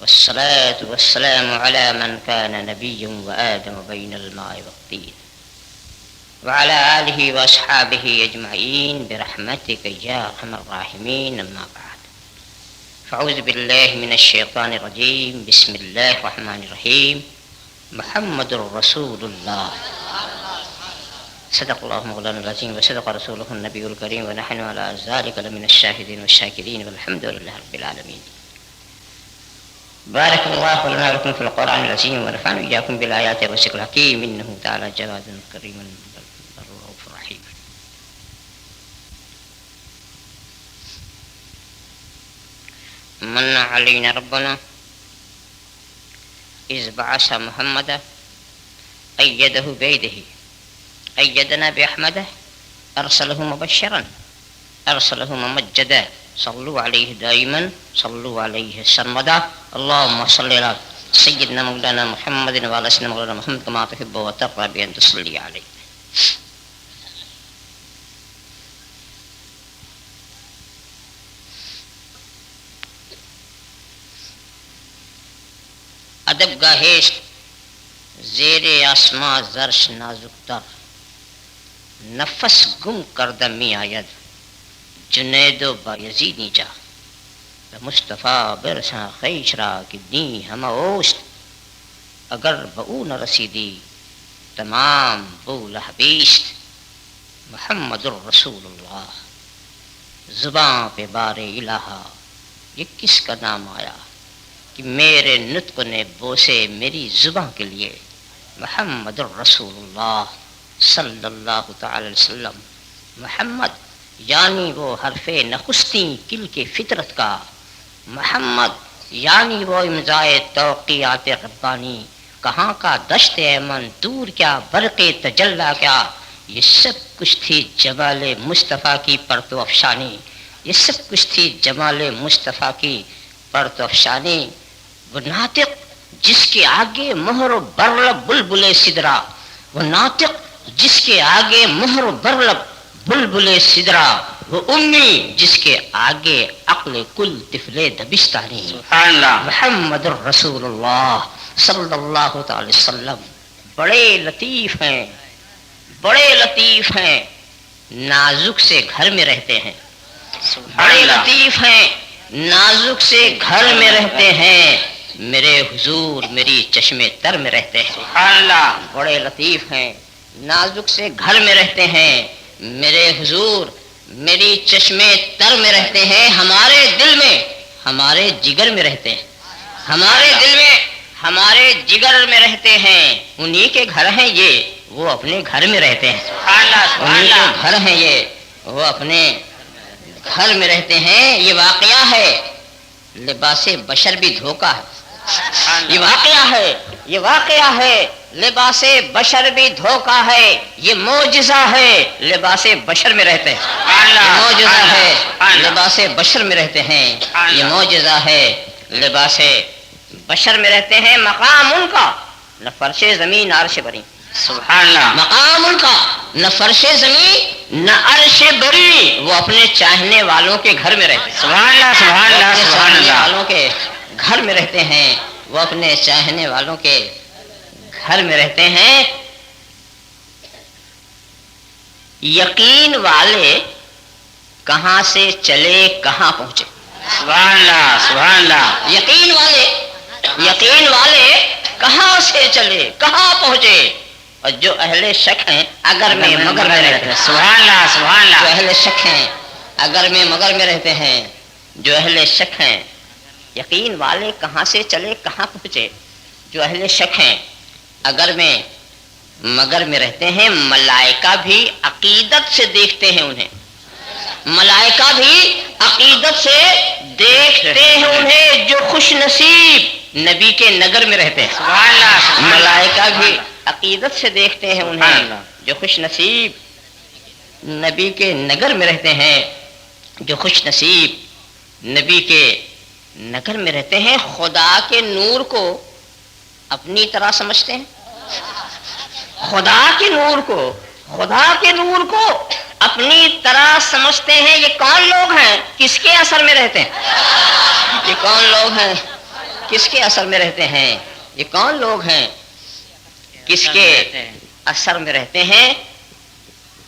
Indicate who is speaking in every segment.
Speaker 1: والصلاة والسلام على من كان نبيا وآدم بين الماء والطين وعلى آله وأصحابه أجمعين برحمتك يا أرحم الراحمين. أما بعد، فأعوذ بالله من الشيطان الرجيم. بسم الله الرحمن الرحيم. محمد رسول الله. صدق الله مولانا العظيم وصدق رسوله النبي الكريم ونحن على ذلك لمن الشاهدين والشاكرين والحمد لله رب العالمين. بارك الله لنا ولكم في القرآن العظيم ونفعنا إياكم بالآيات والذكر الحكيم إنه تعالى جواد كريم رؤوف رحيم. من علينا ربنا إذ بعث محمدا أيده بيده أيدنا بأحمده أرسله مبشرا أرسله ممجدا صلوا عليه دائما صلوا عليه سرمدا. اللهم صل على سيدنا مولانا محمد وعلى سيدنا مولانا محمد كما تحب وترضى بأن تصلي عليه. ادب گاہیش زیر آسماں زرش نازک تر نفس گم کردہ می آید جنید و بایزیدی جا مصطفیٰ برساں خیش را کی دین ہم اوست اگر بہو نہ رسیدی تمام بول حبیست. محمد الرسول اللہ. زباں پہ بار الہا یہ کس کا نام آیا کہ میرے نطق نے بوسے میری زباں کے لیے. محمد الرسول اللہ صلی اللہ تعالی وسلم. محمد یعنی وہ حرف نخستی کل کے فطرت کا. محمد یعنی وہ امضائے توقیات ربانی. کہاں کا دشت ایمن دور کیا برق تجلا کیا. یہ سب کچھ تھی جمال مصطفیٰ کی پرتو افشانی. یہ سب کچھ تھی جمال مصطفیٰ کی پرتو افشانی. وہ ناطق جس کے آگے مہر و برلب بلبل سدرا. وہ ناطق جس کے آگے مہر و برلب بلبل سدرا. وہ امی جس کے آگے عقل کل طفل دبستانی. سبحان اللہ. محمد الرسول اللہ صلی اللہ تعالی وسلم بڑے لطیف ہیں بڑے لطیف ہیں نازک سے گھر میں رہتے ہیں. بڑے لطیف ہیں نازک سے گھر میں رہتے ہیں. میرے حضور میری چشمے تر میں رہتے ہیں. سبحان اللہ. بڑے لطیف ہیں نازک سے گھر میں رہتے ہیں. میرے حضور میری چشمے تر میں رہتے ہیں. ہمارے دل میں ہمارے جگر میں رہتے ہیں. ہمارے دل میں ہمارے جگر میں رہتے ہیں. انہی کے گھر ہیں یہ وہ اپنے گھر میں رہتے ہیں. انہی کے گھر ہیں یہ وہ اپنے گھر میں رہتے ہیں. یہ واقعہ ہے لباس بشر بھی دھوکہ ہے. یہ واقعہ ہے یہ واقعہ ہے لباس بشر بھی دھوکہ ہے. یہ معجزہ ہے لباس بشر میں رہتے ہیں. یہ معجزہ ہے لباس بشر میں رہتے ہیں. یہ معجزہ ہے لباس بشر میں رہتے ہیں. مقام ان کا نہ فرش زمین عرش بری. سبحان اللہ. مقام ان کا نہ فرش زمین نہ عرش بری. وہ اپنے چاہنے والوں کے گھر میں رہتے ہیں. سبحان اللہ سبحان اللہ سبحان اللہ. والوں کے گھر میں رہتے ہیں. وہ اپنے چاہنے والوں کے گھر میں رہتے ہیں. یقین والے کہاں سے چلے کہاں پہنچے. سبحان اللہ سبحان اللہ. یقین والے کہاں سے چلے کہاں پہنچے. اور جو اہل شک ہیں اگر میں مگر میں رہتے ہیں. سبحان اللہ سبحان اللہ. جو اہل شک ہیں اگر میں مگر میں رہتے ہیں. جو اہل شک ہیں یقین والے کہاں سے چلے کہاں پہنچے. جو اہل شک ہیں اگر میں مگر میں رہتے ہیں. ملائکہ بھی عقیدت سے دیکھتے ہیں انہیں. ملائکہ بھی عقیدت سے دیکھتے ہیں انہیں جو خوش نصیب نبی کے نگر میں رہتے ہیں. سبحان اللہ. ملائکہ بھی عقیدت سے دیکھتے ہیں انہیں جو خوش نصیب نبی کے نگر میں رہتے ہیں. جو خوش نصیب نبی کے نگر میں رہتے ہیں. خدا کے نور کو اپنی طرح سمجھتے ہیں. خدا کے نور کو اپنی طرح سمجھتے ہیں. یہ کون لوگ ہیں کس کے اثر میں رہتے ہیں. یہ کون لوگ ہیں کس کے اثر میں رہتے ہیں؟ یہ کون لوگ ہیں کس کے اثر میں رہتے ہیں؟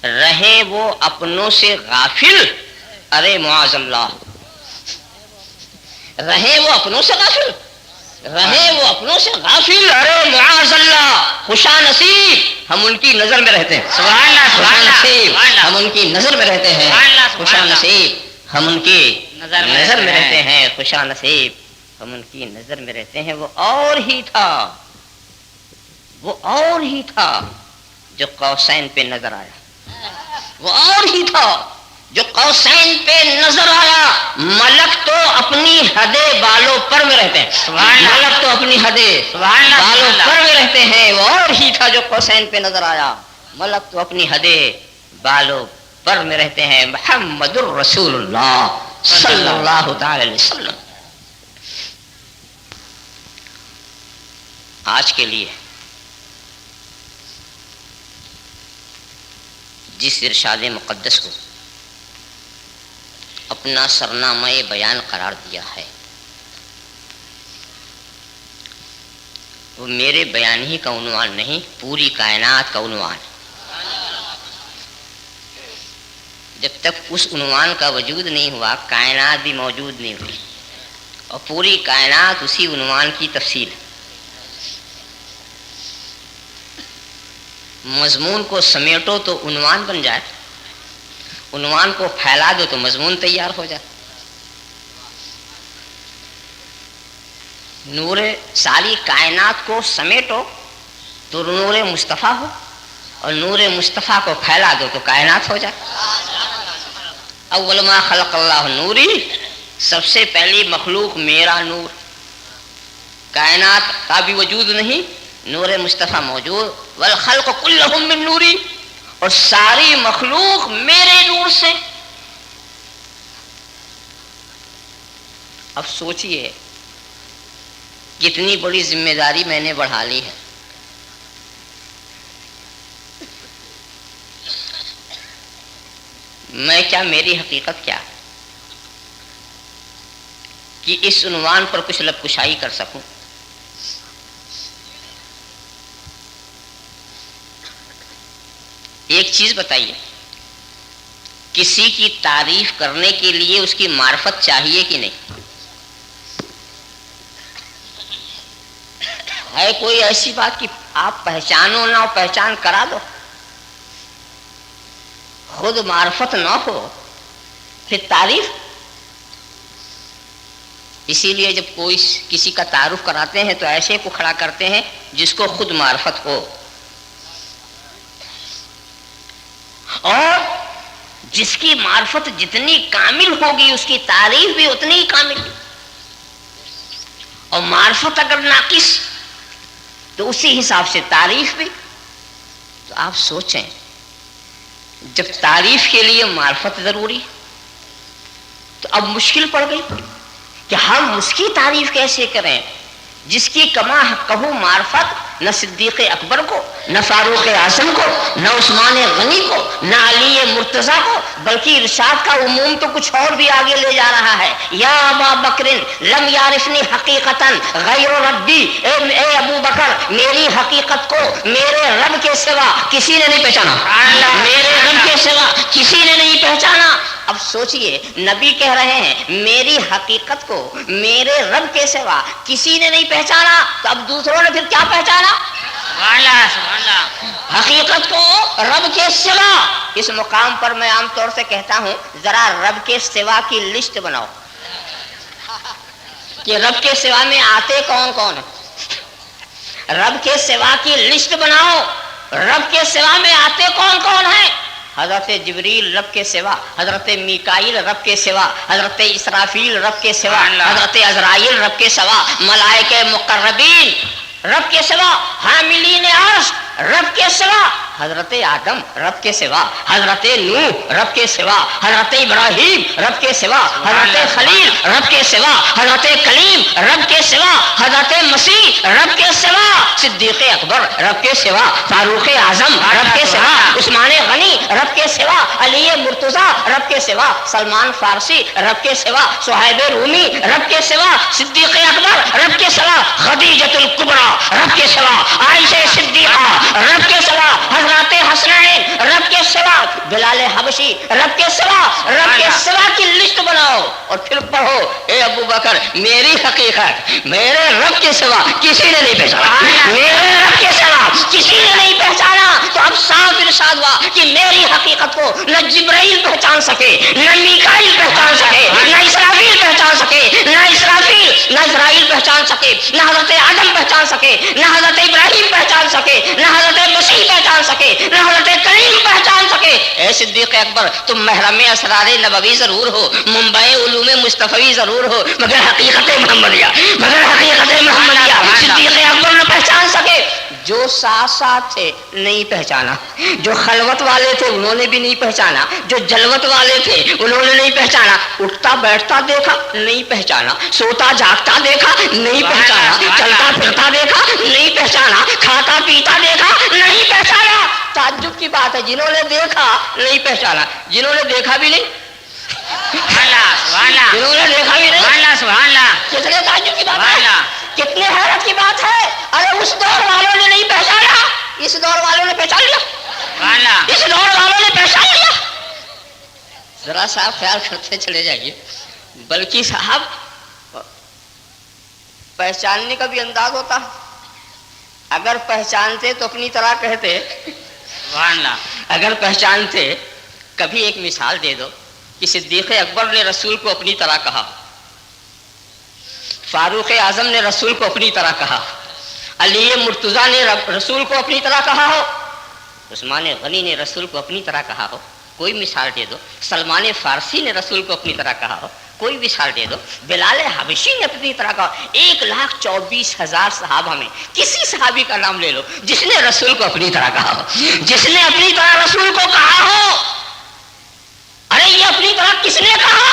Speaker 1: رہے وہ اپنوں سے غافل، ارے معاذ اللہ، رہے وہ اپنوں سے غافل، رہے وہ اپنوں سے غافل، ارے معاذ اللہ، خوشا نصیب ہم ان کی نظر میں رہتے ہیں،
Speaker 2: سبحان اللہ،
Speaker 1: خوشا نصیب ہم ان کی نظر میں رہتے ہیں، خوشا نصیب ہم ان کی نظر میں رہتے ہیں، خوشا نصیب ہم ان کی نظر میں رہتے ہیں۔ وہ اور ہی تھا، وہ اور ہی تھا جو قوسین پہ نظر آیا، وہ اور ہی تھا جو قوسین پہ نظر آیا۔ ملک تو اپنی حدے بالوں پر میں رہتے ہیں، ملک تو اپنی حدے بالوں پر میں رہتے ہیں، وہ اور ہی تھا جو قوسین پہ نظر آیا، ملک تو اپنی حدے بالوں پر میں رہتے ہیں۔ محمد الرسول اللہ صلی اللہ تعالی علیہ وسلم۔ آج کے لیے جس ارشاد مقدس کو اپنا سرنامہ بیان قرار دیا ہے، وہ میرے بیان ہی کا عنوان نہیں، پوری کائنات کا عنوان۔ جب تک اس عنوان کا وجود نہیں ہوا، کائنات بھی موجود نہیں ہوئی، اور پوری کائنات اسی عنوان کی تفصیل ہے۔ مضمون کو سمیٹو تو عنوان بن جائے، عنوان کو پھیلا دو تو مضمون تیار ہو جائے۔ نور ساری کائنات کو سمیٹو تو نور مصطفیٰ ہو، اور نور مصطفیٰ کو پھیلا دو تو کائنات ہو جائے۔ اول ما خلق اللہ نوری، سب سے پہلی مخلوق میرا نور، کائنات کا بھی وجود نہیں، نور مصطفیٰ موجود، والخلق کلہم من نوری، اور ساری مخلوق میرے نور سے۔ اب سوچئے کتنی بڑی ذمہ داری میں نے بڑھا لی ہے۔ میں کیا، میری حقیقت کیا کہ اس عنوان پر کچھ لب کشائی کر سکوں؟ ایک چیز بتائیے، کسی کی تعریف کرنے کے لیے اس کی معرفت چاہیے کہ نہیں؟ ہے کوئی ایسی بات کہ آپ پہچانو نہ ہو، پہچان کرا دو؟ خود معرفت نہ ہو پھر تعریف؟ اسی لیے جب کوئی کسی کا تعارف کراتے ہیں تو ایسے کو کھڑا کرتے ہیں جس کو خود معرفت ہو، اور جس کی معرفت جتنی کامل ہوگی اس کی تعریف بھی اتنی ہی کامل، اور معرفت اگر ناقص تو اسی حساب سے تعریف بھی۔ تو آپ سوچیں، جب تعریف کے لیے معرفت ضروری تو اب مشکل پڑ گئی کہ ہم اس کی تعریف کیسے کریں جس کی کما کہو معرفت نہ صدیق اکبر کو، نہ فاروق اعظم کو، نہ عثمان غنی کو، نہ علی مرتضیٰ کو، بلکہ ارشاد کا عموم تو کچھ اور بھی آگے لے جا رہا ہے۔ یا ابا بکر لم یعرفنی حقیقتا غیر ربی، اے ابو بکر میری حقیقت کو میرے رب کے سوا کسی نے نہیں پہچانا، میرے رب کے سوا کسی نے نہیں پہچانا۔ اب سوچئے، نبی کہہ رہے ہیں میری حقیقت کو میرے رب کے سوا کسی نے نہیں پہچانا، تو اب دوسروں نے پھر کیا پہچانا؟ حقیقت کو رب کے سوا۔ اس مقام پر میں عام طور سے کہتا ہوں ذرا رب کے سوا کی لسٹ بناؤ کہ رب کے سوا میں آتے کون کون ہیں، رب کے سوا کی لسٹ بناؤ، رب کے سوا میں آتے کون کون ہیں۔ حضرت جبریل رب کے سوا، حضرت میکائیل رب کے سوا، حضرت اسرافیل رب کے سوا، حضرت عزرائیل رب کے سوا، ملائکہ مقربین رب کے سوا، حاملین عرش رب کے سوا، حضرت آدم رب کے سوا، حضرت نوح رب کے سوا، حضرت ابراہیم رب کے سوا، حضرت خلیل رب کے سوا، حضرت کلیم رب کے سوا، حضرت مسیح رب کے سوا، صدیق اکبر رب کے سوا، فاروق اعظم رب کے سوا، عثمان غنی رب کے سوا علی مرتضیٰ، رب کے سوا سلمان فارسی، رب کے سوا صہیب رومی، رب کے سوا صدیق اکبر، رب کے سوا خدیجۃ الکبریٰ، رب کے سوا عائشہ صدیقہ، رب کے سوا حضرات حسنین، رب کے سوا بلال حبشی، رب کے سوا کی لسٹ بناؤ اور پھر پڑھو اے ابو بکر میری حقیقت میرے رب کے سوا کسی نے نہیں پہچانا، میرے رب کے سوا کسی نے نہیں پہچانا۔ تو اب صاف ارشاد ہوا کہ میری حقیقت کو نہ جبرائیل پہچان سکے، نہ میکائیل پہچان سکے، نہ اسرافیل پہچان سکے، نہ اسرائیل پہچان سکے، نہ حضرت آدم پہچان سکے، نہ حضرت ابراہیم پہچان سکے، نہ حضرت مسیح پہچان سکے، نہ حضرت کریم پہچان سکے۔ اے صدیق اکبر تم محرم اسرار نبوی ضرور ہو، منبع علوم مصطفی ضرور ہو، مگر حقیقت محمدیہ صدیق اکبر نہ پہچان سکے۔ جو ساتھ ساتھ تھے نہیں پہچانا، جو خلوت والے تھے انہوں نے بھی نہیں پہچانا، جو جلوت والے تھے انہوں نے نہیں پہچانا، اٹھتا بیٹھتا دیکھا نہیں پہچانا، سوتا جاگتا دیکھا نہیں پہچانا، چلتا پھرتا دیکھا نہیں پہچانا، کھاتا پیتا دیکھا نہیں پہچانا۔ تعجب کی بات ہے جنہوں نے دیکھا نہیں پہچانا، جنہوں نے دیکھا بھی نہیں جنہوں نے دیکھا بھی نہیں، کتنے تعجب کی بات ہے، کتنے حیرت کی بات ہے۔ ارے اس دور والوں نے نہیں پہچانا، اس دور والوں نے پہچان لیا، اس دور والوں نے پہچان لیا۔ ذرا صاحب خیال کرتے چلے جائیے، بلکہ صاحب پہچاننے کا بھی انداز ہوتا، اگر پہچانتے تو اپنی طرح کہتے، اگر پہچانتے کبھی ایک مثال دے دو کہ صدیق اکبر نے رسول کو اپنی طرح کہا، فاروق اعظم نے رسول کو اپنی طرح کہا، علی مرتضیٰ نے رسول کو اپنی طرح کہا ہو، عثمان غنی نے رسول کو اپنی طرح کہا ہو، کوئی مثال دے دو، سلمان فارسی نے رسول کو اپنی طرح کہا ہو، کوئی مثال دے دو، بلال حبشی نے اپنی طرح کہا، 1,24,000 صحابہ میں کسی صحابی کا نام لے لو جس نے رسول کو اپنی طرح کہا ہو، جس نے اپنی طرح رسول کو کہا ہو۔ ارے یہ اپنی طرح کس نے کہا؟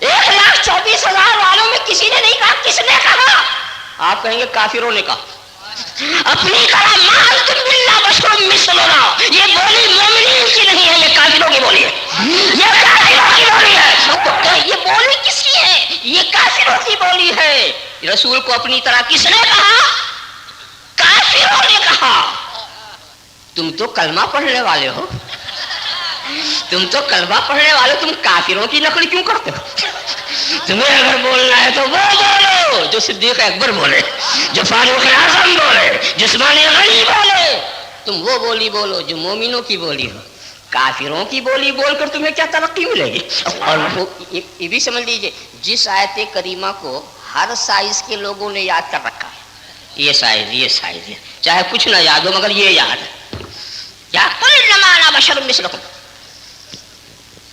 Speaker 1: 1,24,000 والوں میں کسی نے نہیں کہا، کس نے کہا؟ آپ کہیں گے کافروں نے کہا۔ اپنی طرح ما انتم الا بشر مثلنا، یہ بولی مومنین کی نہیں ہے، یہ کافروں کی بولی ہے، یہ کافروں کی بولی ہے۔ تو یہ بولی کس کی ہے؟ یہ کافروں کی بولی ہے۔ رسول کو اپنی طرح کس نے کہا؟ کافروں نے کہا۔ تم تو کلمہ پڑھنے والے ہو، تم تو کلمہ پڑھنے والے، تم کافروں کی نقل کیوں کرتے ہو؟ تمہیں اگر بولنا ہے تو وہ بولو جو صدیق اکبر بولے، جو فاروق اعظم بولے، جو عثمان غنی بولے، تم وہ بولی بولو جو مومنوں کی بولی ہو۔ کافروں کی بولی بول کر تمہیں کیا ترقی ملے گی؟ اور یہ بھی سمجھ لیجئے، جس آیت کریمہ کو ہر سائز کے لوگوں نے یاد کر رکھا ہے، یہ سائز یہ سائز ہے، چاہے کچھ نہ یاد ہو مگر یہ یاد ہے، کیا قل انما انا بشر مثلکم،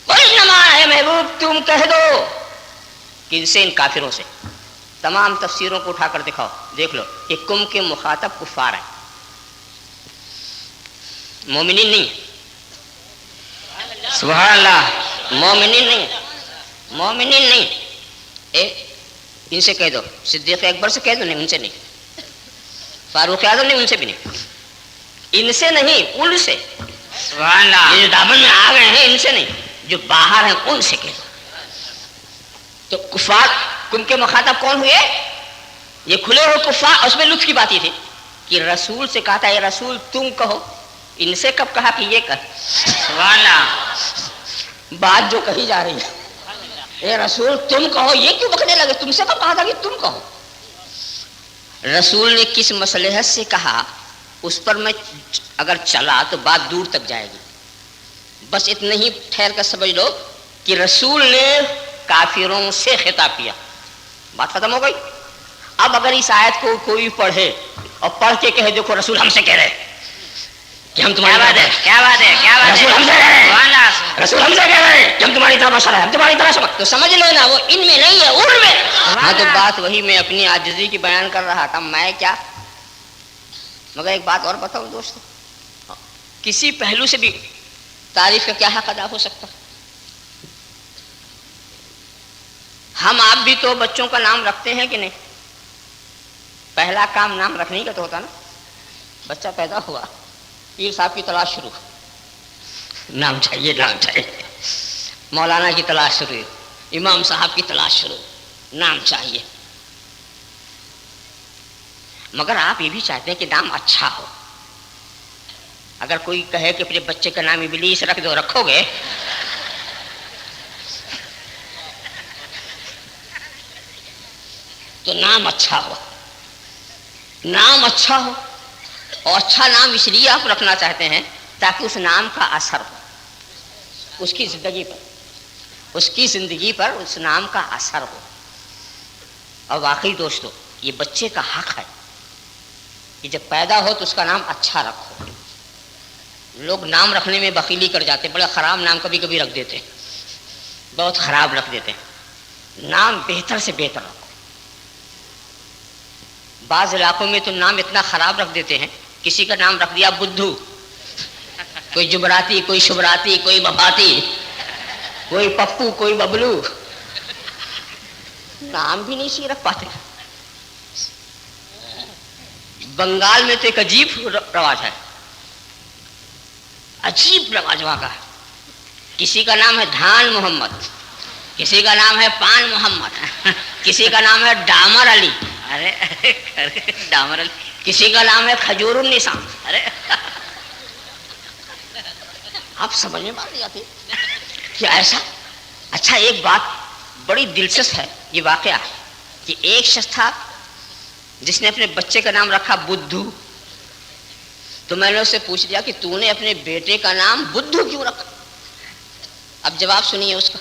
Speaker 1: قل انما اے محبوب تم کہہ دو، کن سے؟ ان کافروں سے۔ تمام تفسیروں کو اٹھا کر دکھاؤ، دیکھ لو کہ کم کے مخاطب کفار ہیں، مومنین نہیں ہیں۔ سبحان اللہ، مومنین نہیں، مومنین نہیں۔ ان سے کہہ دو، صدیق اکبر سے کہہ دو، نہیں ان سے نہیں، فاروق اعظم نہیں ان سے بھی نہیں، ان سے نہیں ان سے۔ سبحان اللہ، یہ جو دامن میں آ گئے ہیں ان سے نہیں، جو باہر ہیں ان سے کہہ دو۔ تو کفار کم کے مخاطب کون ہوئے؟ یہ کھلے ہوئے کفار۔ اس میں لطف کی بات یہ تھی کہ رسول سے کہا تھا اے رسول تم کہو، ان سے کب کہا کہ یہ کہہ؟ سبحان اللہ، بات جو کہی جا رہی ہے اے رسول تم کہو، یہ کیوں بکنے لگے؟ تم سے کب کہا تھا کہ تم کہو؟ رسول نے کس مصلحت سے کہا اس پر میں اگر چلا تو بات دور تک جائے گی، بس اتنا ہی ٹھہر کر سمجھ لو کہ رسول نے کافروں سے خطاب کیا، بات ختم ہو گئی۔ اب اگر اس آیت کو کوئی پڑھے اور پڑھ کے کہے دیکھو رسول ہم سے کہہ رہے کہ ہم تمہاری بات ہے، کیا بات ہے، کیا بات ہے، رسول ہم سے کہہ رہے، رسول ہم سے کہہ رہے کہ ہم تمہاری طرح بشر ہیں، ہم تمہاری طرح سمجھ، تو سمجھ لینا وہ ان میں نہیں ہے ان میں۔ ہاں تو بات وہی میں اپنی عاجزی کی بیان کر رہا تھا، میں کیا، مگر ایک بات اور بتاؤ دوستو، کسی پہلو سے بھی تعریف کا کیا حق ادا ہو سکتا؟ ہم آپ بھی تو بچوں کا نام رکھتے ہیں کہ نہیں؟ پہلا کام نام رکھنے کا تو ہوتا نا، بچہ پیدا ہوا پیر صاحب کی تلاش شروع، نام چاہیے نام چاہیے، مولانا کی تلاش شروع، امام صاحب کی تلاش شروع، نام چاہیے۔ مگر آپ یہ بھی چاہتے ہیں کہ نام اچھا ہو۔ اگر کوئی کہے کہ اپنے بچے کا نام ابلیس رکھ دو، رکھو گے؟ تو نام اچھا ہو، نام اچھا ہو، اور اچھا نام اس لیے آپ رکھنا چاہتے ہیں تاکہ اس نام کا اثر ہو اس کی زندگی پر، اس کی زندگی پر اس نام کا اثر ہو۔ اور واقعی دوستو یہ بچے کا حق ہے کہ جب پیدا ہو تو اس کا نام اچھا رکھو۔ لوگ نام رکھنے میں بخیلی کر جاتے، بڑے خراب نام کبھی کبھی رکھ دیتے، بہت خراب رکھ دیتے۔ نام بہتر سے بہتر رکھو۔ بعض علاقوں میں تو نام اتنا خراب رکھ دیتے ہیں، کسی کا نام رکھ دیا بدھو، کوئی جبراتی، کوئی شبراتی، کوئی بباتی، کوئی پپو، کوئی ببلو، نام بھی نہیں صحیح رکھ پاتے۔ بنگال میں تو ایک عجیب رواج ہے، عجیب رواج وہاں کا ہے۔ کسی کا نام ہے دھان محمد، کسی کا نام ہے پان محمد، کسی کا نام ہے ڈامر علی، ارے ڈامر علی، کسی کا نام ہے کھجور النساء۔ ارے آپ سمجھ میں بات نہیں آتی کہ ایسا۔ اچھا ایک بات بڑی دلچسپ ہے، یہ واقعہ ہے کہ ایک شخص تھا جس نے اپنے بچے کا نام رکھا بدھو۔ تو میں نے اس سے پوچھ لیا کہ تو نے اپنے بیٹے کا نام بدھو کیوں رکھا؟ اب جواب سنیے اس کا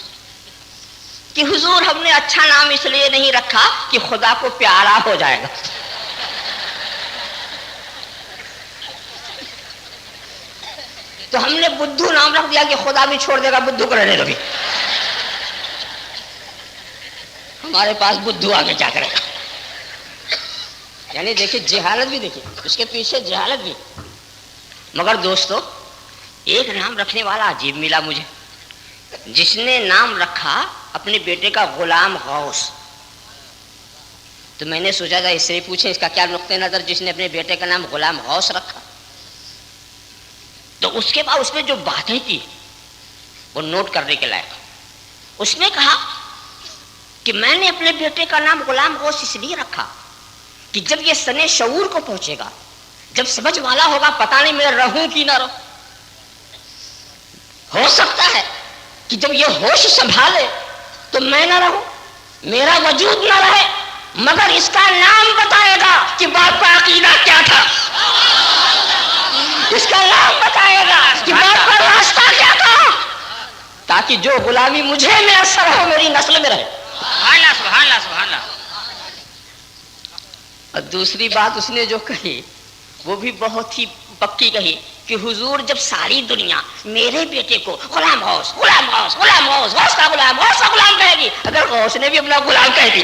Speaker 1: کہ حضور ہم نے اچھا نام اس لیے نہیں رکھا کہ خدا کو پیارا ہو جائے گا۔ تو ہم نے بدھو نام رکھ دیا کہ خدا بھی چھوڑ دے گا، بدھو کو رہنے دو بھی، ہمارے پاس بدھو آگے کیا کرے گا۔ یعنی دیکھیے جہالت بھی، دیکھیے اس کے پیچھے جہالت بھی۔ مگر دوستو ایک نام رکھنے والا عجیب ملا مجھے، جس نے نام رکھا اپنے بیٹے کا غلام غوث۔ تو میں نے سوچا تھا اس سے پوچھیں اس کا کیا نقطہ نظر جس نے اپنے بیٹے کا نام غلام غوث رکھا۔ تو اس کے بعد اس نے جو باتیں کی وہ نوٹ کرنے کے لائق۔ اس نے کہا کہ میں نے اپنے بیٹے کا نام غلام غوث اس لیے رکھا کہ جب یہ سنے شعور کو پہنچے گا، جب سمجھ والا ہوگا، پتہ نہیں میں رہوں کہ نہ رہوں، ہو سکتا ہے کہ جب یہ ہوش سنبھالے تو میں نہ رہوں، میرا وجود نہ رہے، مگر اس کا نام بتائے گا کہ باپ کا عقیدہ کیا تھا، اس کا نام بتائے گا کہ باپ کا راستہ کیا تھا، تاکہ جو غلامی مجھے میسر ہو میری نسل میں رہے۔ سبحان اللہ سبحان اللہ سبحان اللہ۔ اور دوسری بات اس نے جو کہی وہ بھی بہت ہی پکی کہی کہ حضور جب ساری دنیا میرے بیٹے کو غلام غوث غلام غوث غلام غوث غوث کا غلام کہے گی، اگر غوث نے بھی اپنا غلام کہہ دی،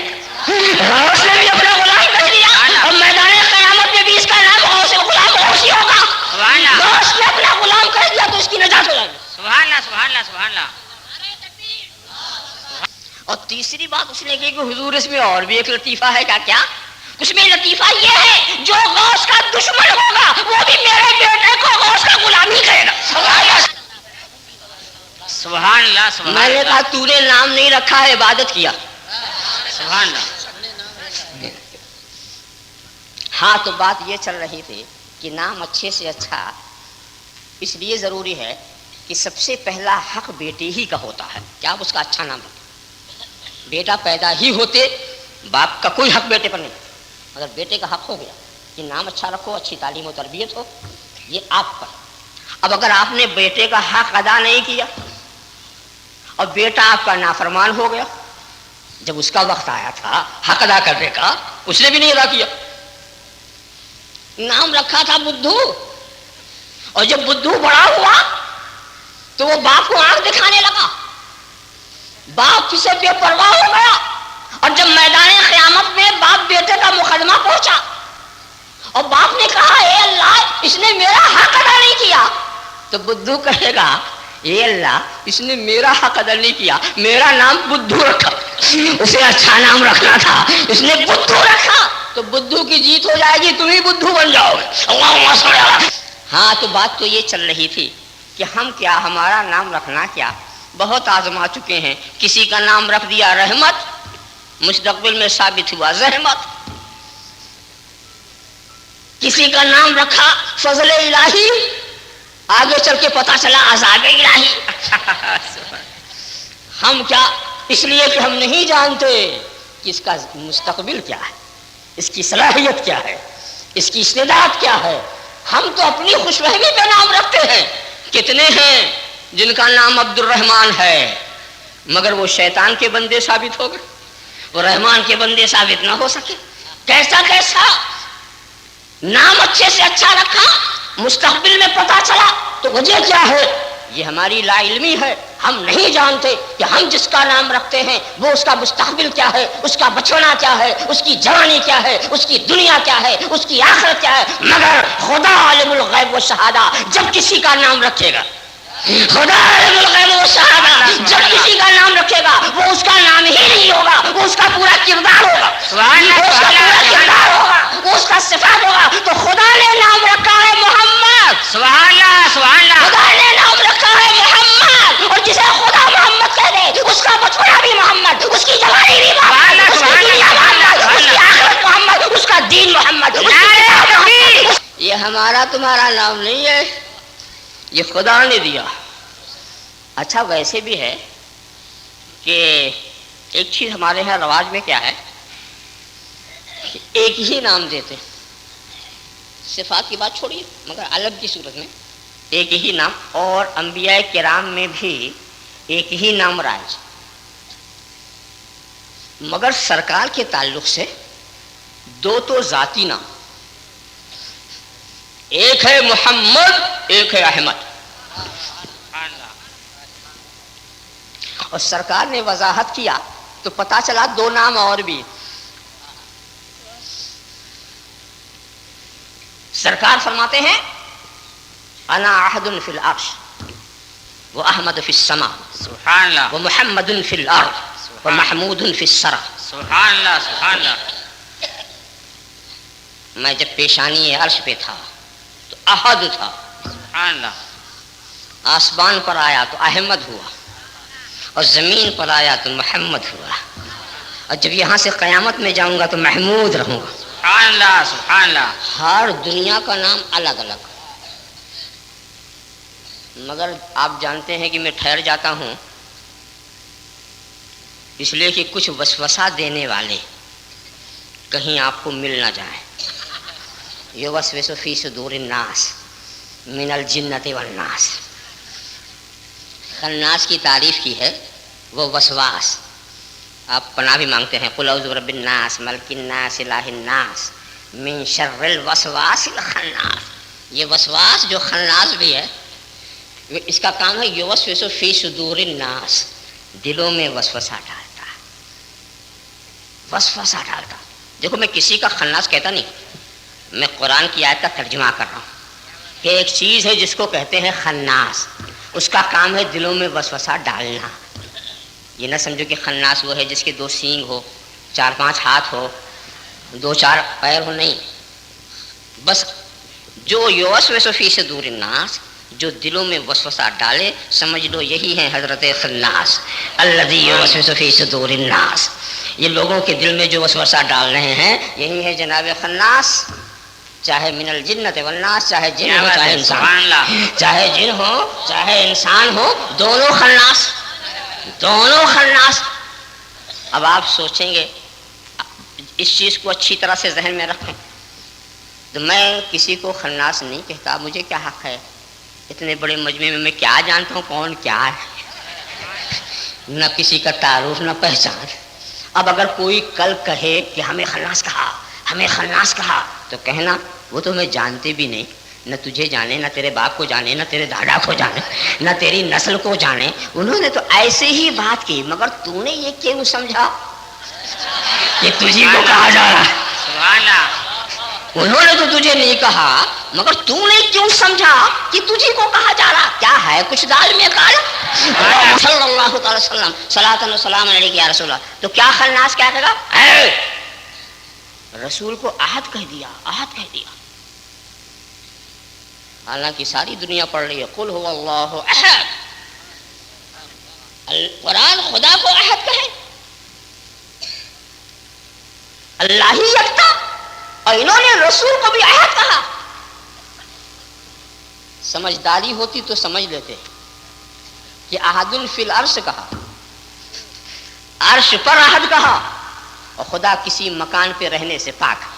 Speaker 1: غوث نے بھی اپنا غلام کہہ دیا، اور میدان قیامت میں بھی اس کا نام غوث غلام غوث ہی ہوگا۔ غوث نے اپنا غلام کہہ دیا تو اس کی نجات ہو جائے گی۔ سبحان اللہ سبحان اللہ سبحان اللہ۔ اور تیسری بات اس نے کہی کہ حضور اس میں اور بھی ایک لطیفہ ہے۔ کیا؟ اس میں لطیفہ یہ ہے جو غوث کا دشمن ہوگا وہ بھی میرے بیٹے کو غوث کا غلام ہی کہے گا۔ سبحان اللہ سبحان اللہ۔ میں نے کہا تو نے نام نہیں رکھا ہے، عبادت کیا۔ سبحان اللہ۔ ہاں تو بات یہ چل رہی تھی کہ نام اچھے سے اچھا اس لیے ضروری ہے کہ سب سے پہلا حق بیٹے ہی کا ہوتا ہے کہ آپ اس کا اچھا نام رکھیں۔ بیٹا پیدا ہی ہوتے باپ کا کوئی حق بیٹے پر نہیں، اگر بیٹے کا حق ہو گیا کہ نام اچھا رکھو، اچھی تعلیم و تربیت ہو، یہ آپ پر۔ اب اگر آپ نے بیٹے کا حق ادا نہیں کیا اور بیٹا آپ کا نافرمان ہو گیا، جب اس کا وقت آیا تھا حق ادا کرنے کا اس نے بھی نہیں ادا کیا۔ نام رکھا تھا بدھو، اور جب بدھو بڑا ہوا تو وہ باپ کو آنکھ دکھانے لگا، باپ سے بے پرواہ ہو گیا، اور جب میدان قیامت میں باپ بیٹے کا مقدمہ پہنچا اور باپ نے کہا اے اللہ اس نے میرا حق ادا نہیں کیا، تو بدھو کہے گا اے اللہ اس نے میرا حق ادا نہیں کیا، میرا نام بدھو رکھا، اسے اچھا نام رکھنا تھا، اس نے بدھو رکھا، تو بدھو کی جیت ہو جائے گی، تم ہی بدھو بن جاؤ گے۔ ہاں تو بات تو یہ چل رہی تھی کہ ہم کیا ہمارا نام رکھنا کیا، بہت آزما چکے ہیں. کسی کا نام رکھ دیا رحمت، مستقبل میں ثابت ہوا زحمت. کسی کا نام رکھا فضل الہی، آگے چل کے پتا چلا عذاب الہی. ہم کیا اس لیے کہ ہم نہیں جانتے کہ اس کا مستقبل کیا ہے، اس کی صلاحیت کیا ہے، اس کی استعداد کیا ہے. ہم تو اپنی خوش فہمی پہ نام رکھتے ہیں. کتنے ہیں جن کا نام عبد الرحمن ہے مگر وہ شیطان کے بندے ثابت ہو گئے، وہ رحمان کے بندے ثابت نہ ہو سکے. کیسا کیسا نام اچھے سے اچھا رکھا، مستقبل میں پتا چلا تو وجہ کیا ہے؟ یہ ہماری لا علمی ہے. ہم نہیں جانتے کہ ہم جس کا نام رکھتے ہیں وہ اس کا مستقبل کیا ہے، اس کا بچپنا کیا ہے، اس کی جوانی کیا ہے، اس کی دنیا کیا ہے، اس کی آخرت کیا ہے. مگر خدا عالم الغیب و شہادہ جب کسی کا نام رکھے گا، خدا عالم الغیب و شہادہ جب کسی کا نام رکھے گا وہ اس کا نام ہی نہیں ہوگا، وہ اس کا پورا کردار ہوگا، وہ اس کا پورا کردار ہوگا، وہ اس کا صفات ہوگا. تو خدا نے نام رکھا ہے محمد، سبحان اللہ سبحان اللہ. خدا نے نام رکھا ہے محمد، اور جسے خدا محمد کہہ دے اس کا بچپنا بھی محمد، اس کی جوانی بھی محمد، اس کی دنیا محمد، اس کی آخرت محمد، اس کا دین محمد. یہ ہمارا تمہارا نام نہیں ہے، یہ خدا نے دیا. اچھا ویسے بھی ہے کہ ایک چیز ہمارے یہاں رواج میں کیا ہے کہ ایک ہی نام دیتے، صفات کی بات چھوڑیے مگر الگ کی صورت میں ایک ہی نام. اور انبیاء کرام میں بھی ایک ہی نام رائج، مگر سرکار کے تعلق سے دو تو ذاتی نام، ایک ہے محمد ایک ہے احمد. اور سرکار نے وضاحت کیا تو پتا چلا دو نام اور بھی. سرکار فرماتے ہیں انا احد فی العرش واحمد فی السماء سبحان اللہ ومحمد فی الارض ومحمود فی السرا سبحان اللہ سبحان اللہ. میں جب پیشانی عرش پہ تھا تو احد تھا سبحان اللہ، آسمان پر آیا تو احمد ہوا، اور زمین پر آیا تو محمد ہوا، اور جب یہاں سے قیامت میں جاؤں گا تو محمود رہوں گا. سبحان اللہ سبحان اللہ. ہر دنیا کا نام الگ الگ، مگر آپ جانتے ہیں کہ میں ٹھہر جاتا ہوں اس لیے کہ کچھ وسوسہ دینے والے کہیں آپ کو مل نہ جائیں. یوسوس فی صدور الناس من الجنۃ والناس. خناس کی تعریف کی ہے وہ وسواس، آپ پناہ بھی مانگتے ہیں قل اعوذ برب الناس ملک الناس الہ الناس من شر الوسواس الخناس. یہ وسواس جو خناس بھی ہے اس کا کام ہے یوسوس فی صدور الناس، دلوں میں وسوسہ ڈالتا، وسوسہ ڈالتا. دیکھو میں کسی کا خناس کہتا نہیں، میں قرآن کی آیت کا ترجمہ کر رہا ہوں کہ ایک چیز ہے جس کو کہتے ہیں خناس، اس کا کام ہے دلوں میں وسوسہ ڈالنا. یہ نہ سمجھو کہ خناس وہ ہے جس کے دو سینگ ہو، چار پانچ ہاتھ ہو، دو چار پیر ہو، نہیں. بس جو یوسوس فی صدور الناس، جو دلوں میں وسوسہ ڈالے، سمجھ لو یہی ہے حضرت خناس الذی یوسوس فی صدور الناس. یہ لوگوں کے دل میں جو وسوسہ ڈال رہے ہیں یہی ہے جناب خناس. چاہے من الجنۃ والناس، چاہے جن ہو چاہے انسان، چاہے جن ہو چاہے انسان ہو، دونوں خناس، دونوں خناس. اب آپ سوچیں گے اس چیز کو اچھی طرح سے ذہن میں رکھیں تو میں کسی کو خناس نہیں کہتا، مجھے کیا حق ہے؟ اتنے بڑے مجمع میں کیا جانتا ہوں کون کیا ہے؟ نہ کسی کا تعارف نہ پہچان. اب اگر کوئی کل کہے کہ ہمیں خناس کہا، ہمیں خناس کہا، تو کہنا وہ تو میں جانتے بھی نہیں، نہ تجھے جانے، نہ تیرے باپ کو جانے، نہ تیرے دادا کو جانے، نہ تیری نسل کو جانے. انہوں نے تو ایسے ہی بات کی، مگر تو نے یہ کیوں سمجھا کہ تجھے کو کہا جا رہا ہے؟ انہوں نے تو تجھے نہیں کہا، مگر تو نے کیوں سمجھا کہ تجھے کو کہا جا رہا؟ کیا ہے کچھ دال میں کالا؟ صلی اللہ تعالی وسلم صلاۃ و سلام علیک یا رسول اللہ. تو کیا خناس کیا کہے گا؟ رسول کو احد کہہ دیا، احد کہہ دیا. حالانکہ ساری دنیا پڑھ رہی ہے قل هو اللہ احد. قرآن خدا کو احد کہے, اللہ ہی یکتا, اور انہوں نے رسول کو بھی احد کہا. سمجھداری ہوتی تو سمجھ لیتے کہ احد فی العرش کہا, عرش پر احد کہا, اور خدا کسی مکان پہ رہنے سے پاک.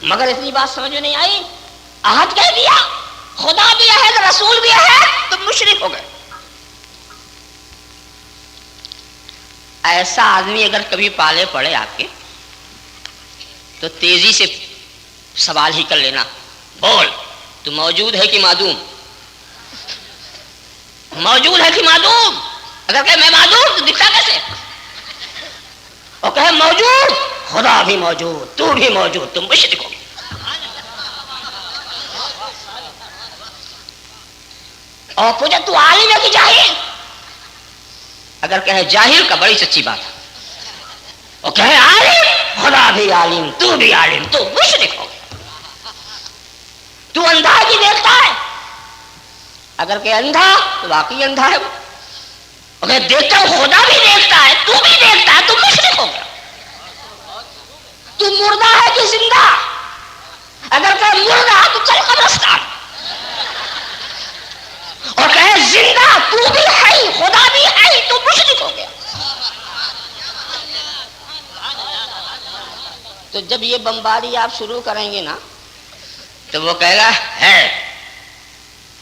Speaker 1: مگر اتنی بات سمجھ میں نہیں آئی, احد کہہ دیا, خدا بھی احد رسول بھی احد, تو مشرک ہو گئے. ایسا آدمی اگر کبھی پالے پڑے آپ کے تو تیزی سے سوال ہی کر لینا, بول تو موجود ہے کہ معدوم؟ موجود ہے کہ معدوم؟ اگر کہ میں معدوم تو دکھتا کیسے؟ اور کہے موجود, خدا بھی موجود, تو بھی موجود, تم مشرک ہو. اور پوچھے تو عالم ہے کہ جاہل؟ اگر کہے جاہل کا بڑی سچی بات ہے, اور کہے عالم, خدا بھی عالم, تو بھی عالم, تو مشرک ہو. تو اندھا کی دیکھتا ہے, اگر کہ اندھا تو واقعی اندھا ہے وہ. اگر دیکھتا ہوں خدا بھی دیکھتا ہے, تو بھی دیکھتا ہے, تو مشرک ہو گیا. تو مردہ ہے کہ زندہ؟ اگر کہ مردہ تو چل قبرستان, اور کہے زندہ, تو بھی ہے, خدا بھی ہے, تو مشرک ہو گیا. تو جب یہ بمباری آپ شروع کریں گے نا تو وہ کہے گا ہے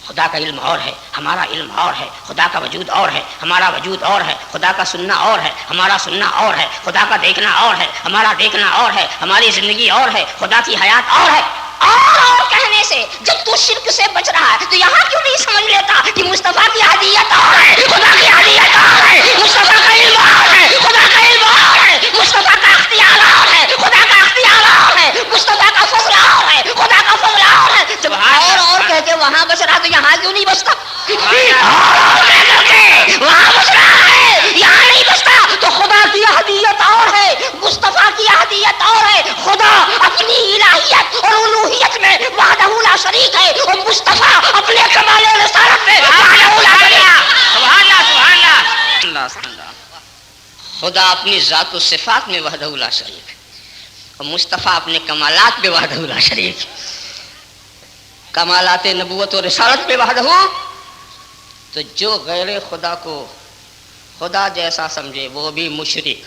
Speaker 1: خدا کا علم اور ہے, ہمارا علم اور ہے, خدا کا وجود اور ہے, ہمارا وجود اور ہے, خدا کا سننا اور ہے, ہمارا سننا اور ہے, خدا کا دیکھنا اور ہے, ہمارا دیکھنا اور ہے, ہماری زندگی اور ہے, خدا کی حیات اور ہے. اور کہنے سے جب تو شرک سے بچ رہا ہے تو یہاں کیوں نہیں سمجھ لیتا کہ مصطفیٰ کی ہدیت اور ہے, خدا کی ہدیت اور ہے, مصطفیٰ کا علم اور ہے, خدا کا علم اور ہے, مصطفیٰ کا اختیار اور ہے, خدا کا اختیار اور ہے, مصطفیٰ کا فضل اور ہے, خدا کا فضل اور ہے. جب اور کہہ کے وہاں بچ رہا تو یہاں کیوں نہیں بچتا؟ اور کہہ کے وہاں بچ رہا ہے, یہاں نہیں بچتا. تو خدا کی ہدیت اور ہے, مصطفیٰ کی ہدیت اور ہے. خدا اپنی الہیت اور الوہیت میں وحدہ لا شریک ہے, اور مصطفیٰ اپنے کمال رسالت میں وحدہ لا شریک ہے. سبحان اللہ, سبحان اللہ. خدا اپنی ذات و صفات میں وحدہ لا شریک ہے, اور مصطفیٰ اپنے کمالات میں وحدہ لا شریک ہے. کمالات نبوت و رسالت میں وحدہ ہو, تو جو غیر خدا کو خدا جیسا سمجھے وہ بھی مشرک,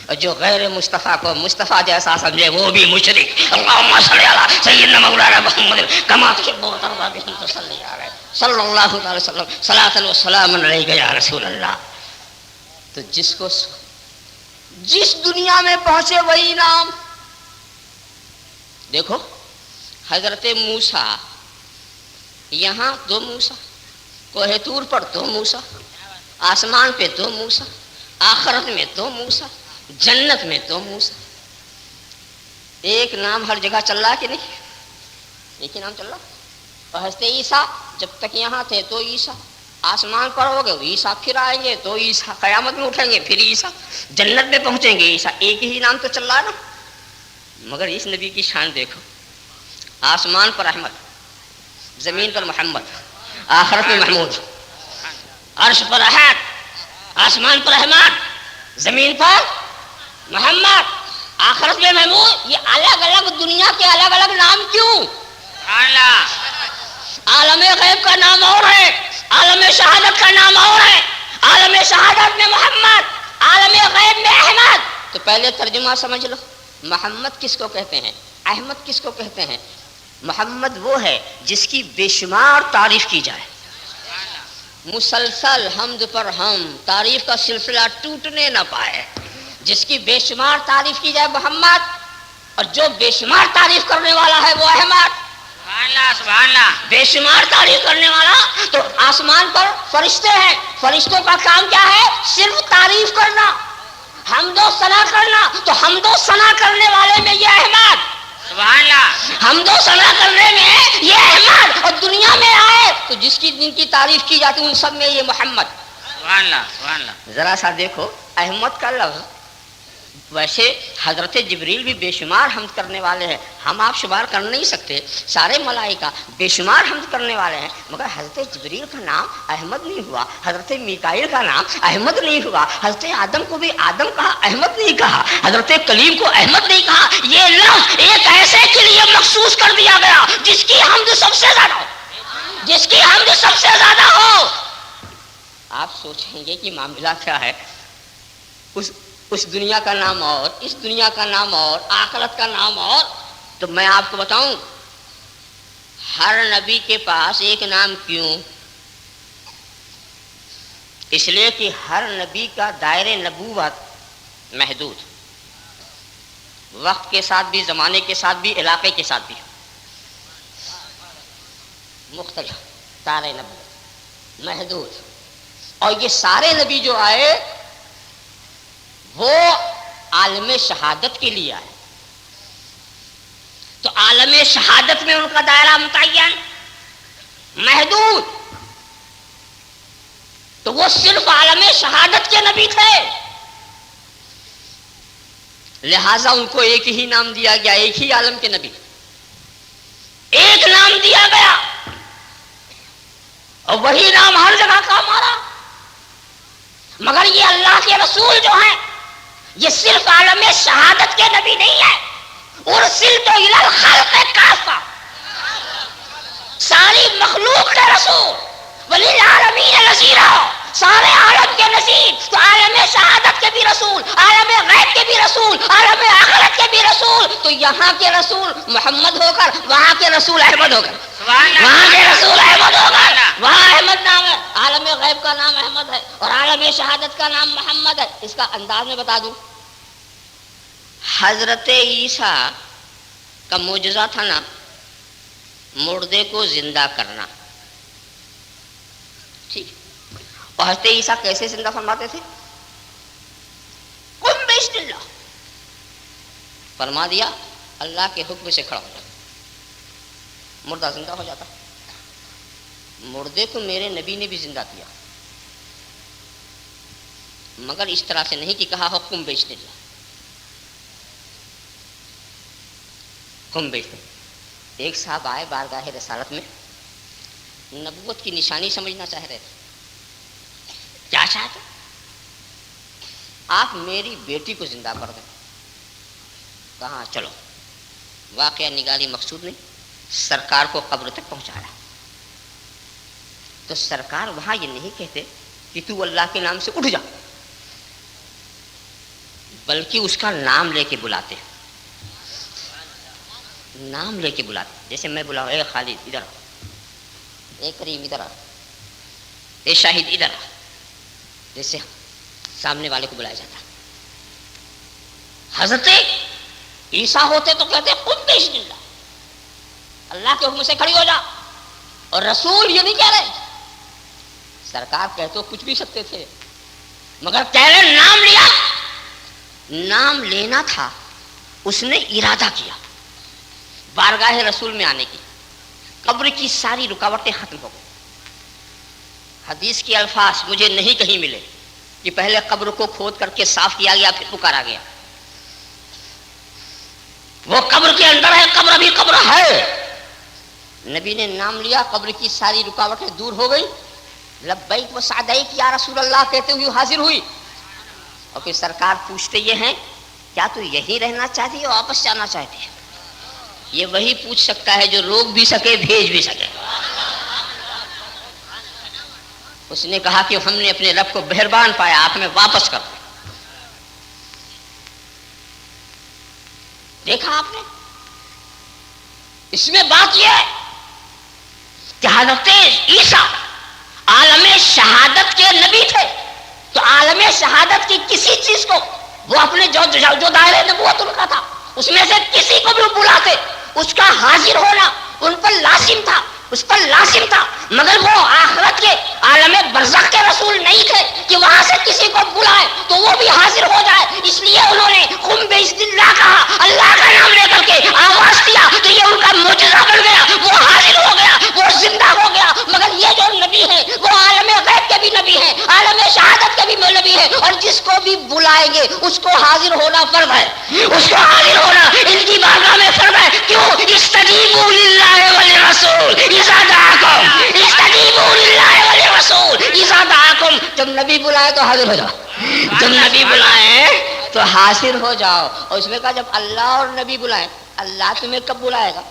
Speaker 1: اور جو غیر مصطفیٰ کو مصطفیٰ جیسا سمجھے وہ بھی مشرک. اللہم صلی علی سیدنا مولانا محمد کما تحب و ترضی بہم تصلی علیہ صلی اللہ علیہ وسلم صلاۃ و سلام علیک یا رسول اللہ. تو جس دنیا میں پہنچے وہی نام. دیکھو حضرت موسیٰ, یہاں تو موسیٰ, کوہ طور پر تو موسیٰ, آسمان پہ تو موسیٰ, آخرت میں تو موسیٰ, جنت میں تو موسیٰ. ایک نام ہر جگہ چل رہا کہ نہیں؟ ایک ہی نام چل رہا. اور حضرت عیسیٰ جب تک یہاں تھے تو عیسیٰ, آسمان پر ہو گئے عیسیٰ, پھر آئیں گے تو عیسیٰ, قیامت میں اٹھیں گے پھر عیسیٰ, جنت میں پہنچیں گے عیسیٰ. ایک ہی نام تو چل رہا ہے نا. مگر اس نبی کی شان دیکھو, آسمان پر احمد, زمین پر محمد, آخرت میں محمود, عرش پر احد, آسمان پر احمد, زمین پر محمد, آخرت میں محمود. یہ الگ الگ دنیا کے الگ الگ نام کیوں؟ عالم غیب کا نام اور ہے, عالم شہادت کا نام اور ہے. عالم شہادت میں محمد, عالم غیب میں احمد. تو پہلے ترجمہ سمجھ لو, محمد کس کو کہتے ہیں, احمد کس کو کہتے ہیں؟ محمد وہ ہے جس کی بے شمار تعریف کی جائے, مسلسل حمد پر ہم, تعریف کا سلسلہ ٹوٹنے نہ پائے. جس کی بے شمار تعریف کی جائے محمد, اور جو بے شمار تعریف کرنے والا ہے وہ احمد. سبحان اللہ. بے شمار تعریف کرنے والا, تو آسمان پر فرشتے ہیں, فرشتوں کا کام کیا ہے؟ صرف تعریف کرنا, حمد و ثنا کرنا. تو حمد و ثنا کرنے والے میں یہ احمد, سبحان اللہ, حمد و ثنا کرنے میں یہ احمد. اور دنیا میں آئے تو جس کی جن کی تعریف کی جاتی ان سب میں یہ محمد. سبحان اللہ, سبحان اللہ. ذرا سا دیکھو, احمد کا لفظ
Speaker 2: ویسے حضرت جبریل بھی بے شمار حمد کرنے والے ہیں، ہم آپ شمار کر نہیں سکتے، سارے ملائکہ بے شمار حمد کرنے والے ہیں، مگر حضرت جبریل کا نام احمد نہیں ہوا، حضرت میکائیل کا نام احمد نہیں ہوا، حضرت آدم کو بھی آدم کہا، احمد نہیں کہا، حضرت کلیم کو احمد نہیں کہا۔ یہ لفظ ایک ایسے کے لیے مخصوص کر دیا گیا جس کی حمد سب سے زیادہ ہو، جس کی حمد سب سے زیادہ ہو۔ آپ سوچیں گے کہ معاملہ کیا ہے، اس دنیا کا نام اور اس دنیا کا نام اور آخرت کا نام اور، تو میں آپ کو بتاؤں ہر نبی کے پاس ایک نام کیوں؟ اس لیے کہ ہر نبی کا دائرہ نبوت محدود، وقت کے ساتھ بھی، زمانے کے ساتھ بھی، علاقے کے ساتھ بھی مختلف، دائرہ نبوت محدود۔ اور یہ سارے نبی جو آئے وہ عالم شہادت کے لیے آئے، تو عالم شہادت میں ان کا دائرہ متعین محدود، تو وہ صرف عالم شہادت کے نبی تھے، لہذا ان کو ایک ہی نام دیا گیا، ایک ہی عالم کے نبی، ایک نام دیا گیا، اور وہی نام ہر جگہ کام آ رہا۔ مگر یہ اللہ کے رسول جو ہیں یہ صرف عالم شہادت کے نبی نہیں ہے، ارسلت الی الخلق کافہ، ساری مخلوق کے رسول، وللعالمین نذیرا، سارے عالم کے نذیر، تو عالم شہادت کے بھی رسول، عالم غیب کے بھی رسول، عالم آخرت کے بھی رسول، تو یہاں کے رسول محمد ہو کر وہاں کے رسول احمد ہو کر، وہاں کے رسول احمد ہو کر وہاں احمد نام ہے، عالم غیب کا نام احمد ہے اور عالم شہادت کا نام محمد ہے۔ اس کا انداز میں بتا دوں، حضرت عیسیٰ کا معجزہ تھا نا مردے کو زندہ کرنا، ٹھیک، اور حضرت عیسیٰ کیسے زندہ فرماتے تھے؟ قم باذن اللہ، فرما دیا اللہ کے حکم سے کھڑا ہو جاتا، مردہ زندہ ہو جاتا۔ مردے کو میرے نبی نے بھی زندہ کیا، مگر اس طرح سے نہیں کہ کہا ہو قم باذن اللہ، قم باذن اللہ۔ ایک صاحب آئے بارگاہ رسالت میں، نبوت کی نشانی سمجھنا چاہ رہے تھے، کیا چاہتے؟ آپ میری بیٹی کو زندہ کر دیں۔ کہاں چلو، واقعہ نگاری مقصود نہیں، سرکار کو قبر تک پہنچایا، تو سرکار وہاں یہ نہیں کہتے کہ تو اللہ کے نام سے اٹھ جا، بلکہ اس کا نام لے کے بلاتے، نام لے کے بلاتے، جیسے میں بلاؤں اے خالد ادھر آ، اے کریم ادھر آ، اے شاہد ادھر آ، جیسے سامنے والے کو بلایا جاتا۔ حضرت عیسیٰ ہوتے تو کہتے قم باذن اللہ، اللہ کے حکم سے کھڑی ہو جا، اور رسول یہ نہیں کہہ رہے، سرکار کہہ تو کچھ بھی سکتے تھے، مگر کہہ رہے نام لیا، نام لینا تھا، اس نے ارادہ کیا بارگاہ رسول میں آنے کی، قبر کی ساری رکاوٹیں ختم ہو گئی۔ حدیث کے الفاظ مجھے نہیں کہیں ملے کہ پہلے قبر کو کھود کر کے صاف کیا گیا پھر پکارا گیا، وہ قبر کے اندر ہے، قبر بھی قبر ہے۔ نبی نے نام لیا، قبر کی ساری رکاوٹیں دور ہو گئی، لبیک و سعدیک یا رسول اللہ کہتے ہوئے حاضر ہوئی، اور پھر سرکار پوچھتے یہ ہیں کیا تو یہی رہنا چاہتی ہے اور واپس جانا چاہتی ہے؟ یہ وہی پوچھ سکتا ہے جو روک بھی سکے بھیج بھی سکے۔ اس نے کہا کہ ہم نے اپنے رب کو مہربان پایا، آپ ہمیں واپس کر دیں۔ دیکھا آپ نے، اس میں بات یہ ہے کہ حضرت عیسیٰ عالم شہادت کے نبی تھے، تو عالم شہادت کی کسی چیز کو وہ اپنے جو دائرہ نبوت ان کا تھا اس میں سے کسی کو بھی بلاتے، اس کا حاضر ہونا ان پر لازم تھا، اس پر لازم تھا، مگر وہ آخرت کے عالم برزخ کے رسول نہیں تھے کہ وہاں سے کسی کو بلائے تو وہ بھی حاضر ہو جائے، اس لیے انہوں نے قم باذن اللہ کہا، اللہ کا نام لے کر کے آواز دیا، تو یہ ان کا معجزہ بن گیا، وہ حاضر ہو گیا، وہ زندہ ہو گیا۔ مگر یہ جو نبی ہے وہ عالم غیب کے بھی نبی ہے، عالم شہادت کے بھی نبی ہے، اور جس کو بھی بلائیں گے اس کو حاضر ہونا فرض ہے، اس کو حاضر ہونا ان کی بارگاہ میں فرض ہے. کیوں؟ استجیبوا للہ وللرسول اذا دعاکم، استجیبوا للہ وللرسول اذا دعاکم. جب نبی بلائے تو حاضر ہو جاؤ، جب نبی بلائے تو حاضر ہو جاؤ. اور اس میں کہا جب اللہ اور نبی بلائیں، اللہ تمہیں کب بلائے گا؟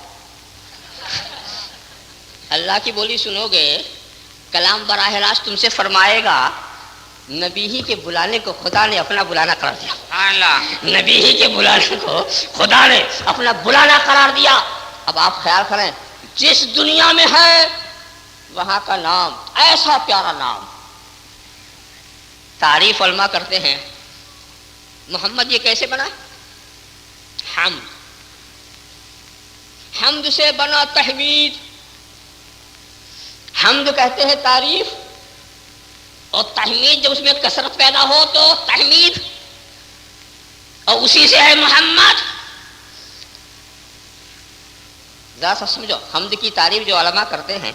Speaker 2: اللہ کی بولی سنو گے، کلام براہ راست تم سے فرمائے گا. نبی ہی کے بلانے کو خدا نے اپنا بلانا قرار دیا، نبی ہی کے بلانے کو خدا نے اپنا بلانا قرار دیا. اب آپ خیال کریں، جس دنیا میں ہے وہاں کا نام ایسا پیارا نام. تعریف علماء کرتے ہیں محمد یہ کیسے بنا؟ حمد، حمد سے بنا تحمید. حمد کہتے ہیں تعریف، اور تحمید جب اس میں کثرت پیدا ہو تو تحمید، اور اسی سے ہے محمد. ذرا سا سمجھو، حمد کی تعریف جو علماء کرتے ہیں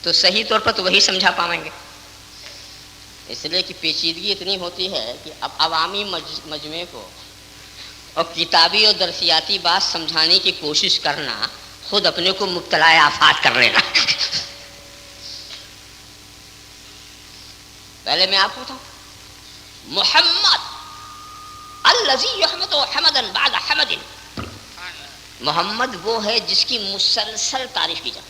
Speaker 2: تو صحیح طور پر تو وہی سمجھا پائیں گے، اس لیے کہ پیچیدگی اتنی ہوتی ہے کہ اب عوامی مجمع کو اور کتابی اور درسیاتی بات سمجھانے کی کوشش کرنا خود اپنے کو مبتلا آفات کر لینا. پہلے میں آپ کو بتاؤں، محمد الذی یحمد حمدا بعد حمد، محمد وہ ہے جس کی مسلسل تعریف کی جائے،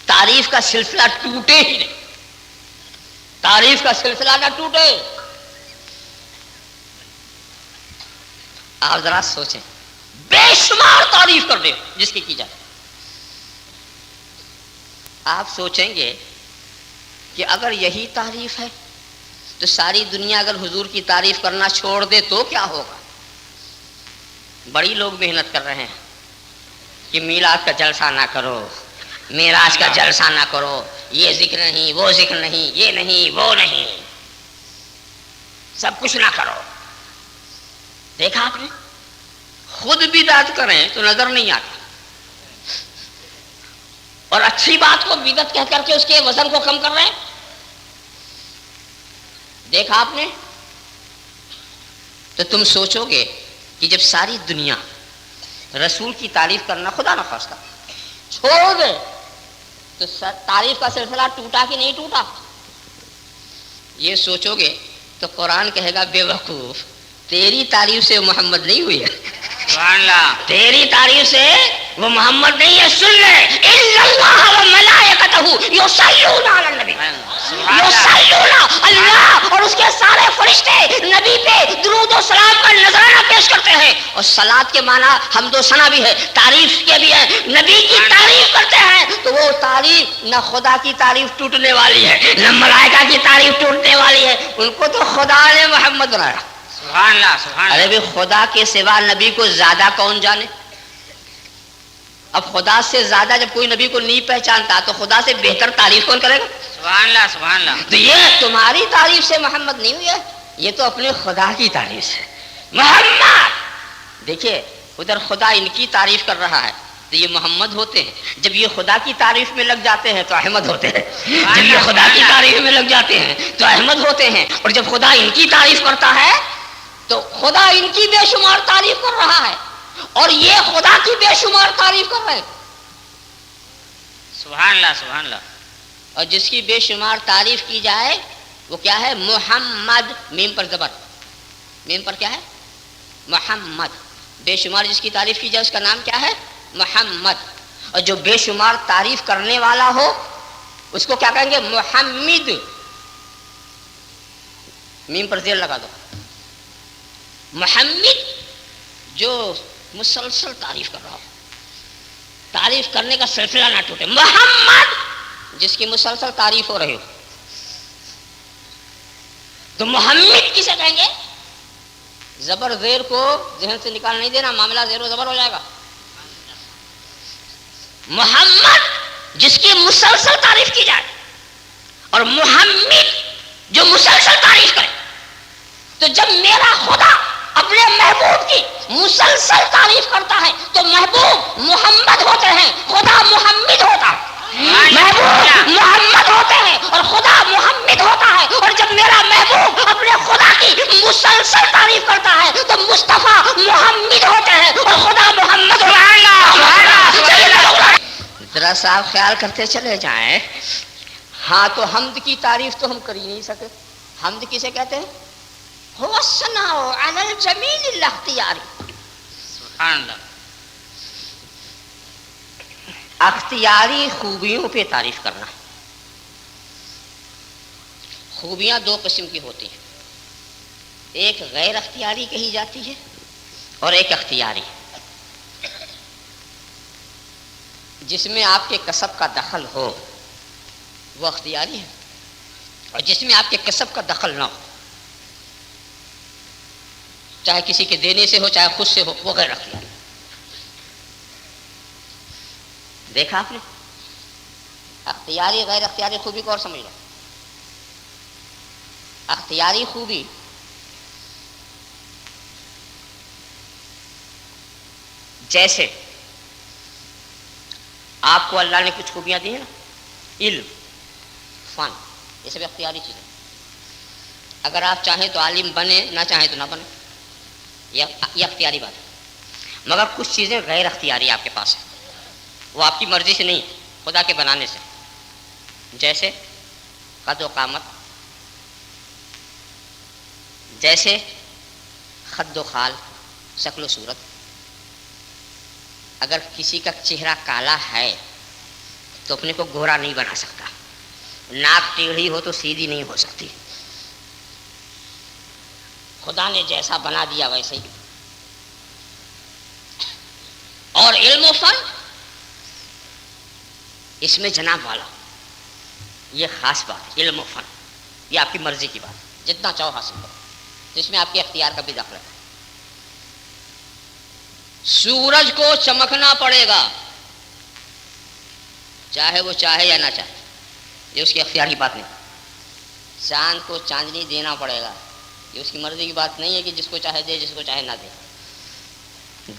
Speaker 2: تعریف کا سلسلہ ٹوٹے ہی نہیں، تعریف کا سلسلہ نہ ٹوٹے. آپ ذرا سوچیں، بے شمار تعریف کر دے جس کی جائے. آپ سوچیں گے کہ اگر یہی تعریف ہے تو ساری دنیا اگر حضور کی تعریف کرنا چھوڑ دے تو کیا ہوگا؟ بڑی لوگ محنت کر رہے ہیں کہ میلاد کا جلسہ نہ کرو، معراج کا جلسہ نہ کرو، یہ ذکر نہیں، وہ ذکر نہیں، یہ نہیں، وہ نہیں، سب کچھ نہ کرو. دیکھا آپ نے، خود بدعت کریں تو نظر نہیں آتا، اور اچھی بات کو بدعت کہہ کر کے اس کے وزن کو کم کر رہے ہیں. دیکھا آپ نے. تو تم سوچو گے کہ جب ساری دنیا رسول کی تعریف کرنا خدا نہ خواستہ چھوڑ دے تو تعریف کا سلسلہ ٹوٹا کہ نہیں ٹوٹا؟ یہ سوچو گے تو قرآن کہے گا بے وقوف، تیری تعریف سے محمد نہیں ہوئی ہے، تیری تعریف سے وہ محمد نہیں ہے. سن لے، اِنَّ اللَّهَ وَمَلَائِكَتَهُ يُصَلُّونَ عَلَى النَّبِيِّ، يُصَلُّونَ، اللہ اور اس کے سارے فرشتے نبی پہ درود و سلام کا نذرانہ پیش کرتے ہیں. اور صلاۃ کے معنی حمد و ثنا بھی ہے، تعریف کے بھی ہے. نبی کی تعریف کرتے ہیں تو وہ تعریف نہ خدا کی تعریف ٹوٹنے والی ہے نہ ملائکہ کی تعریف ٹوٹنے والی ہے. ان کو تو خدا نے محمد بنایا. سبحان اللہ، سبحان اللہ. ارے بھی خدا کے سوا نبی کو زیادہ کون جانے؟ اب خدا سے زیادہ جب کوئی نبی کو نہیں پہچانتا تو خدا سے بہتر تعریف کون کرے گا؟ سبحان اللہ، سبحان اللہ. تو یہ تمہاری تعریف سے محمد نہیں ہوئی ہے، یہ تو اپنے خدا کی تعریف سے محمد. دیکھیے ادھر خدا ان کی تعریف کر رہا ہے تو یہ محمد ہوتے ہیں، جب یہ خدا کی تعریف میں لگ جاتے ہیں تو احمد ہوتے ہیں، جب یہ خدا کی تعریف میں لگ جاتے ہیں تو احمد ہوتے ہیں. اور جب خدا ان کی تعریف کرتا ہے تو خدا ان کی بے شمار تعریف کر رہا ہے اور یہ خدا کی بے شمار تعریف کر رہے ہیں. سبحان اللہ، سبحان اللہ. اور جس کی بے شمار تعریف کی جائے وہ کیا ہے؟ محمد. میم پر زبر، میم پر کیا ہے؟ محمد. بے شمار جس کی تعریف کی جائے اس کا نام کیا ہے؟ محمد. اور جو بے شمار تعریف کرنے والا ہو اس کو کیا کہیں گے؟ محمد. میم پر زیر لگا دو. محمد جو مسلسل تعریف کر رہا ہو، تعریف کرنے کا سلسلہ نہ ٹوٹے. محمد جس کی مسلسل تعریف ہو رہی ہو. تو محمد کسے کہیں گے؟ زبر زیر کو ذہن سے نکال نہیں دینا، معاملہ زیر و زبر ہو جائے گا. محمد جس کی مسلسل تعریف کی جائے، اور محمد جو مسلسل تعریف کرے. تو جب میرا خدا اپنے محبوب کی مسلسل تعریف کرتا ہے تو محبوب محمد ہوتے ہیں، خدا محمد ہوتا ہے. محبوب محمد ہوتے ہیں اور خدا محمد ہوتا ہے. اور جب میرا محبوب اپنے خدا کی مسلسل تعریف کرتا ہے تو مصطفیٰ محمد ہوتے ہیں اور خدا محمد ذرا سا آپ خیال کرتے چلے جائیں. ہاں تو حمد کی تعریف تو ہم کر ہی نہیں سکے. حمد کسے کہتے ہیں؟ هو الثناء علی الجمیل الاختیاری.
Speaker 1: سبحان اللہ.
Speaker 2: اختیاری خوبیوں پہ تعریف کرنا. خوبیاں دو قسم کی ہوتی ہیں، ایک غیر اختیاری کہی جاتی ہے اور ایک اختیاری، جس میں آپ کے کسب کا دخل ہو وہ اختیاری ہے، اور جس میں آپ کے کسب کا دخل نہ ہو، چاہے کسی کے دینے سے ہو چاہے خود سے ہو، وہ غیر اختیاری. دیکھا آپ نے؟ اختیاری غیر اختیاری خوبی کو اور سمجھ لو. اختیاری خوبی جیسے آپ کو اللہ نے کچھ خوبیاں دی ہیں نا، علم، فن، یہ سب اختیاری چیزیں. اگر آپ چاہیں تو عالم بنے، نہ چاہیں تو نہ بنے، یہ اختیاری بات ہے. مگر کچھ چیزیں غیر اختیاری آپ کے پاس ہیں، وہ آپ کی مرضی سے نہیں، خدا کے بنانے سے. جیسے قد و قامت، جیسے خد و خال، شکل و صورت. اگر کسی کا چہرہ کالا ہے تو اپنے کو گورا نہیں بنا سکتا، ناک ٹیڑھی ہو تو سیدھی نہیں ہو سکتی. خدا نے جیسا بنا دیا ویسے ہی. اور علم و فن، اس میں جناب والا، یہ خاص بات ہے. علم و فن یہ آپ کی مرضی کی بات ہے، جتنا چاہو حاصل کرو، جس میں آپ کے اختیار کا بھی دخل ہے. سورج کو چمکنا پڑے گا چاہے وہ چاہے یا نہ چاہے، یہ اس کی اختیار کی بات نہیں. چاند کو چاندنی دینا پڑے گا، یہ اس کی مرضی کی بات نہیں ہے کہ جس کو چاہے دے جس کو چاہے نہ دے.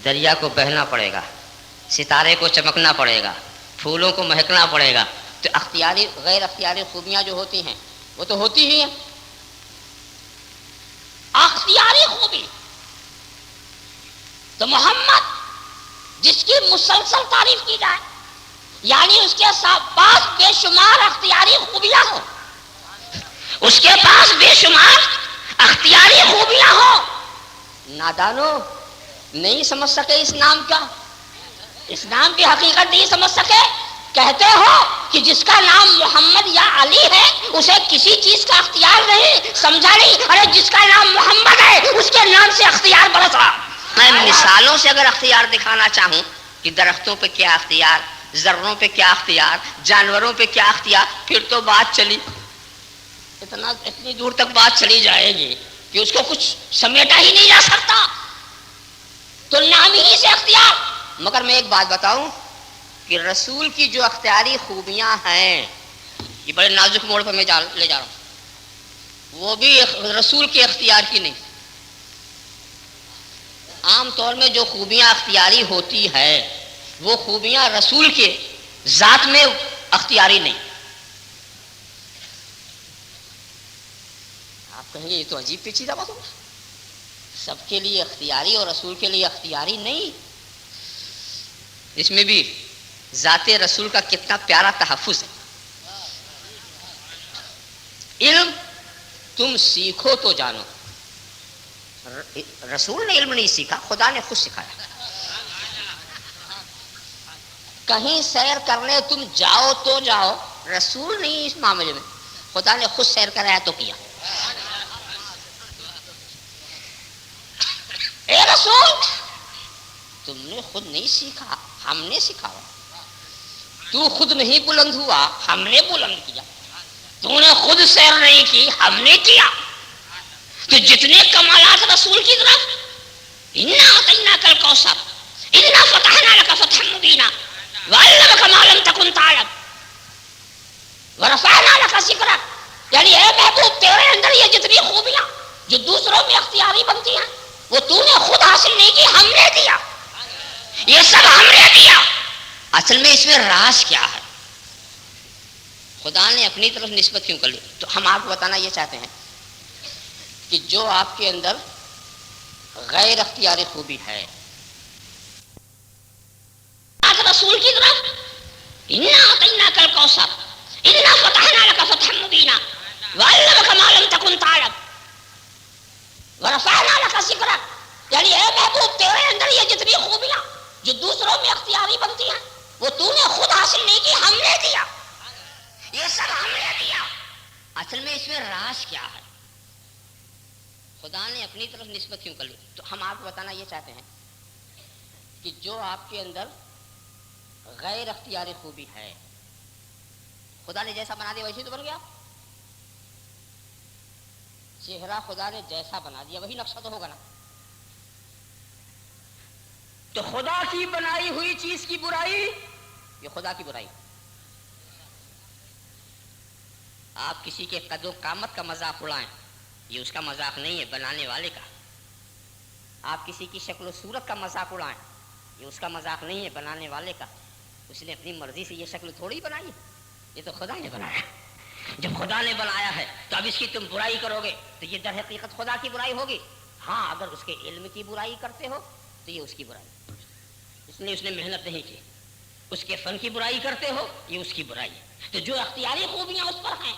Speaker 2: دریا کو بہنا پڑے گا، ستارے کو چمکنا پڑے گا، پھولوں کو مہکنا پڑے گا. تو اختیاری غیر اختیاری خوبیاں جو ہوتی ہیں وہ تو ہوتی ہی ہیں. اختیاری خوبی تو محمد جس کی مسلسل تعریف کی جائے، یعنی اس کے پاس بے شمار اختیاری خوبیاں ہوں، اس کے پاس بے شمار اختیاری خوبیاں ہوں. نادانو نہیں سمجھ سکے اس نام کا، اس نام کی حقیقت نہیں سمجھ سکے. کہتے ہو کہ جس کا نام محمد یا علی ہے اسے کسی چیز کا اختیار نہیں، سمجھا نہیں؟ ارے جس کا نام محمد ہے اس کے نام سے اختیار برس رہا. میں مثالوں سے اگر اختیار دکھانا چاہوں کہ درختوں پہ کیا اختیار، ذروں پہ کیا اختیار، جانوروں پہ کیا اختیار، پھر تو بات چلی اتنی دور تک بات چلی جائے گی کہ اس کو کچھ سمیٹا ہی نہیں جا سکتا. تو نام ہی سے اختیار. مگر میں ایک بات بتاؤں کہ رسول کی جو اختیاری خوبیاں ہیں، یہ بڑے نازک موڑ پر میں لے جا رہا ہوں، وہ بھی رسول کے اختیار کی نہیں. عام طور میں جو خوبیاں اختیاری ہوتی ہے وہ خوبیاں رسول کے ذات میں اختیاری نہیں. آپ کہیں گے یہ تو عجیب پیچیدہ بات ہوگا، سب کے لیے اختیاری اور رسول کے لیے اختیاری نہیں. اس میں بھی ذات رسول کا کتنا پیارا تحفظ ہے. علم تم سیکھو تو جانو. رسول نے علم نہیں سیکھا، خدا نے خود سکھایا. کہیں سیر کرنے تم جاؤ تو جاؤ، رسول نہیں اس معاملے میں، خدا نے خود سیر کرایا تو کیا. اے رسول تم نے خود نہیں سیکھا، ہم نے سکھایا. تو خود نہیں بلند ہوا، ہم نے بلند کیا. تو نے خود سیر نہیں کی، ہم نے کیا. تو جتنے کمالات رسول کی طرف، انا اعطیناک الکوثر، انا فتحنا لک فتحا مبینا وعلمک ما لم تکن تعلم ورفعنا لک ذکرک. یعنی اے محبوب تیرے اندر یہ جتنی خوبیاں جو دوسروں میں اختیاری بنتی ہیں وہ تو نے خود حاصل نہیں کی، ہم نے دیا. یہ سب ہم نے دیا. اصل میں اس میں راز کیا ہے؟ خدا نے اپنی طرف نسبت کیوں کر لی؟ تو ہم آپ کو بتانا یہ چاہتے ہیں کہ جو آپ کے اندر غیر اختیاری خوبی ہے. رسول کی طرف انا اعطیناک الکوثر انا فتحنا لک فتحا مبینا وعلمک ما لم تکن تعلم ورفعنا لک ذکرک. یعنی اے محبوب تیرے اندر یہ جتنی خوبیاں جو دوسروں میں اختیاری بنتی ہیں وہ تو نے خود حاصل نہیں کی، ہم نے دیا، یہ سب ہم نے دیا. اصل میں اس میں راز کیا ہے؟ خدا نے اپنی طرف نسبت کیوں کر لی؟ تو ہم آپ کو بتانا یہ چاہتے ہیں کہ جو آپ کے اندر غیر اختیاری خوبی ہے خدا نے جیسا بنا دیا ویسے تو بن گیا. چہرہ خدا نے جیسا بنا دیا وہی نقشہ تو ہوگا نا. تو خدا کی بنائی ہوئی چیز کی برائی یہ خدا کی برائی. آپ کسی کے قد و قامت کا مذاق اڑائیں یہ اس کا مذاق نہیں ہے، بنانے والے کا. آپ کسی کی شکل و صورت کا مذاق اڑائیں یہ اس کا مذاق نہیں ہے، بنانے والے کا. اس نے اپنی مرضی سے یہ شکل تھوڑی بنائی ہے، یہ تو خدا نے بنایا. جب خدا نے بنایا ہے تو اب اس کی تم برائی کرو گے تو یہ در حقیقت خدا کی برائی ہوگی. ہاں اگر اس کے علم کی برائی کرتے ہو تو یہ اس کی برائی، اس نے محنت نہیں کی. اس کے فن کی برائی کرتے ہو یہ اس کی برائی ہے. تو جو اختیاری خوبیاں اس پر ہیں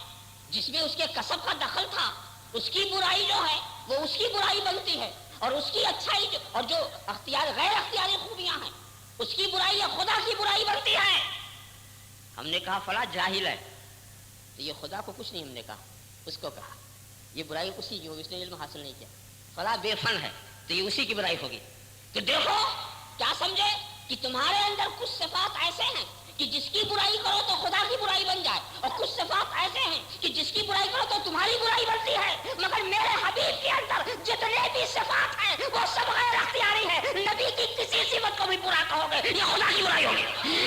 Speaker 2: جس میں اس کے کسب کا دخل تھا اس کی برائی جو ہے وہ اس کی برائی بنتی ہے، اور اس کی اچھائی اور جو غیر اختیاری خوبیاں ہیں اس کی برائی یا خدا کی برائی بنتی ہے. ہم نے کہا فلاں جاہل ہے تو یہ خدا کو کچھ نہیں ہم نے کہا، اس کو کہا یہ برائی اسی کی ہوگی، اس نے علم حاصل نہیں کیا. فلاں بے فن ہے تو یہ اسی کی برائی ہوگی. تو دیکھو کیا سمجھے کہ تمہارے اندر کچھ صفات ایسے ہیں کہ جس کی برائی کرو تو خدا کی برائی بن جائے، اور کچھ صفات ایسے ہیں کہ جس کی برائی کرو تو تمہاری برائی بنتی ہے. مگر میرے حبیب کے اندر جتنے بھی صفات ہیں وہ سب غیر اختیاری ہیں. نبی کی کسی صفت کو بھی برا کہو گے یہ خدا کی برائی ہوگی.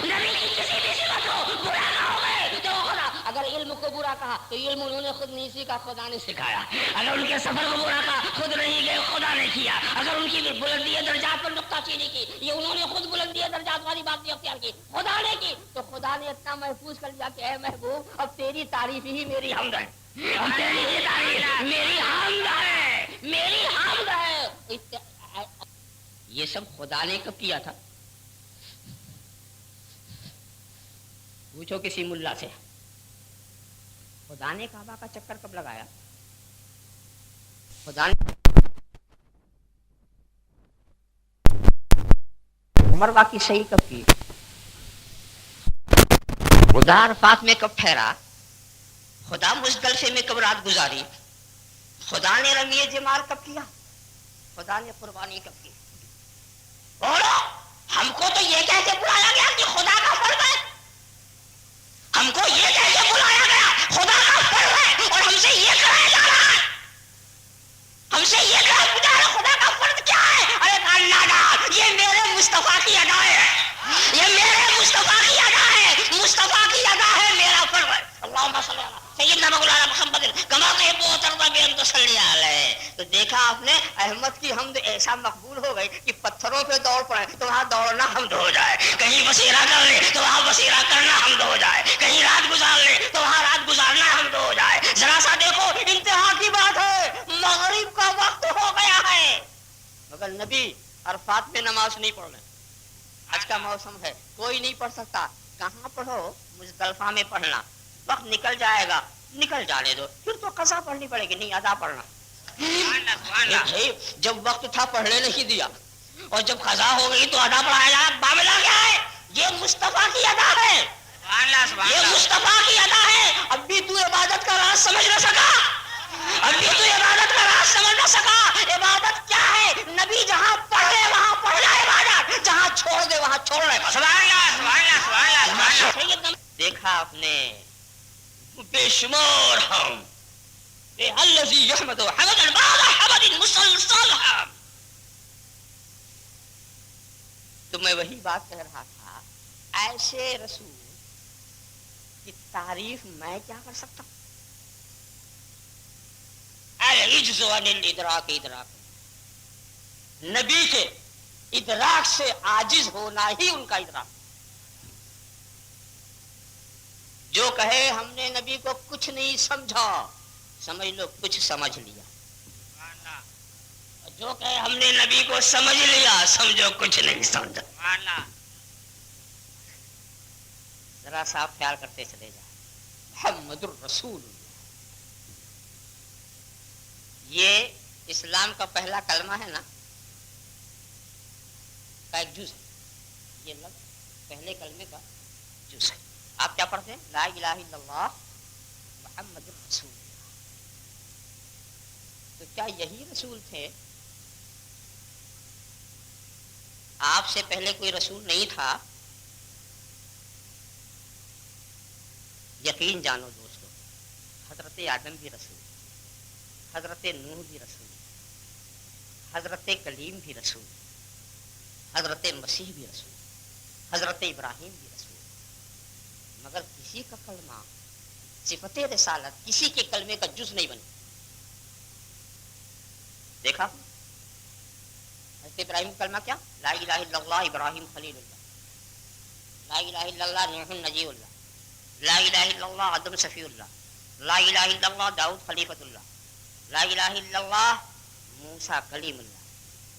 Speaker 2: نبی کی کسی بھی صفت کو برا کہو گے تو خدا. اگر علم کو برا کہا تو علم انہوں نے خود نہیں سیکھا، خدا نے سکھایا. اگر ان کے سفر کو برا کہا خود نہیں گئے، خدا نے کیا. اگر ان کی بلندی درجات پر نقطہ چینی کی یہ انہوں نے خود بلندی درجات والی بات نہیں اختیار کی، خدا نے کی. تو خدا نے اتنا محفوظ کر لیا کہ اے محبوب اب تیری تعریف ہی میری حمد ہے، اب تیری ہی تعریف میری حمد ہے، میری حمد ہے. یہ سب خدا نے کب کیا تھا؟ پوچھو کسی ملا سے خدا نے کعبہ کا چکر کب لگایا؟ خدا نے عمرہ کی صحیح کب کی؟ خدا عرفات میں کب ٹھہرا؟ خدا مزدلفے میں کب رات گزاری؟ خدا نے رمی جمار کب کیا؟ خدا نے قربانی کب کی؟ بولو. ہم کو تو یہ کہہ کے بلایا گیا کہ خدا کا فرض ہے، ہم کو یہ کہہ کے بلایا گیا خدا کا فرض ہے، اور ہم سے یہ کہا جا رہا ہے، ہم سے یہ کہا جا رہا ہے خدا کا فرض کیا ہے؟ ارے اللہ یہ میرے مصطفیٰ کی ادا ہے، یہ میرے مصطفیٰ کی ادا ہے، مصطفیٰ کی ادا ہے، میرا فرض ہے. اللہم صلی اللہ سیدنا مولانا محمد کما تحب و ترضی بان تصلی علیہ. تو دیکھا آپ نے احمد کی حمد ایسا مقبول ہو گئی کہ پتھروں پہ دوڑ پڑے تو وہاں دوڑنا حمد ہو جائے، کہیں بصیرہ کر لے تو وہاں بصیرہ کرنا حمد ہو جائے، کہیں رات گزار لے تو وہاں رات گزارنا حمد ہو جائے. ذرا سا دیکھو انتہا کی بات ہے، مغرب کا وقت ہو گیا ہے مگر نبی عرفات میں نماز نہیں پڑھ رہے. آج کا موسم ہے کوئی نہیں پڑھ سکتا، کہاں پڑھو؟ مزدلفہ میں پڑھنا. وقت نکل جائے گا، نکل جانے دو، پھر تو قضا پڑھنی پڑے گی، نہیں ادا پڑھنا. جب وقت تھا پڑھنے نہیں دیا اور جب قضا ہو گئی تو ادا پڑھایا جا رہا. معاملہ کیا ہے؟ یہ مصطفیٰ کی ادا ہے، یہ مصطفیٰ کی ادا ہے. اب بھی تو عبادت کا راز سمجھ نہ سکا، اب بھی تو عبادت کا راز سمجھ نہ سکا. عبادت کیا ہے؟ نبی جہاں پڑھ لے وہاں پڑھنا عبادت، جہاں چھوڑ دے وہاں چھوڑنا. دیکھا آپ نے بے شمار ہم الذی یحمد حمدا بعد حمد مسلسل. تو میں وہی بات کہہ رہا تھا، ایسے رسول کی تعریف میں کیا کر سکتا ہوں؟ العجز عن الادراک، ادراک نبی کے ادراک سے عاجز ہونا ہی ان کا ادراک. جو کہے ہم نے نبی کو کچھ نہیں سمجھا، سمجھ لو کچھ سمجھ لیا. جو کہ ہم نے نبی کو سمجھ لیا، سمجھو کچھ نہیں سمجھا. ذرا صاف خیال کرتے چلے جائیں. محمد الرسول اللہ، یہ اسلام کا پہلا کلمہ ہے نا، کا ایک جز ہے. یہ لفظ پہلے کلمے کا جز ہے. آپ کیا پڑھتے ہیں؟ لا الہ الا اللہ محمد الرسول اللہ. تو کیا یہی رسول تھے؟ آپ سے پہلے کوئی رسول نہیں تھا؟ یقین جانو دوستو، حضرت آدم بھی رسول، حضرت نوح بھی رسول، حضرت کلیم بھی رسول، حضرت مسیح بھی رسول، حضرت ابراہیم بھی رسول. مگر کسی کا کلمہ صفت رسالت کسی کے کلمے کا جز نہیں بنے. دیکھا حضرت ابراہیم کا کلمہ کیا؟ لا الہ الا اللہ ابراہیم خلیل اللہ، لا الہ الا اللہ نوح نجی اللہ، لا الہ الا اللہ آدم صفی اللہ، لا الہ الا اللہ داؤد خلیفۃ اللہ، لا الہ الا اللہ موسیٰ کلیم اللہ،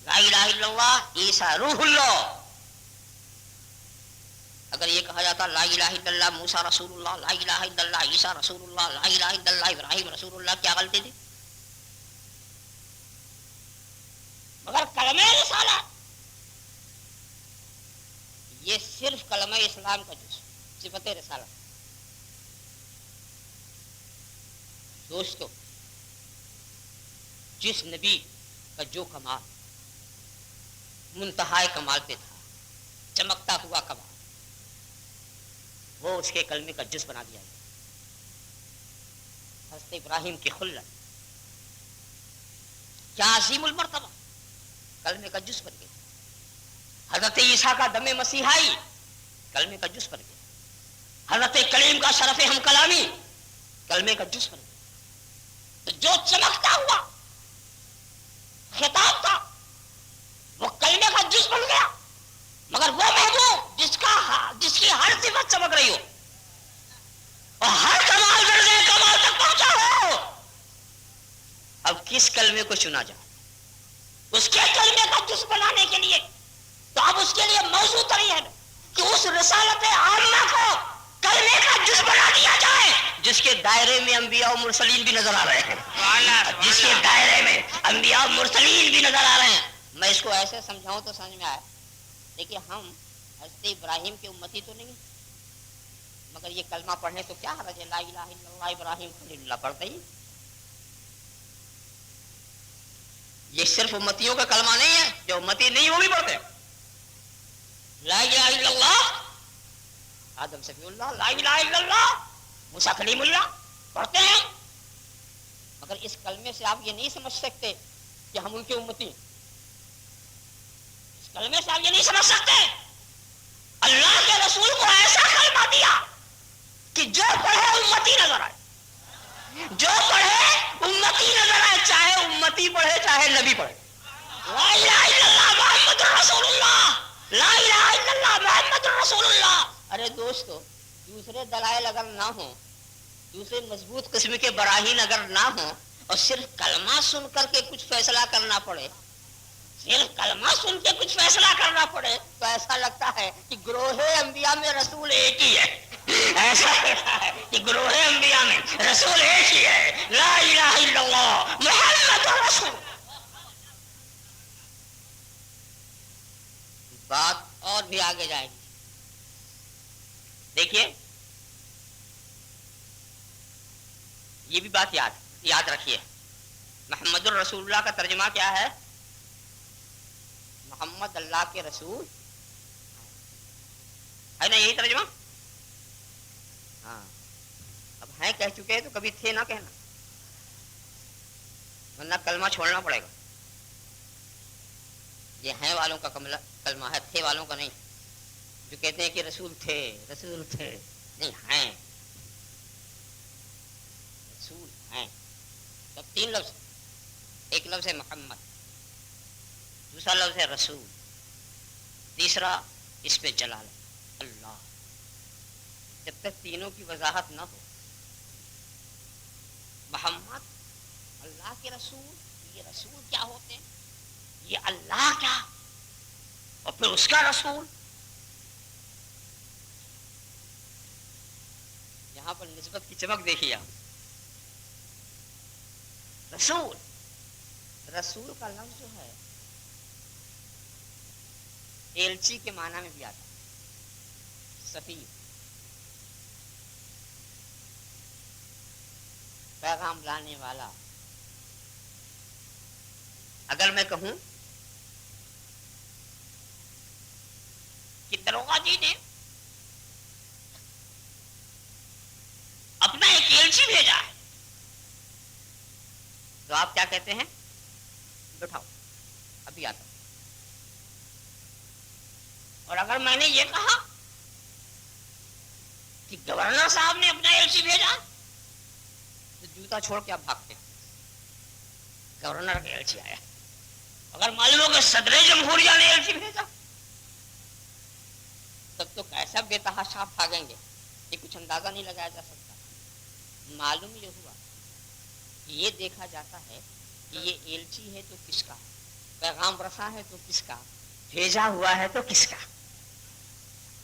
Speaker 2: لا الہ الا اللہ عیسیٰ روح اللہ. اگر یہ کہا جاتا لا الہ الا اللہ موسیٰ رسول اللہ، لا الہ الا اللہ عیسیٰ رسول اللہ، لا الہ الا اللہ ابراہیم رسول اللہ، کیا غلطی تھی؟ مگر کلمہ رسالت یہ صرف کلمہ اسلام کا جز، صفت رسالت. دوستو، جس نبی کا جو کمال منتہائے کمال پہ تھا، چمکتا ہوا کمال، وہ اس کے کلمے کا جز بنا دیا گیا. حضرت ابراہیم کی خلت کیا عظیم المرتبہ، کلمے کا جز بن گیا. حضرت عیسیٰ کا دم مسیحائی کلمے کا جز بن گیا. حضرت کلیم کا شرف ہم کلامی کلمے کا جز بن گیا. تو جو چمکتا ہوا خطاب تھا وہ کلمے کا جز بن گیا. مگر وہ محبوب جس کی ہر صفت چمک رہی ہو اور ہر کمال درجے کمال تک پہنچا ہو، اب کس کلمے کو چنا جائے اس کے کلمے کا جز بنانے کے لیے؟ تو اب اس کے لیے موضوع تری ہے کہ اس رسالت عامہ کو کلمے کا جز بنا دیا جائے جس کے دائرے میں انبیاء و مرسلین بھی نظر آ رہے ہیں، جس کے دائرے میں انبیاء و مرسلین بھی نظر آ رہے ہیں. میں اس کو ایسے سمجھاؤں تو سمجھ میں آئے. دیکھیے ہم حضرت ابراہیم کی امتی تو نہیں، مگر یہ کلمہ پڑھنے تو کیا حرج ہے؟ لا الہ الا اللہ ابراہیم خلیل اللہ پڑھتے ہی. یہ صرف امتیوں کا کلمہ نہیں ہے، جو امتی نہیں وہ بھی پڑھتے. لا الہ الا اللہ آدم صفی اللہ، لا الہ الا اللہ موسیٰ کلیم اللہ پڑھتے ہیں. مگر اس کلمے سے آپ یہ نہیں سمجھ سکتے کہ ہم ان کے امتی ہیں. اس کلمے سے آپ یہ نہیں سمجھ سکتے. اللہ کے رسول کو ایسا کلمہ دیا کہ جو پڑھے امتی نظر آئے، جو پڑھے امتی نظر آئے، چاہے امتی پڑھے چاہے نبی پڑھے. لا الہ الا اللہ محمد رسول اللہ، لا الہ الا اللہ محمد رسول اللہ. ارے دوستو، دوسرے دلائل اگر نہ ہوں، دوسرے مضبوط قسم کے براہین اگر نہ ہوں، اور صرف کلمہ سن کر کے کچھ فیصلہ کرنا پڑے، صرف کلمہ سن کے کچھ فیصلہ کرنا پڑے، تو ایسا لگتا ہے کہ گروہ انبیاء میں رسول ایک ہی ہے. ایسا لگتا ہے کہ گروہ انبیاء میں رسول ایک ہی ہے. لا الہ الا اللہ محمد رسول. بات اور بھی آگے جائے گی. دیکھیے یہ بھی بات یاد رکھیے. محمد الرسول اللہ کا ترجمہ کیا ہے؟ محمد اللہ کے رسول ہے نا، یہی ترجمہ. ہاں اب ہیں کہہ چکے تو کبھی تھے نہ کہنا، ورنہ کلمہ چھوڑنا پڑے گا. یہ ہیں والوں کا کلمہ ہے، تھے والوں کا نہیں. جو کہتے ہیں کہ رسول تھے نہیں، ہیں رسول ہیں. تب تین لفظ، ایک لفظ ہے محمد، دوسرا لفظ ہے رسول، تیسرا اس پہ جلال اللہ. جب تک تینوں کی وضاحت نہ ہو، محمد اللہ کے رسول، یہ رسول کیا ہوتے ہیں؟ یہ اللہ کیا اور پھر اس کا رسول. یہاں پر نسبت کی چمک دیکھیے آپ. رسول، رسول کا لفظ جو ہے ایلچی کے معنی میں بھی آتا ہے، سفیر، پیغام لانے والا. اگر میں کہوں کہ دروغہ جی نے اپنا ایک ایلچی بھیجا ہے، تو آپ کیا کہتے ہیں؟ بٹھاؤ ابھی آتا ہوں. اور اگر میں نے یہ کہا کہ گورنر صاحب نے اپنا ایلچی بھیجا، تو جوتا چھوڑ کے آپ بھاگتے ہیں. گورنر کا ایلچی آیا. اگر معلوم ہو کہ صدر جمہوریہ نے ایلچی بھیجا، تب تو کیسا بے تحاشا آپ بھاگیں گے، یہ کچھ اندازہ نہیں لگایا جا سکتا. معلوم یہ ہوا، یہ دیکھا جاتا ہے کہ یہ ایلچی ہے تو کس کا، پیغام رساں ہے تو کس کا، بھیجا ہوا ہے تو کس کا.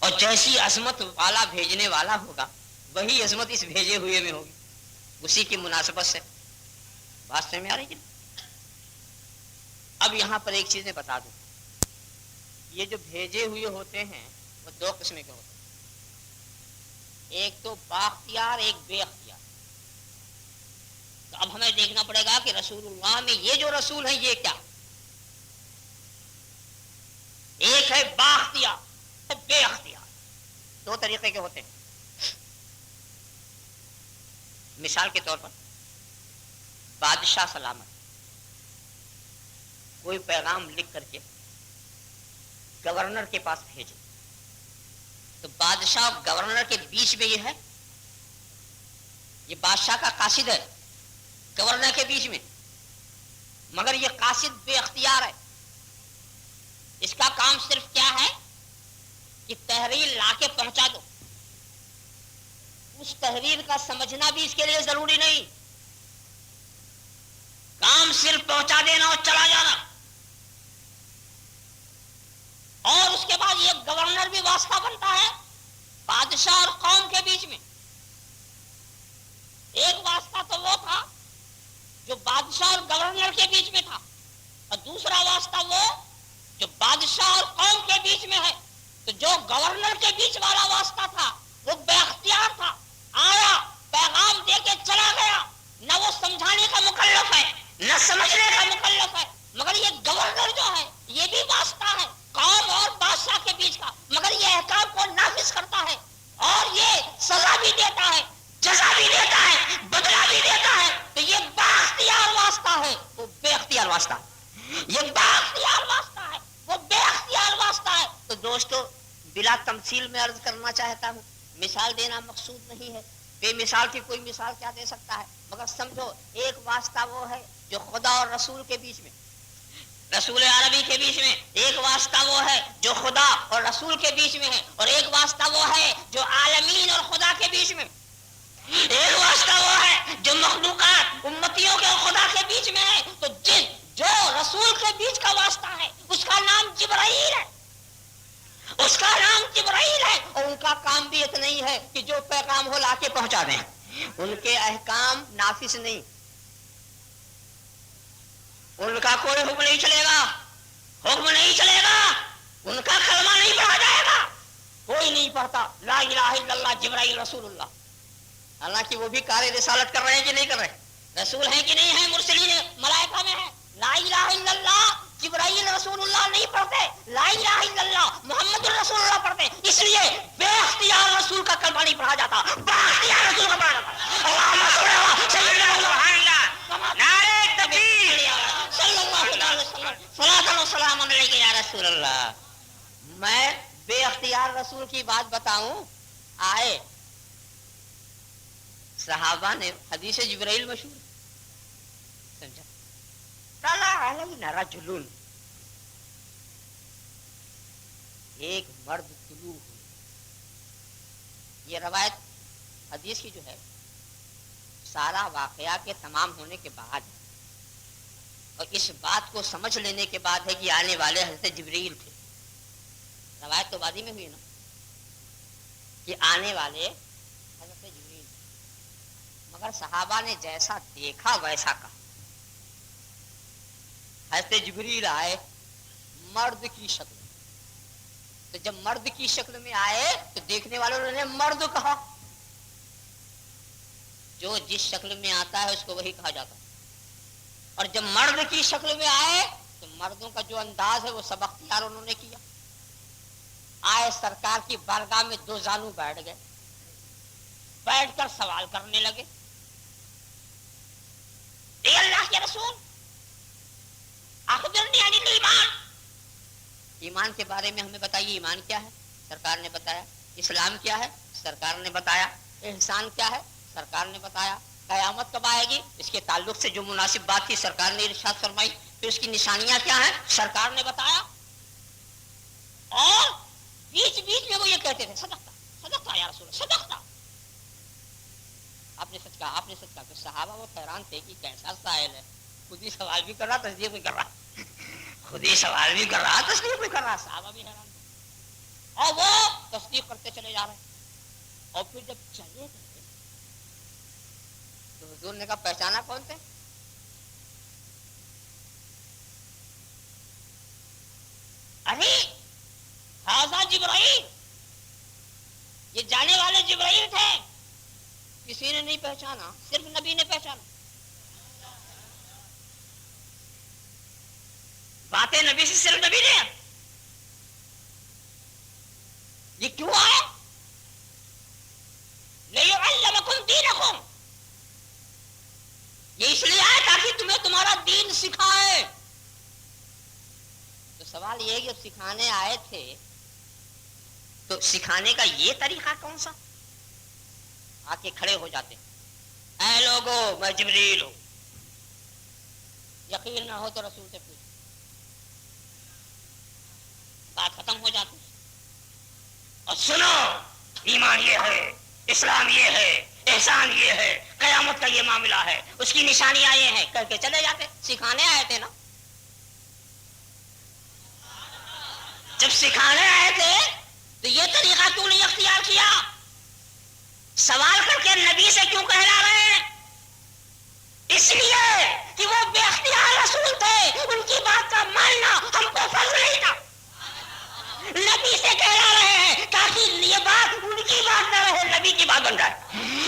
Speaker 2: اور جیسی عظمت والا بھیجنے والا ہوگا وہی عظمت اس بھیجے ہوئے میں ہوگی. اسی کی مناسبت سے بات سمجھ میں آ رہی ہے. اب یہاں پر ایک چیز میں بتا دوں، یہ جو بھیجے ہوئے ہوتے ہیں وہ دو قسم کے ہوتے ہیں، ایک تو بااختیار، ایک بے اختیار. تو اب ہمیں دیکھنا پڑے گا کہ رسول اللہ میں یہ جو رسول ہیں یہ کیا. ایک ہے بااختیار، بے اختیار. دو طریقے کے ہوتے ہیں. مثال کے طور پر بادشاہ سلامت کوئی پیغام لکھ کر کے گورنر کے پاس بھیجے، تو بادشاہ اور گورنر کے بیچ میں یہ ہے، یہ بادشاہ کا قاصد ہے گورنر کے بیچ میں، مگر یہ قاصد بے اختیار ہے. اس کا کام صرف کیا ہے کہ تحریر لا کے پہنچا دو. اس تحریر کا سمجھنا بھی اس کے لیے ضروری نہیں، کام صرف پہنچا دینا اور چلا جانا. اور اس کے بعد یہ گورنر بھی واسطہ بنتا ہے بادشاہ اور قوم کے بیچ میں. ایک واسطہ تو وہ تھا جو بادشاہ اور گورنر کے بیچ میں تھا، اور دوسرا واسطہ وہ جو بادشاہ اور قوم کے بیچ میں ہے. تو جو گورنر کے بیچ والا واسطہ تھا وہ بے اختیار تھا، آیا پیغام دے کے چلا گیا. نہ وہ سمجھانے کا مکلف ہے نہ سمجھنے کا مکلف ہے، مگر یہ گورنر جو ہے یہ بھی واسطہ ہے قوم اور بادشاہ کے بیچ کا، مگر یہ احکام کو نافذ کرتا ہے اور یہ سزا بھی دیتا ہے، جزا بھی دیتا ہے، بدلہ بھی دیتا ہے. تو یہ بااختیار واسطہ ہے، وہ بے اختیار واسطہ. یہ بااختیار واسطہ ہے، وہ بے اختیار واسطہ ہے. تو دوستو بلا تمثیل میں عرض کرنا چاہتا ہوں، مثال دینا مقصود نہیں ہے، بے مثال کی کوئی مثال کیا دے سکتا ہے، مگر سمجھو ایک واسطہ وہ ہے جو خدا اور رسول کے بیچ میں، رسول عربی کے بیچ میں. ایک واسطہ وہ ہے جو خدا اور رسول کے بیچ میں ہے، اور ایک واسطہ وہ ہے جو عالمین اور خدا کے بیچ میں. ایک واسطہ وہ ہے جو مخلوقات امتیوں کے اور خدا کے بیچ میں ہے. تو جو رسول کے بیچ کا واسطہ ہے اس کا نام جبرائیل ہے، اس کا نام جبرائیل ہے. اور ان کا کام بھی اتنا ہی ہے کہ جو پیغام ہو لا کے پہنچا دیں. ان کے احکام نافذ نہیں، ان کا کوئی حکم نہیں چلے گا، حکم نہیں چلے گا، ان کا کلمہ نہیں پڑھا جائے گا. کوئی نہیں پڑھتا لا الہ الا اللہ جبرائیل رسول اللہ. حالانکہ وہ بھی کار رسالت کر رہے ہیں کہ نہیں کر رہے، رسول ہیں کہ نہیں ہیں، مرسلین ملائکہ میں ہیں. لا الہ الا اللہ جبرائیل رسول اللہ نہیں پڑھتے، لا الہ الا اللہ محمد الرسول اللہ پڑھتے. اس لیے بے اختیار رسول کا کلمہ نہیں پڑھا جاتا، بااختیار رسول کا پڑھا جاتا. اللہم صلی اللہ صلاۃ و سلام علیک یا رسول اللہ. میں بے اختیار رسول کی بات بتاؤں، آئے صحابہ نے حدیث جبرائیل مشہور سمجھا، طلع علینا رجل، ایک مرد طلوع ہوئے. یہ روایت حدیث کی جو ہے سارا واقعہ کے تمام ہونے کے بعد اور اس بات کو سمجھ لینے کے بعد ہے کہ آنے والے حضرت جبریل تھے. روایت تو وادی میں ہوئی نا کہ آنے والے حضرت جبریل تھے. مگر صحابہ نے جیسا دیکھا ویسا کہا. حضرت جبریل آئے مرد کی شکل میں. تو جب مرد کی شکل میں آئے تو دیکھنے والوں نے مرد کہا. جو جس شکل میں آتا ہے اس کو وہی کہا جاتا ہے. اور جب مرد کی شکل میں آئے تو مردوں کا جو انداز ہے وہ سب اختیار انہوں نے کیا. آئے سرکار کی بارگاہ میں دو زانو بیٹھ گئے. بیٹھ کر سوال کرنے لگے. اے اللہ کے رسول اخبرنی عن الایمان. ایمان کے بارے میں ہمیں بتائیے. ایمان کیا ہے؟ سرکار نے بتایا. اسلام کیا ہے؟ سرکار نے بتایا. احسان کیا ہے؟ سرکار نے بتایا. قیامت کب آئے گی اس کے تعلق سے جو مناسب بات تھی سرکار نے ارشاد فرمائی. پھر اس کی نشانیاں کیا ہیں سرکار نے بتایا. اور بیچ بیچ میں وہ یہ کہتے تھے صدقتا صدقتا یا رسول صدقتا. آپ نے سچ کہا, آپ نے سچ کہا. کہ صحابہ وہ حیران تھے کہ کیسا سائل ہے, خود ہی سوال بھی کر رہا تصدیق بھی کر رہا, خود ہی سوال بھی کر رہا تصدیق بھی کر رہا. صحابہ بھی حیران تھے اور وہ تصدیق کرتے چلے جا رہے ہیں. اور پھر جب چلے گئے تو حضور نے کہا پہچانا کون تھے؟ ارے ہذا جبرائیل, یہ جانے والے جبرائیل تھے. کسی نے نہیں پہچانا, صرف نبی نے پہچانا. باتیں نبی سے صرف نبی نے. یہ کیوں آئے؟ لِيُعَلِّمَكُمْ دِينَكُمْ. یہ اس لیے آئے تاکہ تمہیں تمہارا دین سکھائے. تو سوال یہ ہے کہ سکھانے آئے تھے تو سکھانے کا یہ طریقہ کون سا؟ آ کے کھڑے ہو جاتے اے لوگو میں جبریل ہوں. یقین نہ ہو تو رسول سے پوچھ, بات ختم ہو جاتی. اور سنو ایمان یہ ہے, اسلام یہ ہے, احسان یہ ہے, قیامت کا یہ معاملہ ہے, اس کی نشانیاں یہ ہیں کر کے چلے جاتے. سکھانے آئے تھے نا. جب سکھانے آئے تھے تو یہ طریقہ کیوں نہیں اختیار کیا؟ سوال کر کے نبی سے کیوں کہلا رہے ہیں؟ اس لیے کہ وہ بے اختیار رسول تھے, ان کی بات کا ماننا ہم کو فرض نہیں تھا. نبی سے کہلا رہے ہیں تاکہ یہ بات ان کی بات نہ رہے, نبی کی بات بن جائے,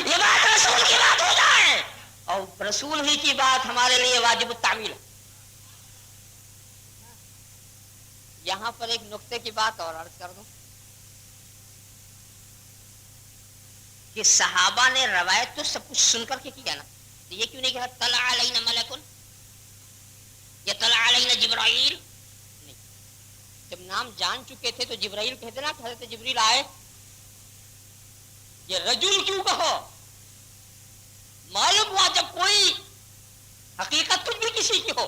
Speaker 2: یہ بات رسول کی بات ہو جائے. اور رسول ہی کی بات ہمارے لیے واجب التعمیل ہے. یہاں پر ایک نقطے کی بات اور عرض کر دوں کہ صحابہ نے روایت تو سب کچھ سن کر کے کیا نا. تو یہ کیوں نہیں کہا طلع علینا ملکن یا طلع علینا جبرائیل؟ نہیں, جب نام جان چکے تھے تو جبرائیل کہتے نا کہ حضرت جبریل آئے. یہ رجل کیوں کہو؟ معلوم ہوا جب کوئی حقیقت کچھ بھی کسی کی ہو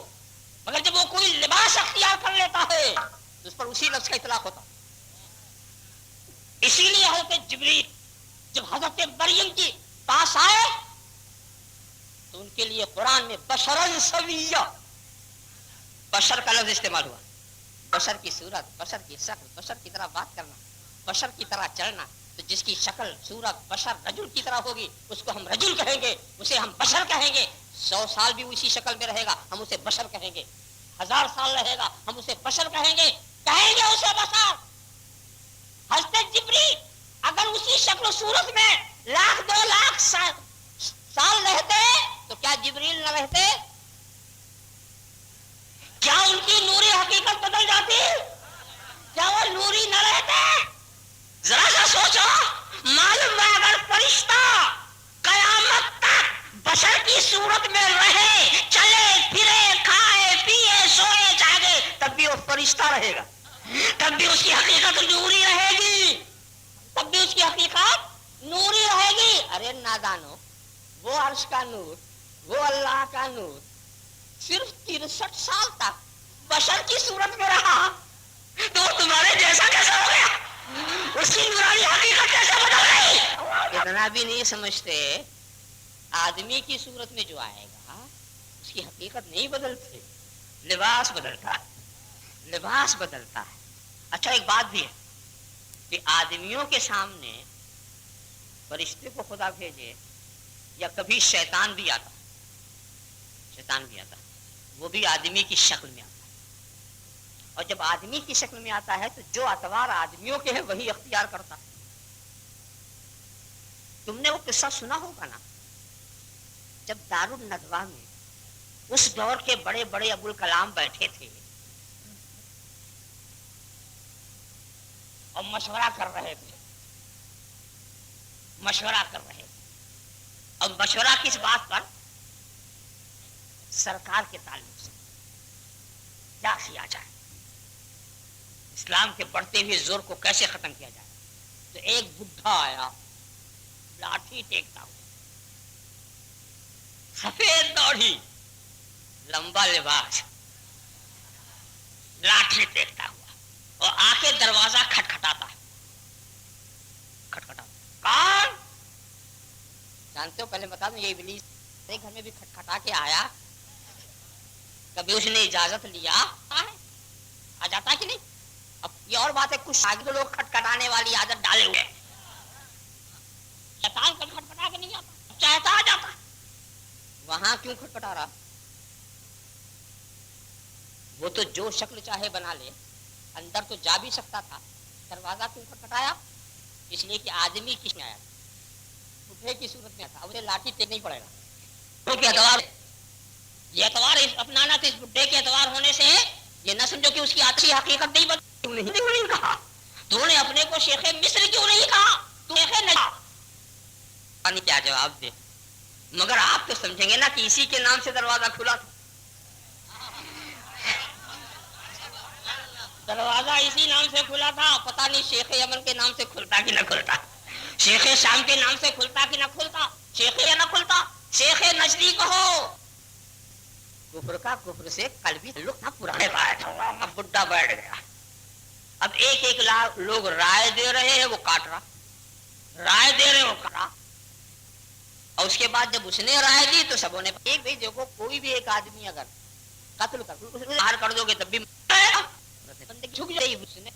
Speaker 2: مگر جب وہ کوئی لباس اختیار کر لیتا ہے تو اس پر اسی لفظ کا اطلاق ہوتا. اسی لیے حضرت جبریل جب حضرت مریم کے پاس آئے تو ان کے لیے قرآن میں بشرن سویہ, بشر کا لفظ استعمال ہوا. بشر کی صورت, بشر کی شکل, بشر کی طرح بات کرنا, بشر کی طرح چلنا. تو جس کی شکل صورت بشر رجل کی طرح ہوگی اس کو ہم رجل کہیں گے, اسے ہم بشر کہیں گے. 100 سال بھی اسی شکل میں رہے گا ہم اسے بشر کہیں گے. 1000 سال رہے گا ہم اسے بشر کہیں گے اسے بشر. حضرت جبریل اگر اسی شکل و صورت میں 1,00,000 2 لاکھ سال رہتے تو کیا جبریل نہ رہتے؟ کیا ان کی نوری حقیقت بدل جاتی؟ کیا وہ نوری نہ رہتے؟ ذرا سا سوچو. معلوم ہے اگر فرشتہ قیامت تک بشر کی صورت میں رہے, چلے پھرے, کھائے پیے, سوئے جاگے, تب بھی وہ فرشتہ رہے گا, تب بھی اس کی حقیقت نوری رہے گی, تب بھی اس کی حقیقت نوری رہے گی. ارے نادانو, وہ عرش کا نور, وہ اللہ کا نور صرف 63 سال تک بشر کی صورت میں رہا تو تمہارے جیسا کیسا ہو گیا؟ اس کی نورانی حقیقت کیسے بدل گئی؟ اتنا بھی نہیں سمجھتے. آدمی کی صورت میں جو آئے گا اس کی حقیقت نہیں بدلتی, لباس بدلتا ہے، لباس بدلتا ہے۔ اچھا ایک بات بھی ہے کہ آدمیوں کے سامنے فرشتے کو خدا بھیجے یا کبھی شیطان بھی آتا، شیطان بھی آتا، وہ بھی آدمی کی شکل میں آتا ہے، اور جب آدمی کی شکل میں آتا ہے تو جو اطوار آدمیوں کے ہیں وہی اختیار کرتا ہے۔ تم نے وہ قصہ سنا ہوگا نا، جب دارالندوا میں اس دور کے بڑے بڑے ابوالکلام بیٹھے تھے اور مشورہ کر رہے تھے، مشورہ کر رہے تھے، اور مشورہ کس بات پر؟ سرکار کے تعلق سے کیا کیا جائے، اسلام کے بڑھتے ہوئے زور کو کیسے ختم کیا جائے۔ تو ایک بڈھا آیا لاٹھی ٹیکتا ہوا، سفید داڑھی، لمبا لباس، لاٹھی ٹیکتا ہوا، اور آ کے دروازہ کھٹکھٹاتا ہے، کھٹکھٹاتا، کون؟ جانتے ہو، پہلے بتا دوں، یہ ابلیس میرے گھر میں بھی کھٹکھٹا کے آیا، کبھی اس نے اجازت لیا آ جاتا کہ نہیں؟ اب یہ اور بات ہے، کچھ شاگرد لوگ کھٹکھٹانے والی عادت ڈالے ہوئے، شیطان کبھی کھٹکھٹا کے نہیں آتا، چاہتا آ جاتا۔ وہاں کیوں کھٹکھٹا رہا؟ وہ تو جو شکل چاہے بنا لے، اندر تو جا بھی سکتا تھا، دروازہ کیوں کھٹکھٹایا؟ اس لیے کہ آدمی کس میں آیا، بڈھے کی صورت میں تھا، اسے لاٹھی ٹیکنا ہی پڑے گا، کیونکہ اعتبار، یہ اعتبار اپنانا تو اس بڈھے کے اعتبار ہونے سے یہ نہ سمجھو کہ اس کی اچھی حقیقت نہیں بدلی۔ تو نہیں کہا، تو نے اپنے کو شیخ مصر کیوں نہیں کہا، تو شیخ نہیں، کیا جواب دے؟ مگر آپ تو سمجھیں گے نا کہ اسی کے نام سے دروازہ کھلا تھا، دروازہ اسی نام سے کھلا تھا، پتہ نہیں شیخ یمن کے نام سے کھلتا کہ نہ کھلتا، شیخ شام کے نام سے کھلتا کہ نہ کھلتا، شیخ یا نہ کھلتا، شیخ نجدی کہو۔ کفر کا کفر سے قلبی تعلق تھا، پرانے اب بڈھا بیٹھ گیا، اب ایک ایک لوگ رائے دے رہے ہیں، وہ کاٹ رہا، رائے دے رہے وہ کاٹ رہا، اور اس کے بعد جب اس نے رائے دی تو سبوں نے ایک بھائی دیکھو، کوئی بھی ایک آدمی اگر قتل باہر کر دو گے تب بھی جھک جائے، اس نے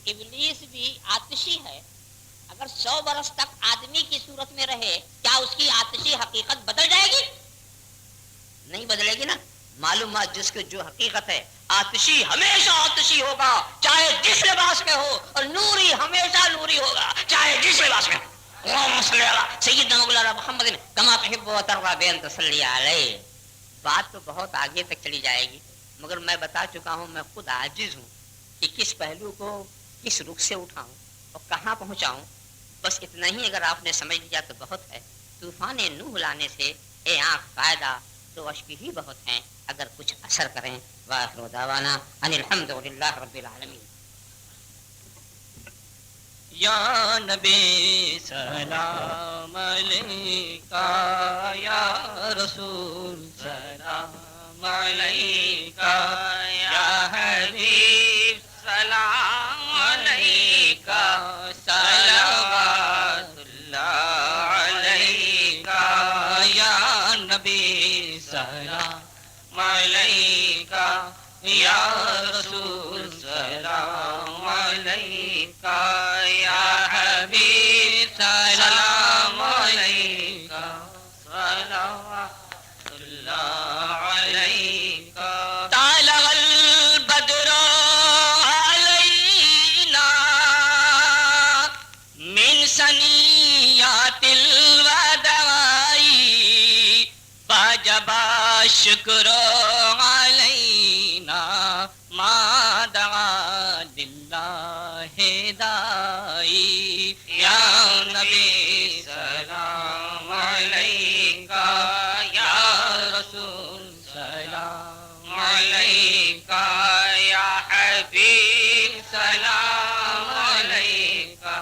Speaker 2: ابلیس بھی آتشی ہے، اگر 100 برس تک آدمی کی صورت میں رہے کیا اس کی آتشی حقیقت بدل جائے گی؟ نہیں بدلے گی نا۔ معلومات جس کی جو حقیقت ہے، آتشی ہمیشہ آتشی ہوگا چاہے جس لباس میں ہو، اور نوری ہمیشہ نوری ہوگا چاہے جس لباس میں ہو۔ اللہم صلی علی سیدنا مولانا محمد کما تحب و ترضی بین تصلی علیہ۔ بات تو بہت آگے تک چلی جائے گی، مگر میں بتا چکا ہوں، میں خود عاجز ہوں کہ کس پہلو کو کس رخ سے اٹھاؤں اور کہاں پہنچاؤں۔ بس اتنا ہی اگر آپ نے سمجھ لیا تو بہت ہے۔ طوفان نوح لانے سے اے آنکھ فائدہ تو اشک ہی بہت ہیں اگر کچھ اثر کریں۔ وآخر دعوانا ان الحمدللہ رب العالمین۔
Speaker 3: یا نبی سلام علیکہ، یا رسول سلام علیکہ، یا حبیب سلام علیکہ، صلوات اللہ علیکہ، یا نبی سلام علیکہ، یا رسول سلام علیکہ، یا حبیب سلام علیکہ، صلوات اللہ علیکہ۔ طلع البدر علینا من ثنیات الوداع، وجب الشکر علینا ما دعا للہ داعی۔ یا نبی سلام علیکہ، یا رسول سلام علیکہ، یا حبیب سلام علیکہ،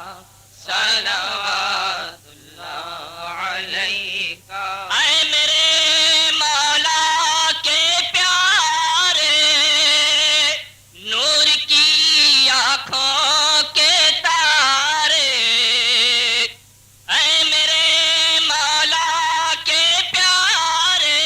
Speaker 3: صلوات اللہ علیکہ۔ اے میرے مولا کے پیارے، نور کی آنکھوں کے تارے، اے میرے مولا کے پیارے،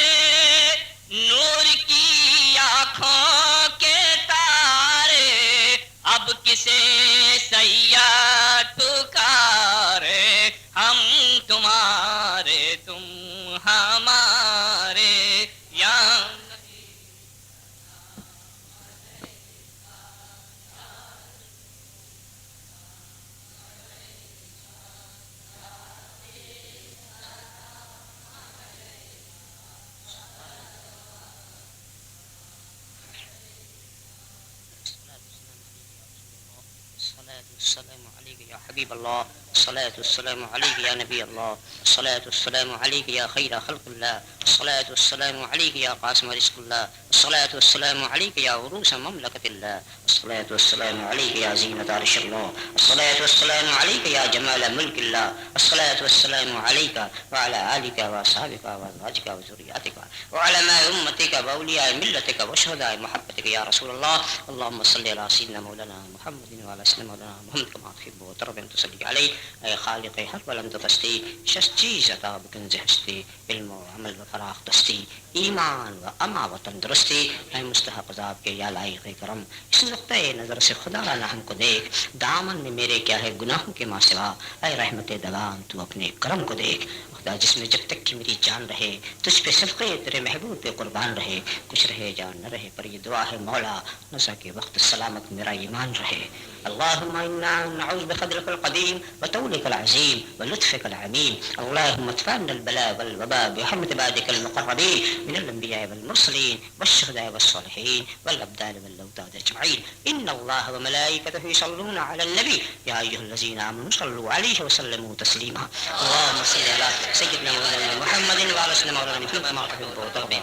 Speaker 1: السلام عليك يا حبيب الله، الصلاة والسلام عليك يا نبي الله، الصلاة والسلام عليك يا خير خلق الله، الصلاة والسلام عليك يا قاسم رزق الله، الصلاة والسلام عليك يا عروس مملكة الله، الصلاة والسلام عليك يا زينة عرش الله، الصلاة والسلام عليك يا جمال ملك الله، الصلاة والسلام عليك وعلى آلك وأصحابك وأزواجك وذرياتك وعلى ما أمتك وأولياء ملتك وشهداء محبتك يا رسول الله. اللهم صل على سيدنا مولانا محمد وعلى سيدنا مولانا محمد كما تحب وترضى أن تصلي عليه. اے خالق حق ولم تستی شش چیز عطا بکنز ہستی، علم و عمل و فراخ دستی، ایمان و اما و تندرستی. اے مستحق عذاب کے یا لائق کرم، اس نقطۂ نظر سے خدا نہ ہم کو دیکھ، دامن میں میرے کیا ہے گناہوں کے ماں سوا. اے رحمت دوام تو اپنے کرم کو دیکھ خدا، جس میں جب تک کہ میری جان رہے تجھ پہ صدقے تیرے محبوب پہ قربان رہے، کچھ رہے جان نہ رہے پر یہ دعا ہے مولا، نسا کے وقت سلامت میرا ایمان رہے. اللهم انا نعوذ بقدرك القديم وطولك العظيم ولطفك العميم. اللهم ادفع عنا البلاء والوباء بحرمة عبادك المقربين من الانبياء والمرسلين والشهداء والصالحين والابدال والاوتاد اجمعين. ان الله وملائكته يصلون على النبي يا ايها الذين امنوا صلوا عليه وسلموا تسليما. اللهم صل على سيدنا مولانا محمد وعلى سيدنا مولانا محمد كما تحب وترضى.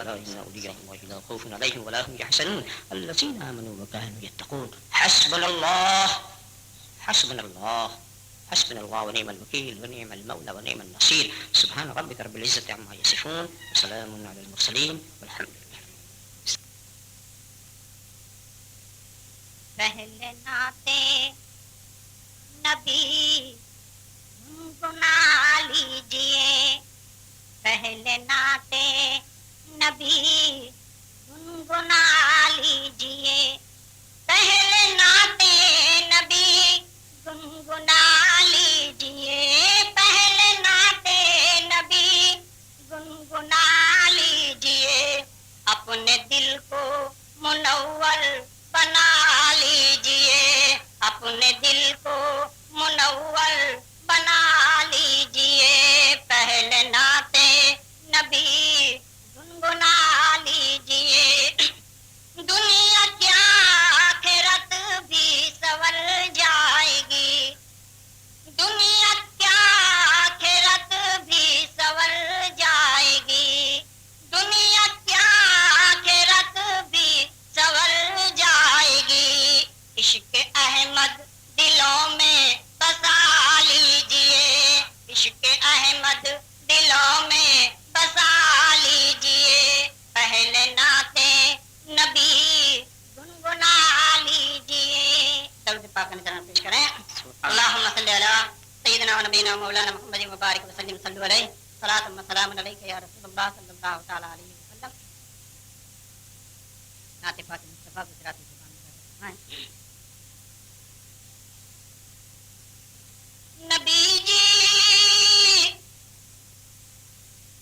Speaker 1: لا إن أولياء الله لا خوف عليهم ولا هم يحزنون الذين آمنوا وكانوا يتقون. حسبنا الله حسبنا الله حسبنا الله ونعم الوكيل ونعم المولى ونعم النصير. سبحان ربك رب العزة عما يصفون وسلام على المرسلين والحمد لله.
Speaker 4: پہلے ناتے نبی گنگنا لیجئے، پہلے ناتے نبی گنگنا لیجئے، پہلے ناتے نبی گنگنا لیجئے، پہلے ناتے نبی گنگنا لیجئے، اپنے دل کو منور بنا لیجئے، اپنے دل کو منور بنا لیجئے، پہلے ناتے نبی گنگنا لیجئے. دنیا کیا آخرت بھی سور جائے گی، دنیا کیا آخرت بھی سور جائے گی، دنیا کیا آخرت بھی سور جائے گی. عشق احمد دلوں میں بسا لیجئے، عشق احمد دلوں میں بسا لیجئے، پہلے ناتے نبی گنگنا لیجئے. درود پاک نظر پیش کریں. اللہم صلی علی سیدنا و نبینا مولانا محمد مبارک وسلم. صلو علیہ صلاۃ و سلام علیک یا رسول اللہ صلی اللہ تعالی علیہ وسلم. نعت پاک مصطفیٰ گجراتی زبان میں. نبی جی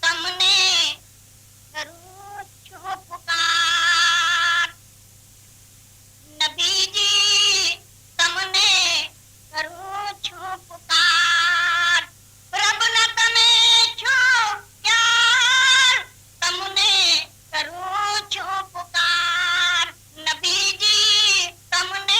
Speaker 4: سامنے کرو چھو پکار، نبی جی سامنے کرو چھو پکار، رب نہ تمہیں چھو پیار، سامنے کرو چھو پکار، نبی جی سامنے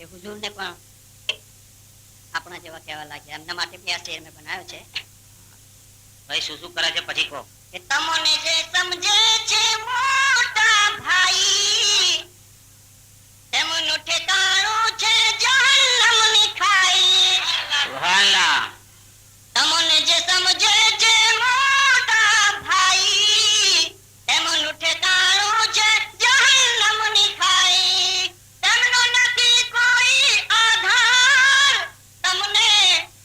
Speaker 2: એ હુજૂરને પણ આપણા જેવા કહેવા લાગ્યા, એમના માટે બી આ શેર મેં બનાવ્યો છે.
Speaker 1: ભાઈ શું શું કરે છે પછી કહો.
Speaker 2: કે તમને જે સમજે છે મોટા ભાઈ, તેમનું ઠેકાણું છે જહન્નમની ખાઈ.
Speaker 1: સુભાનઅલ્લાહ.
Speaker 2: તમને જે સમજે છે મોટા ભાઈ, તેમનું ઠેકાણું છે જહન્નમની ખાઈ. તેમનો નથી કોઈ આધાર, તમને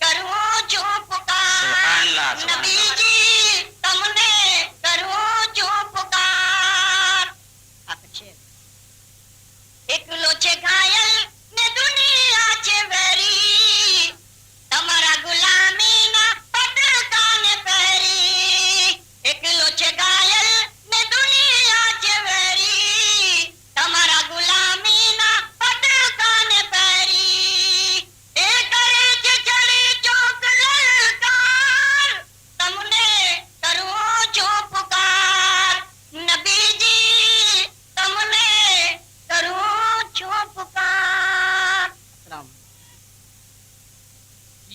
Speaker 2: કરું છું પુકાર.
Speaker 1: સુભાનઅલ્લાહ, સુભાનઅલ્લાહ.
Speaker 2: નબીજી તમને કરું છું પુકાર. આખર છે. એકલો છે ઘાયલ ને દુનિયા છે વેરી, તમારા ગુલામીના પટકાને પહેરી. એકલો છે ઘાયલ ને દુનિયા છે વેરી, તમારા ગુલામીના પટકાને પહેરી. એ કરે છે ચડી ચોક લલકાર, તમને કરું છું પુકાર. નબીજી તમને કરું છું પુકાર. સલામ.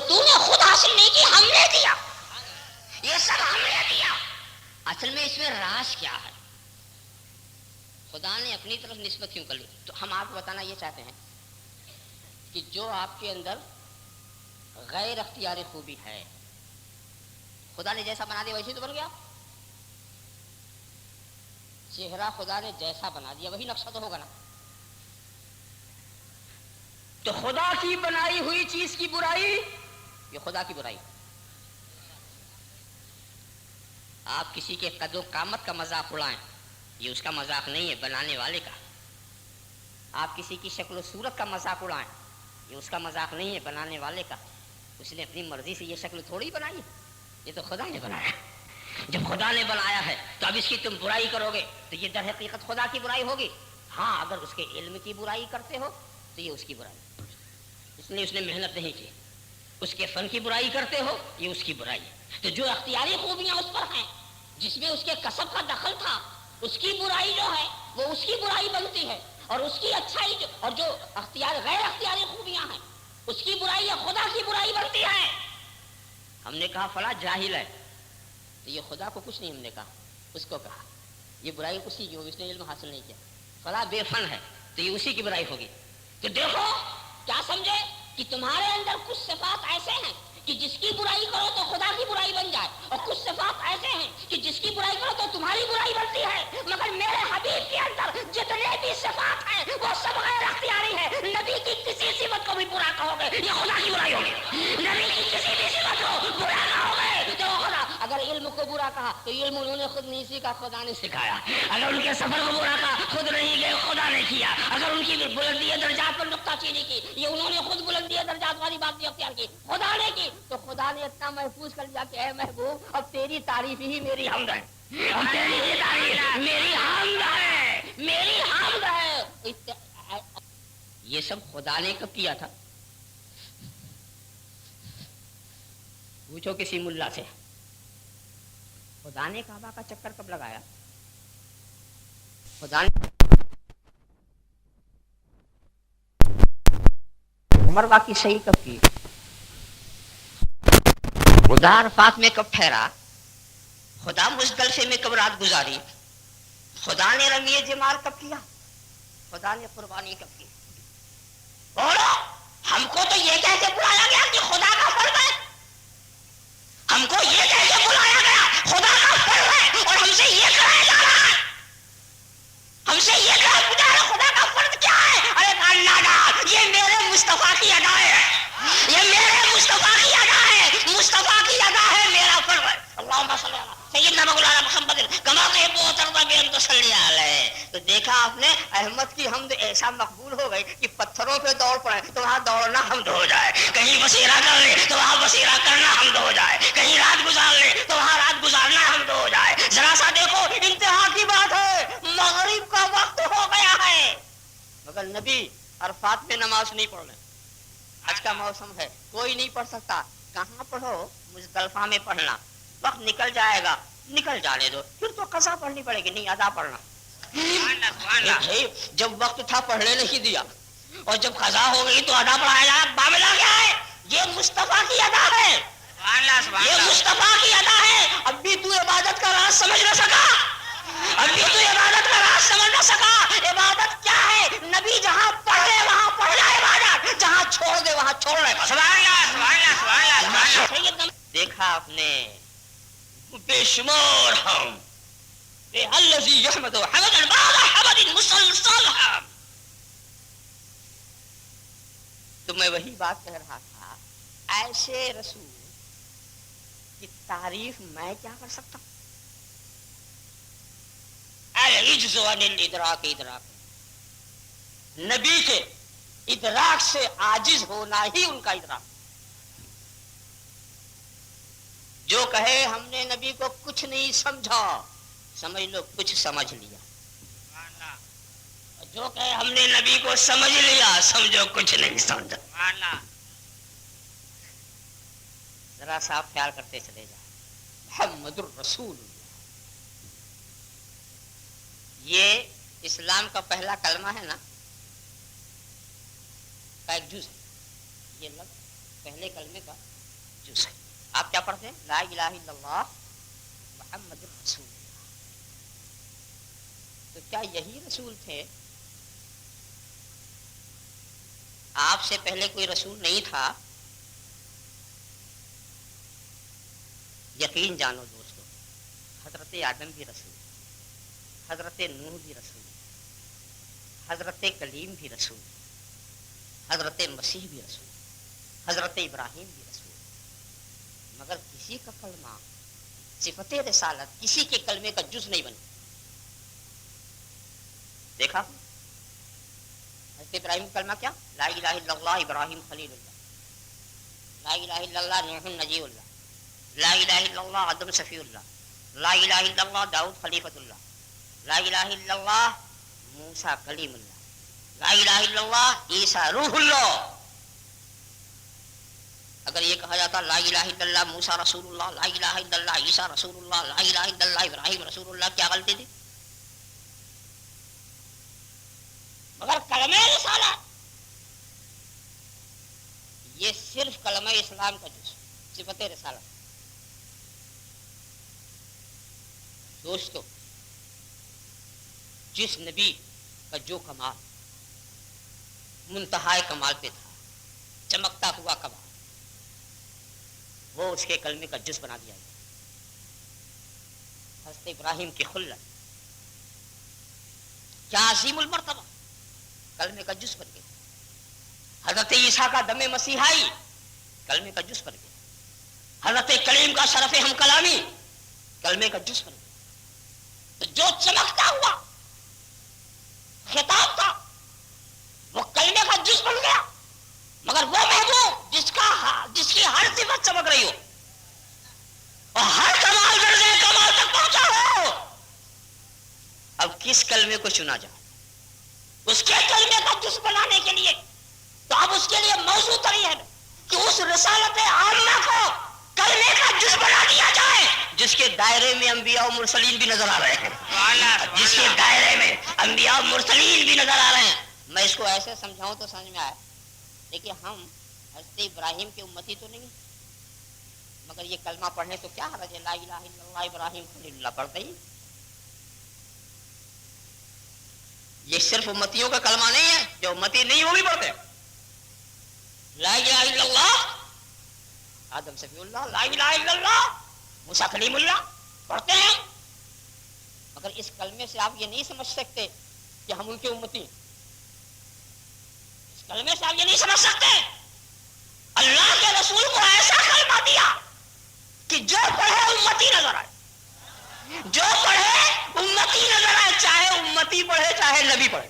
Speaker 2: وہ تو نے خود حاصل نہیں کی، ہم نے کیا، یہ سب ہم نے کیا۔ اصل میں اس میں راز کیا ہے؟ خدا نے اپنی طرف نسبت کیوں کر لی؟ تو ہم آپ کو بتانا یہ چاہتے ہیں کہ جو آپ کے اندر غیر اختیاری خوبی ہے، خدا نے جیسا بنا دیا ویسے تو بن گیا۔ چہرہ خدا نے جیسا بنا دیا وہی نقشہ تو ہوگا نا۔ تو خدا کی بنائی ہوئی چیز کی برائی یہ خدا کی برائی۔ آپ کسی کے قد و قامت کا مذاق اڑائیں، یہ اس کا مذاق نہیں ہے، بنانے والے کا۔ آپ کسی کی شکل و صورت کا مذاق اڑائیں، یہ اس کا مذاق نہیں ہے، بنانے والے کا۔ اس نے اپنی مرضی سے یہ شکل تھوڑی بنائی ہے، یہ تو خدا نے بنایا۔ جب خدا نے بنایا ہے تو اب اس کی تم برائی کرو گے تو یہ در حقیقت خدا کی برائی ہوگی۔ ہاں اگر اس کے علم کی برائی کرتے ہو تو یہ اس کی برائی، اس لیے اس نے محنت نہیں کی۔ اس کے فن کی برائی کرتے ہو یہ اس کی برائی ہے۔ تو جو اختیاری خوبیاں اس پر ہیں، جس میں اس کے کسب کا دخل تھا، اس کی برائی جو ہے وہ اس کی برائی بنتی ہے، اور اس کی اچھائی اور جو غیر اختیاری خوبیاں ہیں اس کی برائی یا خدا کی برائی بنتی ہے۔ ہم نے کہا فلاں جاہل ہے تو یہ خدا کو کچھ نہیں، ہم نے کہا اس کو کہا یہ برائی اسی کی ہوگی، اس نے علم حاصل نہیں کیا۔ فلاں بے فن ہے تو یہ اسی کی برائی ہوگی۔ تو دیکھو کیا سمجھے کہ تمہارے اندر کچھ صفات ایسے ہیں کہ جس کی برائی کرو تو خدا کی برائی بن جائے، اور کچھ صفات ایسے ہیں کہ جس کی برائی کرو تو تمہاری برائی بنتی ہے۔ مگر میرے حبیب کے اندر جتنے بھی صفات ہیں وہ سب غیر اختیاری ہے۔ نبی کی کسی صفت کو بھی برا کہو گے یہ خدا کی برائی ہوگی، نبی کی کسی بھی صفت کو برا کہو گے تو خدا۔ اگر علم کو برا کہا تو علم انہوں نے خود نہیں سیکھا، خدا نے سکھایا۔ اگر ان کے سفر کو برا کہا خود نہیں گئے، خدا نے کیا۔ اگر ان کی بلندی درجات پر نقطہ چینی کی، یہ انہوں نے خود بلندی درجات والی بات بھی اختیار کی، خدا نے کی۔ تو خدا نے اتنا محفوظ کر لیا کہ اے محبوب اب تیری تعریف ہی میری حمد ہے، اب تیری ہی تعریف میری حمد ہے، میری حمد ہے۔ یہ سب خدا نے کب کیا تھا؟ پوچھو کسی ملا سے، خدا نے کعبہ کا چکر کب لگایا؟ خدا نے مروا کی صحیح کب کی؟ خدا عرفات میں کب ٹھہرا؟ خدا مزدلفے میں کب رات گزاری؟ خدا نے رمی جمار کب کیا؟ خدا نے قربانی کب کی؟ بولو، ہم کو تو یہ کہہ کے بلایا گیا کہ خدا کا فرض ہے، ہم کو یہ کہہ کے بلایا گیا خدا کا فرض ہے، اور ہم سے یہ کہا جا رہا ہے، ہم سے یہ کہا پوچھا ہے خدا کا فرض کیا ہے؟ ارے اللہ دا، یہ میرے مصطفیٰ کی ادا ہے، یہ میرے مصطفیٰ کی ادا ہے، مصطفیٰ کی ادا ہے، میرا فرض ہے۔ اللہم صلی اللہ سیدنا مولانا محمد کما تحب و ترضی بان تصلی علیہ۔ تو دیکھا آپ نے احمد کی حمد ایسا مقبول ہو گئی کہ پتھروں پہ دوڑ پڑے تو وہاں دوڑنا حمد ہو جائے، کہیں بصیرہ کر لے تو وہاں بصیرہ کرنا حمد ہو جائے، کہیں رات گزار لے تو وہاں رات گزارنا حمد ہو جائے۔ ذرا سا دیکھو انتہا کی بات ہے، مغرب کا وقت ہو گیا ہے مگر نبی عرفات میں نماز نہیں پڑھ رہے، آج کا موسم ہے کوئی نہیں پڑھ سکتا، کہاں پڑھو؟ مزدلفہ میں پڑھنا، وقت نکل جائے گا، نکل جانے دو، پھر تو قضا پڑھنی پڑے گی، نہیں ادا پڑھنا۔ جب وقت تھا پڑھنے نہیں دیا، اور جب قضا ہو گئی تو ادا پڑھایا جائے۔ معاملہ کیا ہے؟ یہ مصطفیٰ کی ادا ہے، یہ مصطفیٰ کی ادا ہے۔ اب بھی تو عبادت کا راز سمجھ نہ سکا، اب بھی تو عبادت کا راز سمجھ نہ سکا۔ عبادت کیا ہے؟ نبی جہاں پڑھ لے وہاں پڑھنا عبادت، جہاں چھوڑ دے وہاں چھوڑنا۔ دیکھا آپ نے بے شمار ہم الذی یحمد حمدا بعد حمد مسلسل ہم۔ تو میں وہی بات کہہ رہا تھا، ایسے رسول کی تعریف میں کیا کر سکتا ہوں؟ العجز عن الادراک، ادراک نبی کے ادراک سے عاجز ہونا ہی ان کا ادراک۔ جو کہے ہم نے نبی کو کچھ نہیں سمجھا، سمجھ لو کچھ سمجھ لیا، جو کہے ہم نے نبی کو سمجھ لیا سمجھو کچھ نہیں سمجھا۔ ذرا سا آپ خیال کرتے چلے جائیں، محمد الرسول اللہ، یہ اسلام کا پہلا کلمہ ہے نا، کا ایک جز ہے یہ لفظ، پہلے کلمے کا جز ہے. آپ کیا پڑھتے ہیں؟ لا الہ الا اللہ محمد الرسول اللہ. تو کیا یہی رسول تھے؟ آپ سے پہلے کوئی رسول نہیں تھا؟ یقین جانو دوستو، حضرت آدم بھی رسول، حضرت نوح بھی رسول، حضرت کلیم بھی رسول، حضرت مسیح بھی رسول، حضرت ابراہیم بھی رسول. مگر کسی کا کلمہ صفت رسالت، کسی کے کلمے کا جز نہیں بنا. دیکھا حضرت ابراہیم کا کلمہ کیا؟ لا الہ الا اللہ ابراہیم خلیل اللہ، لا الہ الا اللہ نوح نجی اللہ، لا الہ الا اللہ آدم صفی اللہ، لا الہ الا اللہ داؤد خلیفۃ اللہ، لا الہ الا اللہ موسیٰ کلیم اللہ، لا الہ الا اللہ عیسیٰ روح اللہ. اگر یہ کہا جاتا لا الہ الا اللہ موسیٰ رسول اللہ، لا الہ الا اللہ عیسیٰ رسول اللہ، لا الہ الا اللہ ابراہیم رسول اللہ، کیا غلطی تھی؟ مگر کلمہ رسالت یہ صرف کلمہ اسلام کا جز، صفت رسالت. دوستو، جس نبی کا جو کمال منتہائے کمال پہ تھا، چمکتا ہوا کمال، وہ اس کے کلمے کا جز بنا دیا گیا. حضرت ابراہیم کی خلت کیا عظیم المرتبہ، کلمے کا جز بن گیا. حضرت عیسیٰ کا دم مسیحائی کلمے کا جز بن گیا. حضرت کلیم کا شرف ہم کلامی کلمے کا جز بن گیا. تو جو چمکتا ہوا خطاب تھا وہ کلمے کا جز بن گیا. مگر وہ محبوب جس کی ہر صفت چمک رہی ہو اور ہر کمال درجے کمال تک پہنچا ہو، اب کس کلمے کو چنا جائے اس کے کلمے کا جز بنانے کے لیے؟ تو اب اس کے لیے موضوع تری ہے کہ اس رسالت عامہ کو کلمے کا جز بنا دیا جائے جس کے دائرے میں انبیاء و مرسلین بھی نظر آ رہے ہیں، جس کے دائرے میں انبیاء و مرسلین بھی نظر آ رہے ہیں. میں اس کو ایسے سمجھاؤں تو سمجھ میں آئے. دیکھیے ہم حضرت ابراہیم کے امتی تو نہیں، مگر یہ کلمہ پڑھنے تو کیا حرج ہے؟ لا الہ الا اللہ ابراہیم خلیل اللہ پڑھتے ہی. یہ صرف امتیوں کا کلمہ نہیں ہے، جو امتی نہیں وہ بھی پڑھتے ہیں. لا الہ الا اللہ آدم صفی اللہ، لا الہ الا اللہ موسیٰ کلیم اللہ پڑھتے ہیں. مگر اس کلمے سے آپ یہ نہیں سمجھ سکتے کہ ہم ان کے امتی ہیں. اس کلمے سے آپ یہ نہیں سمجھ سکتے اللہ کے رسول کو ایسا کلمہ دیا کہ جو پڑھے امتی نظر آئے، جو پڑھے امتی نظر آئے، چاہے امتی پڑھے چاہے نبی پڑھے.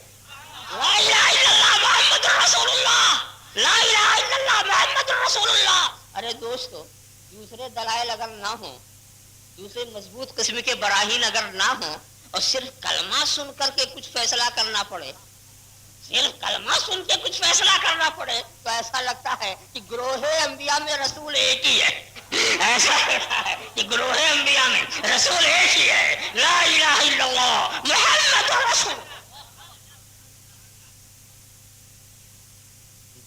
Speaker 2: لا الہ الا اللہ محمد رسول اللہ، لا الہ الا اللہ محمد رسول اللہ. ارے دوستو، دوسرے دلائل اگر نہ ہوں، دوسرے مضبوط قسم کے براہین اگر نہ ہوں، اور صرف کلمہ سن کر کے کچھ فیصلہ کرنا پڑے، صرف کلمہ سن کے کچھ فیصلہ کرنا پڑے، تو ایسا لگتا ہے کہ گروہ انبیاء میں رسول ایک ہی ہے. ایسا لگتا ہے کہ گروہ انبیاء میں رسول ایک ہی ہے. لا الہ الا اللہ محمد رسول.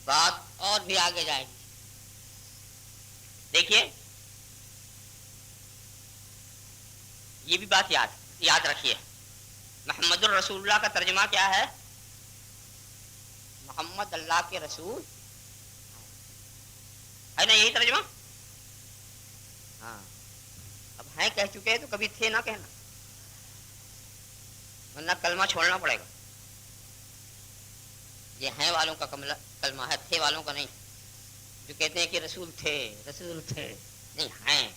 Speaker 2: بات اور بھی آگے جائے گی. دیکھیے یہ بھی بات یاد رکھیے. محمد الرسول اللہ کا ترجمہ کیا ہے؟ محمد اللہ کے رسول ہے نا، یہی ترجمہ. ہاں، اب ہیں کہہ چکے ہیں تو کبھی تھے نہ کہنا، ورنہ کلمہ چھوڑنا پڑے گا. یہ ہیں والوں کا کلمہ ہے، تھے والوں کا نہیں. جو کہتے ہیں کہ رسول تھے نہیں، ہیں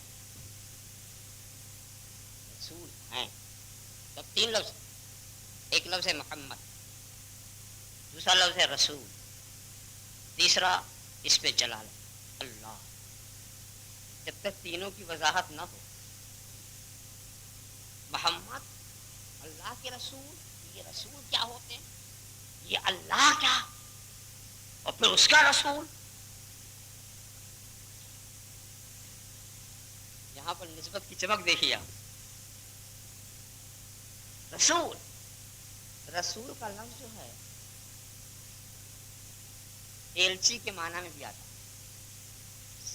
Speaker 2: رسول ہیں. تب تین لفظ، ایک لفظ ہے محمد، دوسرا لفظ ہے رسول، تیسرا اس پہ جلال اللہ. جب تک تینوں کی وضاحت نہ ہو، محمد اللہ کے رسول، یہ رسول کیا ہوتے ہیں، یہ اللہ کیا، اور پھر اس کا رسول. یہاں پر نسبت کی چمک دیکھیے آپ. رسول کا لفظ جو ہے ایلچی کے معنی میں بھی آتا ہے.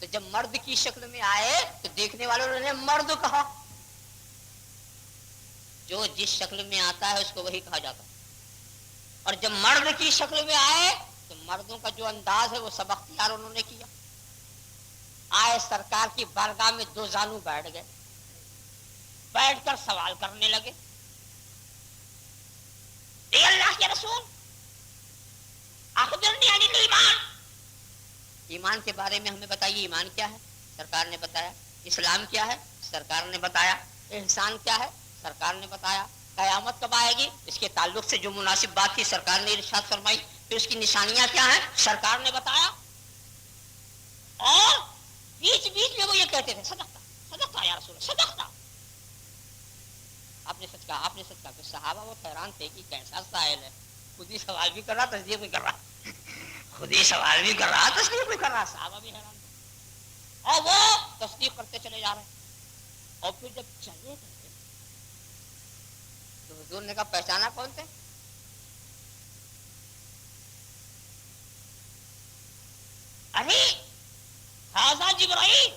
Speaker 2: تو جب مرد کی شکل میں آئے تو دیکھنے والوں نے مرد کہا. جو جس شکل میں آتا ہے اس کو وہی کہا جاتا ہے. اور جب مرد کی شکل میں آئے تو مردوں کا جو انداز ہے وہ سب اختیار انہوں نے کیا. آئے سرکار کی بارگاہ میں دو زانو بیٹھ گئے, بیٹھ کر سوال کرنے لگے, اے اللہ کے رسول اخبرنی عن الایمان, ایمان کے بارے میں ہمیں بتائیے, ایمان کیا ہے؟ سرکار نے بتایا. اسلام کیا ہے؟ سرکار نے بتایا. احسان کیا ہے؟ سرکار نے بتایا. قیامت کب آئے گی اس کے تعلق سے جو مناسب بات تھی سرکار نے ارشاد فرمائی. پھر اس کی نشانیاں کیا ہیں سرکار نے بتایا. اور بیچ بیچ میں وہ یہ کہتے تھے صدقتا صدقتا یا رسول صدقتا, آپ نے سچ کہا, آپ نے سچ کہا. صحابہ وہ حیران تھے کہ کیسا سائل ہے, خود ہی سوال بھی کر رہا تصدیق بھی کر رہا, خود ہی سوال بھی کر رہا تصدیق بھی کر رہا. صحابہ بھی حیران تھے اور وہ تصدیق کرتے چلے جا رہے ہیں. اور پھر جب چلے گئے تو حضور نے کہا پہچانا کون تھے؟ ارے ہذا جبرائیل,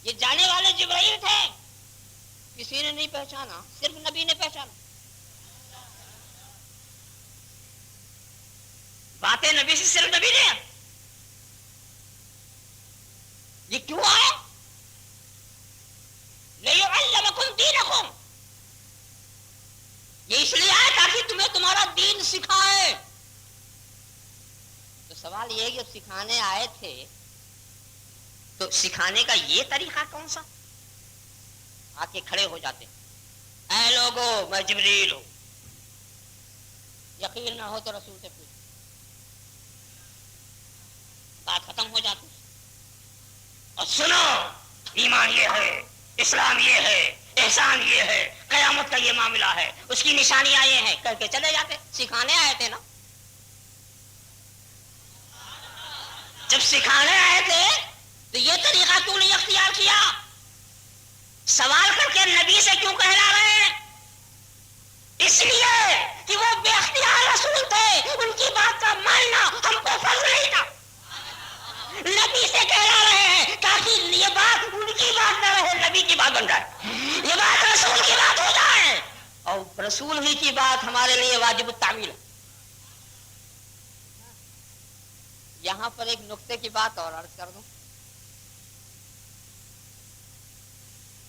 Speaker 2: یہ جانے والے جبرائیل تھے. کسی نے نہیں پہچانا, صرف نبی نے پہچانا. باتیں نبی سے صرف نبی نے. یہ کیوں آئے؟ لِيُعَلِّمَكُمْ دِينَكُمْ, یہ اس لیے آئے تاکہ تمہیں تمہارا دین سکھائے. تو سوال یہ ہے کہ جب سکھانے آئے تھے تو سکھانے کا یہ طریقہ کون سا؟ آ کے کھڑے ہو جاتے, اے لوگو میں جبریل ہوں, یقین نہ ہو تو رسول سے پوچھ, بات ختم ہو جاتی.
Speaker 3: اور سنو ایمان یہ ہے, اسلام یہ ہے, احسان یہ ہے, قیامت کا یہ معاملہ ہے,
Speaker 2: اس کی نشانیاں یہ ہیں کر کے چلے جاتے. سکھانے آئے تھے نا, جب سکھانے آئے تھے تو یہ طریقہ کیوں نہیں اختیار کیا؟ سوال کر کے نبی سے کیوں کہلا رہے ہیں؟ اس لیے کہ وہ بے اختیار رسول تھے, ان کی بات کا ماننا ہم کو فرض نہیں تھا. نبی سے کہلا رہے ہیں تاکہ یہ بات ان کی بات نہ رہے, نبی کی بات بن جائے, یہ بات رسول کی بات ہو جائے, اور رسول ہی کی بات ہمارے لیے واجب التعمیل ہے. یہاں پر ایک نقطے کی بات اور عرض کر دوں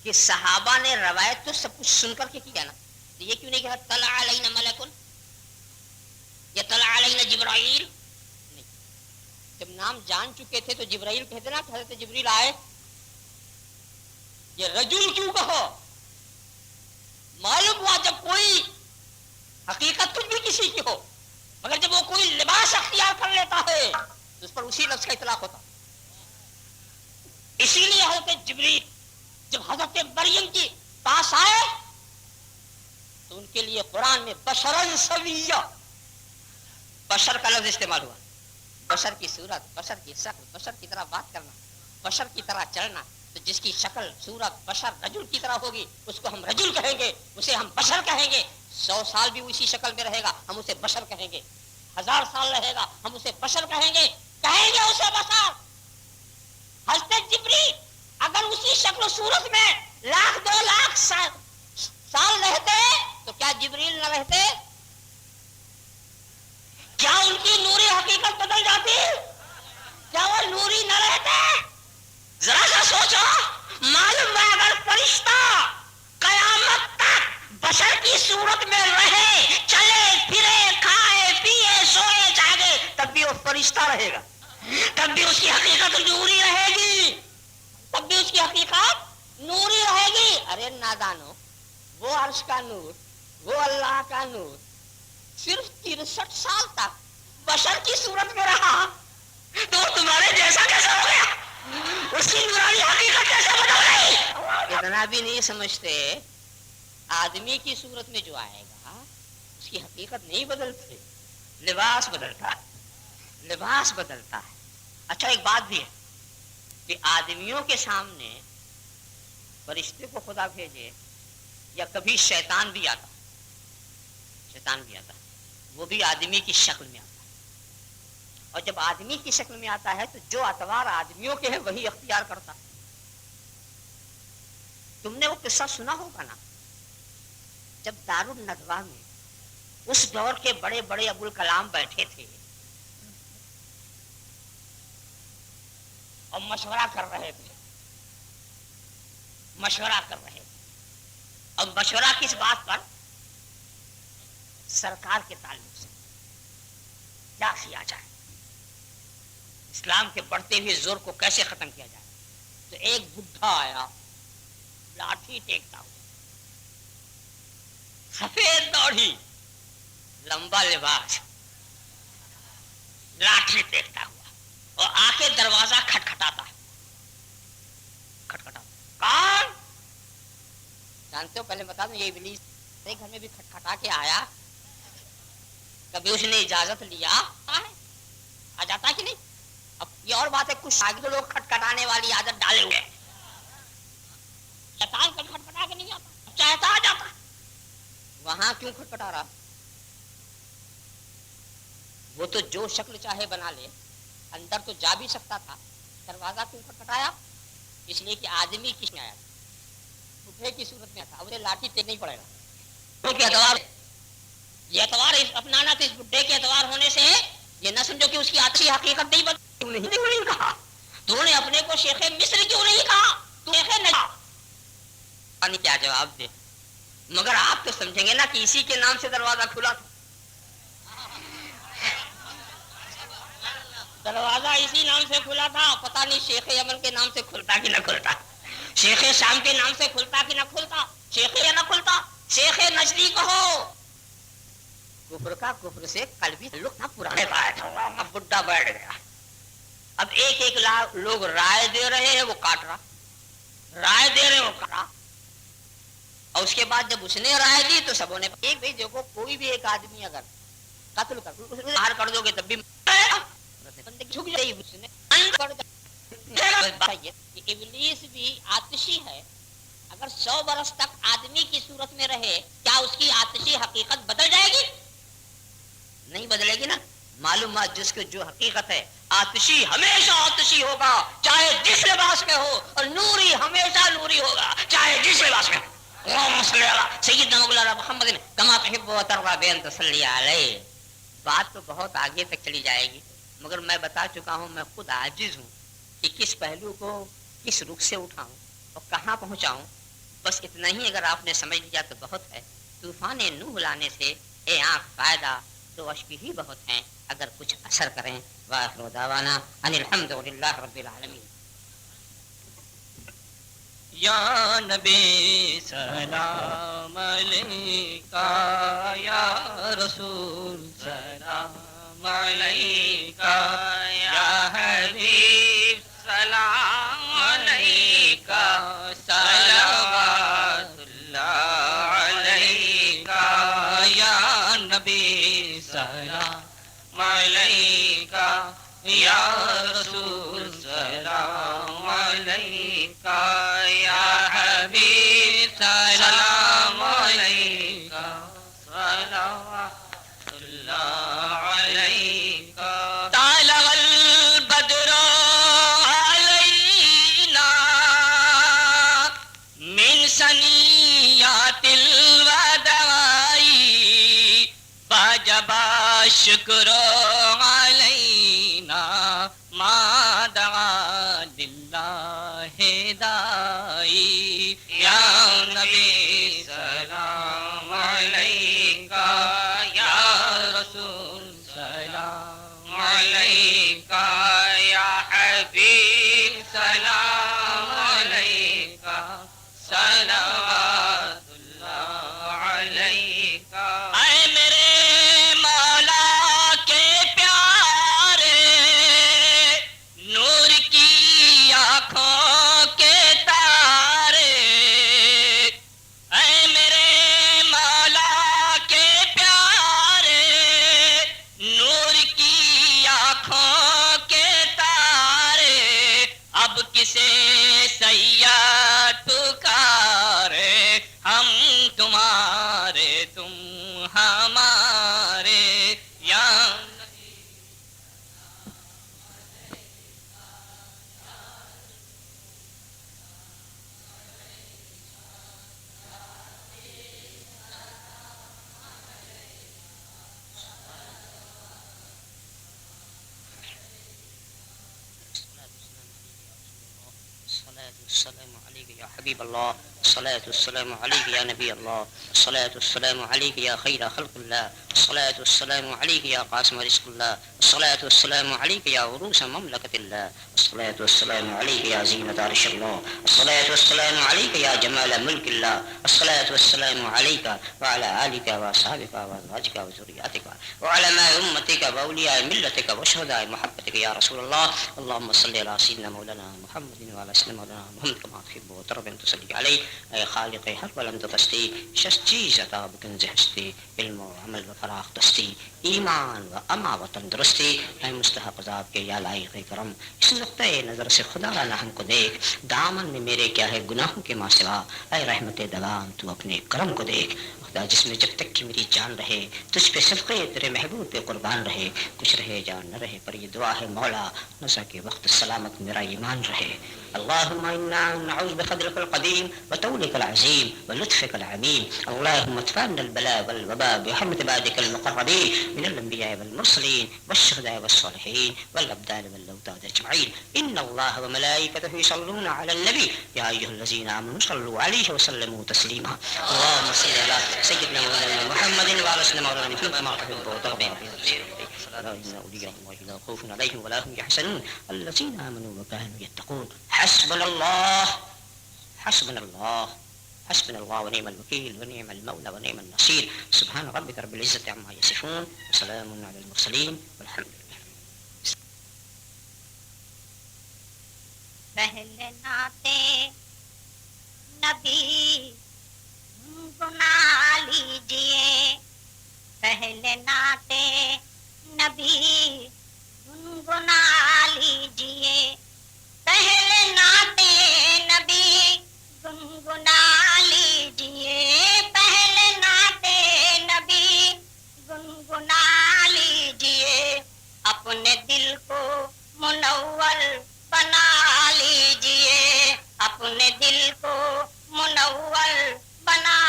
Speaker 2: کہ صحابہ نے روایت تو سب کچھ سن کر کے کیا نا, تو یہ کیوں نہیں کہا طلع علینا ملکن یا طلع علینا جبرائیل؟ نہیں, جب نام جان چکے تھے تو جبرائیل کہتے نا کہ حضرت جبریل آئے. یہ رجل کیوں کہو؟ معلوم ہوا جب کوئی حقیقت کچھ بھی کسی کی ہو, مگر جب وہ کوئی لباس اختیار کر لیتا ہے تو اس پر اسی لفظ کا اطلاق ہوتا. اسی لیے حضرت جبریل جب حضرت مریم کے پاس آئے تو ان کے لیے قرآن میں بشرن سویہ, بشر کا لفظ استعمال ہوا. بشر کی صورت, بشر کی شکل, بشر کی طرح بات کرنا, بشر کی طرح چلنا. تو جس کی شکل صورت بشر رجل کی طرح ہوگی اس کو ہم رجل کہیں گے, اسے ہم بشر کہیں گے. 100 سال بھی اسی شکل میں رہے گا ہم اسے بشر کہیں گے, 1000 سال رہے گا ہم اسے بشر کہیں گے اسے بشر. حضرت جبریل اگر اسی شکل و صورت میں 1,00,000-2,00,000 سال رہتے تو کیا جبریل نہ رہتے؟ کیا ان کی نوری حقیقت بدل جاتی؟ کیا وہ نوری نہ رہتے؟ ذرا سا سوچو, معلوم ہے اگر فرشتہ قیامت تک بشر کی صورت میں رہے, چلے پھرے, کھائے پیے, سوئے جاگے, تب بھی وہ فرشتہ رہے گا, تب بھی اس کی حقیقت نوری رہے گی, تب بھی اس کی حقیقت نوری رہے گی. ارے نادانو, وہ عرش کا نور, وہ اللہ کا نور صرف 63 سال تک بشر کی صورت میں رہا تو وہ تمہارے جیسا کیسے ہو گیا؟ اس کی نورانی حقیقت کیسے بدل گئی؟ اتنا بھی نہیں سمجھتے, آدمی کی صورت میں جو آئے گا اس کی حقیقت نہیں بدلتی, لباس بدلتا ہے, لباس بدلتا ہے. اچھا ایک بات بھی ہے کہ آدمیوں کے سامنے فرشتے کو خدا بھیجے یا کبھی شیطان بھی آتا, شیطان بھی آتا, وہ بھی آدمی کی شکل میں آتا. اور جب آدمی کی شکل میں آتا ہے تو جو اتوار آدمیوں کے ہیں وہی اختیار کرتا. تم نے وہ قصہ سنا ہوگا نا، جب دارالندوا میں اس دور کے بڑے بڑے ابوالکلام بیٹھے تھے اور مشورہ کر رہے تھے. اور مشورہ کس بات پر؟ سرکار کے تعلق سے کیا کیا جائے، اسلام کے بڑھتے ہوئے زور کو کیسے ختم کیا جائے. تو ایک بڈھا آیا لاٹھی ٹیکتا ہوا، سفید داڑھی، لمبا لباس، لاٹھی ٹیکتا ہوا اور آ کے دروازہ کھٹکھٹاتا. کون جانتے ہو؟ پہلے بتا دوں، یہ ابلیس میرے گھر میں بھی کھٹکھٹا کے آیا. کبھی اس نے اجازت لیا آ جاتا کہ نہیں؟ اب یہ اور بات ہے، کچھ شاگرد لوگ کھٹکھٹانے والی عادت ڈالے ہوئے ہیں. شیطان کبھی کھٹکھٹا کے نہیں آتا، چاہتا آ جاتا. وہاں کیوں کھٹکھٹا رہا؟ وہ تو جو شکل چاہے بنا لے، اندر تو جا بھی سکتا تھا. دروازہ کیوں کھٹکھٹایا؟ اس لیے کہ آدمی کس میں آیا، بڈھے کی صورت میں تھا. اب لاٹھی ٹیک نہیں پڑے گا کیونکہ اعتبار، یہ اعتبار اپنانا تو اس بڈھے کے اعتبار ہونے سے یہ نہ سمجھو کہ اس کی اچھی حقیقت نہیں بدلی. تو نہیں کہا، تو نے اپنے کو شیخ مصر کیوں نہیں کہا؟ تو شیخ نہیں، کیا جواب دے؟ مگر آپ تو سمجھیں گے نا کہ اسی کے نام سے دروازہ کھلا تھا. دروازہ اسی نام سے کھلا تھا. پتہ نہیں شیخ یمن کے نام سے کھلتا کہ نہ کھلتا، شیخ شام کے نام سے کھلتا کہ نہ کھلتا، شیخ یا نہ کھلتا، شیخ نجدی کہو. کفر کا کفر سے قلبی تعلق نہ پرانے کا ہے. اب بڈھا بیٹھ گیا. اب ایک ایک لوگ رائے دے رہے ہیں، وہ کاٹ رہا، رائے دے رہے ہیں، وہ کاٹ رہا. اور اس کے بعد جب اس نے رائے دی تو سبوں نے ایک بھائی دیکھو، کوئی بھی ایک آدمی اگر قتل باہر کر دو گے تب بھی ابلیس بھی آتشی ہے. اگر 100 برس تک آدمی کی صورت میں رہے، کیا اس کی آتشی حقیقت بدل جائے گی؟ نہیں بدلے گی نا. معلوم ہے جس کی جو حقیقت ہے، آتشی ہمیشہ آتشی ہوگا چاہے جس لباس میں ہو، اور نوری ہمیشہ نوری ہوگا چاہے جس لباس میں ہو. سیدنا مولانا محمد کما تحب و ترضى بان تصلی علیہ. بات تو بہت آگے تک چلی جائے گی، مگر میں بتا چکا ہوں، میں خود عاجز ہوں کہ کس پہلو کو کس رخ سے اٹھاؤں اور کہاں پہنچاؤں. بس اتنا ہی اگر آپ نے سمجھ لیا تو بہت ہے. طوفان نوح لانے سے اے آنکھ فائدہ تو اشک ہی بہت ہیں اگر کچھ اثر کریں. وآخر دعوانا ان الحمدللہ رب العالمین.
Speaker 5: یا نبی سلام علیکہ، یا رسول سلام علیکہ، یا حبیب سلام علیکہ، صلوات اللہ علیکہ، یا نبی سلام علیکہ، یا رسول سلام علیکہ، یا حبیب سلام علیکہ، صلوات اللہ علیکہ. طلع البدر علینا من ثنیات الوداع وجب الشکر علینا ما دعا للہ دائی. یا نبی سلام علیکہ، یا رسول سلام علیکہ، یا حبیب سلام علیکہ، صلوات اللہ علیکہ. اے میرے مولا کے پیارے، نور کی آنکھوں کے تارے، اے میرے مولا کے پیارے، نور کی آنکھوں کے تارے، اب کسے سید پکارے، ہم تمہارے تم ہمارے. یا
Speaker 1: السلام عليك يا حبيب الله، الصلاة والسلام عليك يا نبي الله، الصلاة والسلام عليك يا خير خلق الله، الصلاة والسلام عليك يا قاسم رزق الله، الصلاة والسلام عليك يا عروس مملكة الله، الصلاة والسلام عليك يا زينة عرش الله، الصلاة والسلام عليك يا جمال ملك الله، الصلاة والسلام عليك وعلى آلك وأصحابك وأزواجك وذرياتك وعلى ما أمتك وأولياء ملتك وشهداء محبتك يا رسول الله. اللهم صل على سيدنا مولانا محمد وعلى سيدنا مولانا محمد كما تحب وترضى أن تصلي عليه. اے خالق ہر بلند دستی شش چیز عطا بکنز ہستی علم و عمل و فراخ دستی ایمان و اما و تندرستی. اے مستحق عذاب کے یا لائق کرم اس نقطۂ نظر سے خدا نہ ہم کو دیکھ، دامن میں میرے کیا ہے گناہوں کے ماں سوا. اے رحمت دوام تو اپنے کرم کو دیکھ خدا، جس میں جب تک کہ میری جان رہے تجھ پہ صدقے تیرے محبوب پہ قربان رہے، کچھ رہے جان نہ رہے پر یہ دعا ہے مولا نسا کے وقت سلامت میرا ایمان رہے. اللهم إنا نعوذ بفضلك القديم وطولك العظيم ولطفك العميم. اللهم ادفع عنا البلاء والوباء برحمة عبادك المقربين من الأنبياء والمرسلين والشهداء والصالحين والأبدال والأوتاد أجمعين. إن الله وملائكته يصلون على النبي يا أيها الذين آمنوا صلوا عليه وسلموا تسليما. اللهم صل على سيدنا مولانا محمد وعلى سيدنا مولانا محمد كما تحب وترضى. لا إن أولياء الله لا خوف عليهم ولا هم يحزنون الذين آمنوا وكانوا يتقون. حسبنا الله حسبنا الله حسبنا الله ونعم الوكيل ونعم المولى ونعم النصير. سبحان ربك رب العزة عما يصفون وسلام على المرسلين والحمد لله.
Speaker 4: پہلے ناتے نبی گنا لیجئے، پہلے ناتے نبی گنگنا لیجئے، پہلے ناتے نبی گنگنا لیجئے، پہلے ناتے نبی گنگنا لیجئے، اپنے دل کو منور بنا لیجئے، اپنے دل کو منور بنا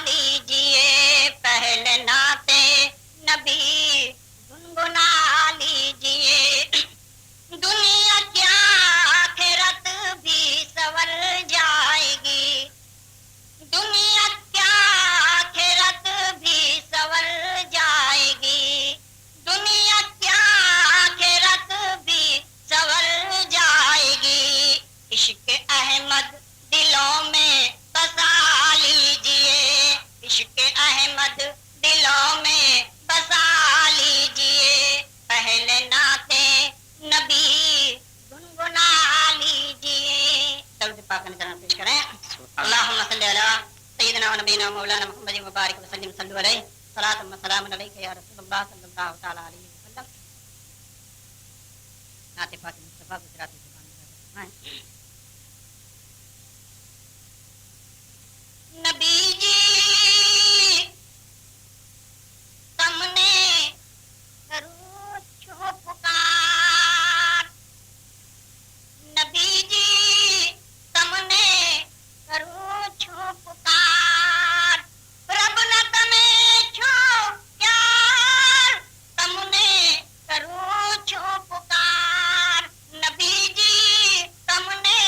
Speaker 4: لیجئے، پہلے ناتے نبی گنگنا لیجئے. دنیا کیا آخرت بھی سور جائے گی، دنیا کیا آخرت بھی سور جائے گی، دنیا کیا آخرت بھی سور جائے گی. عشق احمد دلوں میں بسا لیجئے، عشق احمد دلوں میں بسا لیجئے، پہلے ناتے نبی گنگنا لیجئے. درود پاک نذران پیش کریں. اللهم صل على سيدنا ونبينا مولانا محمد وبارك وسلم. صلوا عليه صلاة وسلام عليك يا رسول الله صلى الله تعالى عليه وسلم. نعت پاک مصطفیٰ گجراتی زبان میں نبی جی سامنے کرو چھو پکار، نبی جی سامنے کرو چھو پکار، رب نہ تمہیں چھو پیار، سامنے کرو چھو پکار، نبی جی سامنے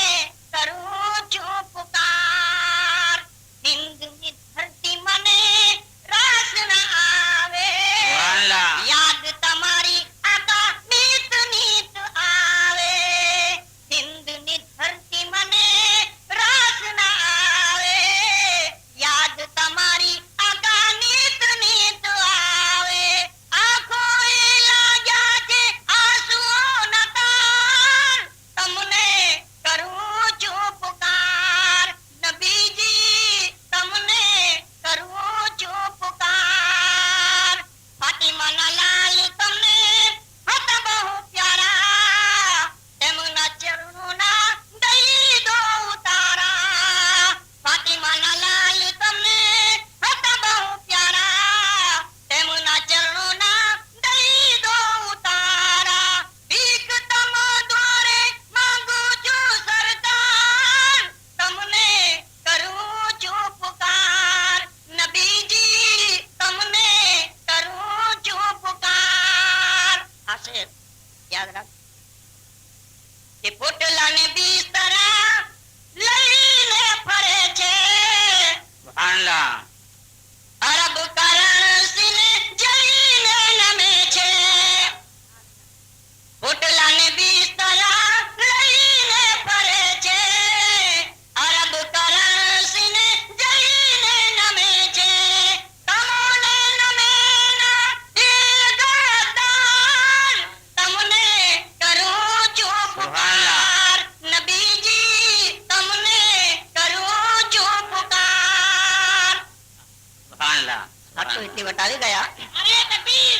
Speaker 2: گیا.
Speaker 4: ارے تکبیر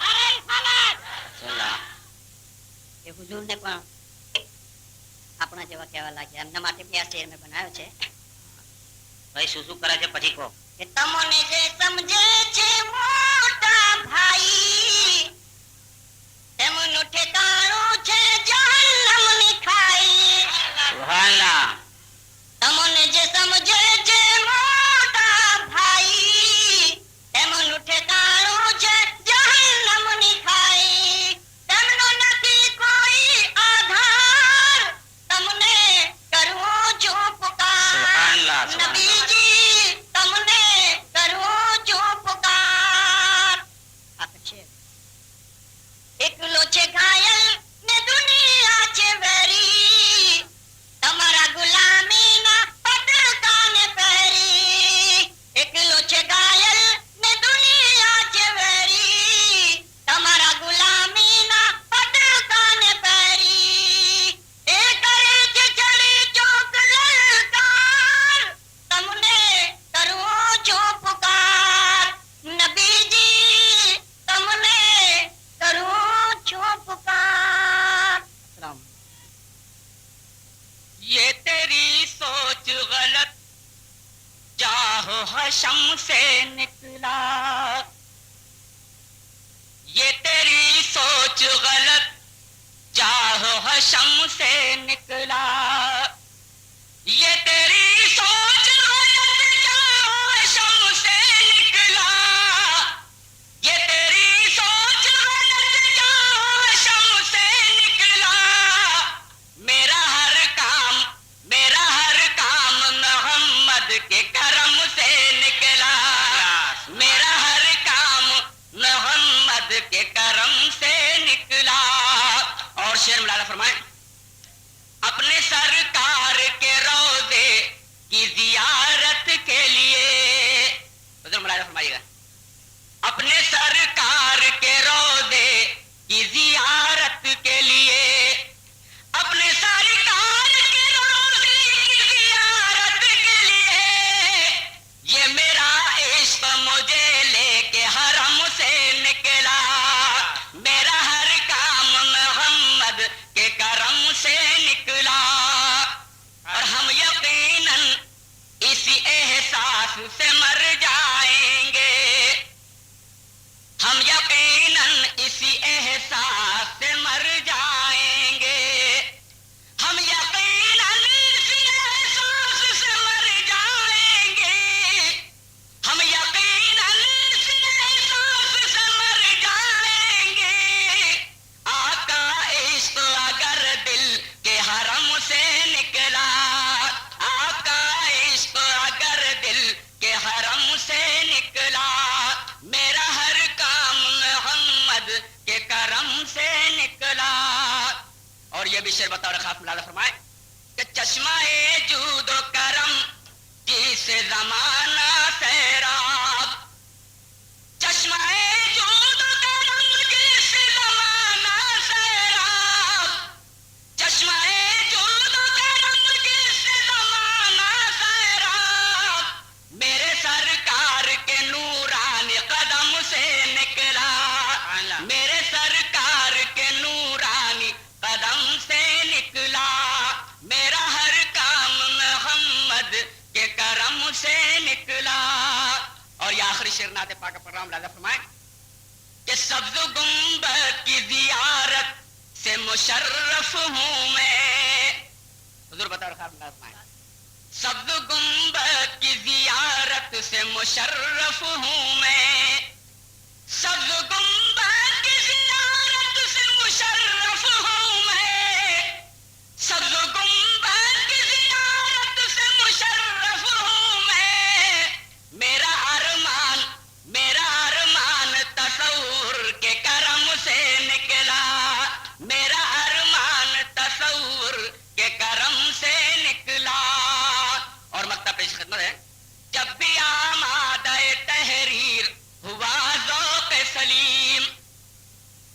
Speaker 4: ارے رسالت
Speaker 2: એ હુજુરને પણ આપણા જેવા કહેવા લાગ્યા. એમના માટે બી આ શેર મેં બનાવ્યો છે.
Speaker 1: ભાઈ શું શું કરે છે પછી કહો.
Speaker 4: કે તમને જે સમજે છે મોટા ભાઈ તેમનું ઠેકાણું છે જહન્નમની ખાઈ.
Speaker 1: સુભાનઅલ્લાહ.
Speaker 4: તમને જે સમજે છે મોટા ભાઈ તેમનું ઠેકાણું છે જહન્નમની ખાઈ. તેમનો નથી કોઈ આધાર તમને કરું છું પુકાર.
Speaker 1: સુભાનઅલ્લાહ, સુભાનઅલ્લાહ.
Speaker 4: નબીજી તમને કરું છું પુકાર.
Speaker 2: આ પછી
Speaker 4: એકલો છે ઘાયલ ને દુનિયા છે વેરી તમારા ગુલામીના પટકાને પહેરી. એકલો છે ઘાયલ ને દુનિયા છે વેરી તમારા ગુલામીના પટકાને પહેરી. એ કરે છે ચડી ચોક લલકાર તમને કરું છું પુકાર. નબીજી તમને કરું છું પુકાર.
Speaker 2: સલામ.
Speaker 5: یہ تیری سوچ غلط جاہ حشم سے نکلا. یہ تیری سوچ غلط جاہ حشم سے نکلا. یہ تیری سوچ غلط جاہ حشم سے نکلا. یہ تیری سوچ غلط جاہ حشم سے نکلا. میرا ہر کام محمد کے کرم سے نکلا. میرا ہر کام محمد کے کرم سے نکلا. اور شعر مولانا فرمائیں اپنے سرکار کے روضے کی زیارت کے لیے. حضور مولانا فرمائیے گا اپنے سرکار کے روضے کی زیارت کے لیے. اپنے سرکار کے روضے کی زیارت کے لیے. یہ میرا عشق مجھے لے کے حرم سے نکلا. میرا ہر کام محمد کے کرم سے نکلا. اور ہم یقیناً اسی احساس سے مر جائیں گے. ہم یقیناً اسی احساس سے مر جائیں گے. ہم یقیناً اسی احساس سے مر جائیں گے. ہم یقیناً اسی احساس سے مر جائیں گے. آقا عشق اگر دل کے حرم سے نکلا. آقا عشق اگر دل کے حرم سے نکلا. میرا ہر کام محمد کے کرم سے نکلا. اور یہ بھی شعر بطور خاص مولانا فرمائے کہ چشمہ جود و کرم جس زمانہ سیراب. چشمہ جود و کرم جس زمانہ سیراب. چشمہ جود و کرم جس زمانہ سیراب. میرے سرکار کے نورانی قدم سے نکلا. میرے سرکار کے نورانی قدم سے نکلا. میرا ہر کام محمد کے کرم سے نکلا. اور یہ آخری شعر نعت پاک پڑھ رہا ہوں. مولانا فرمائیں کہ سبز گنبد کی زیارت سے مشرف ہوں میں. حضور بتا رہا فرمائیں سبز گنبد کی زیارت سے مشرف ہوں میں. سبز گنبد کی زیارت سے مشرف ہوں میں. سبز گنبد کی زیارت سے مشرف ہوں میں. میرا ارمان تصور کے کرم سے نکلا. میرا ارمان تصور کے کرم سے نکلا. اور مکتب پیش خدمت ہے جب بھی آمادہ تحریر ہوا ذوق سلیم.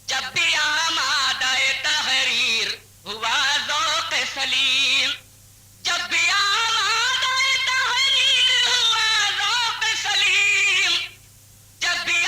Speaker 5: جب بھی آمادہ تحریر ہوا ذوق سلیم. جب بھی آمادہ تحریر ہوا ذوق سلیم. جب بھی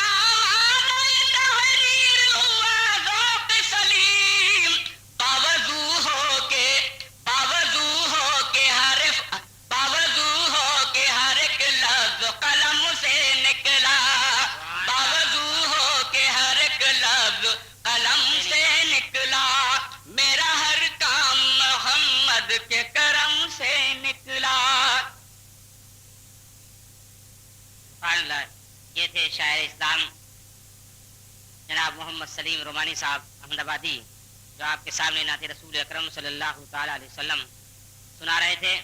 Speaker 5: احمد کے کرم سے نکلا. سبحان اللہ. یہ تھے شاعر اسلام جناب محمد سلیم رومانی صاحب احمد آبادی، جو آپ کے سامنے نعت رسول اکرم صلی اللہ تعالی علیہ وسلم سنا رہے تھے.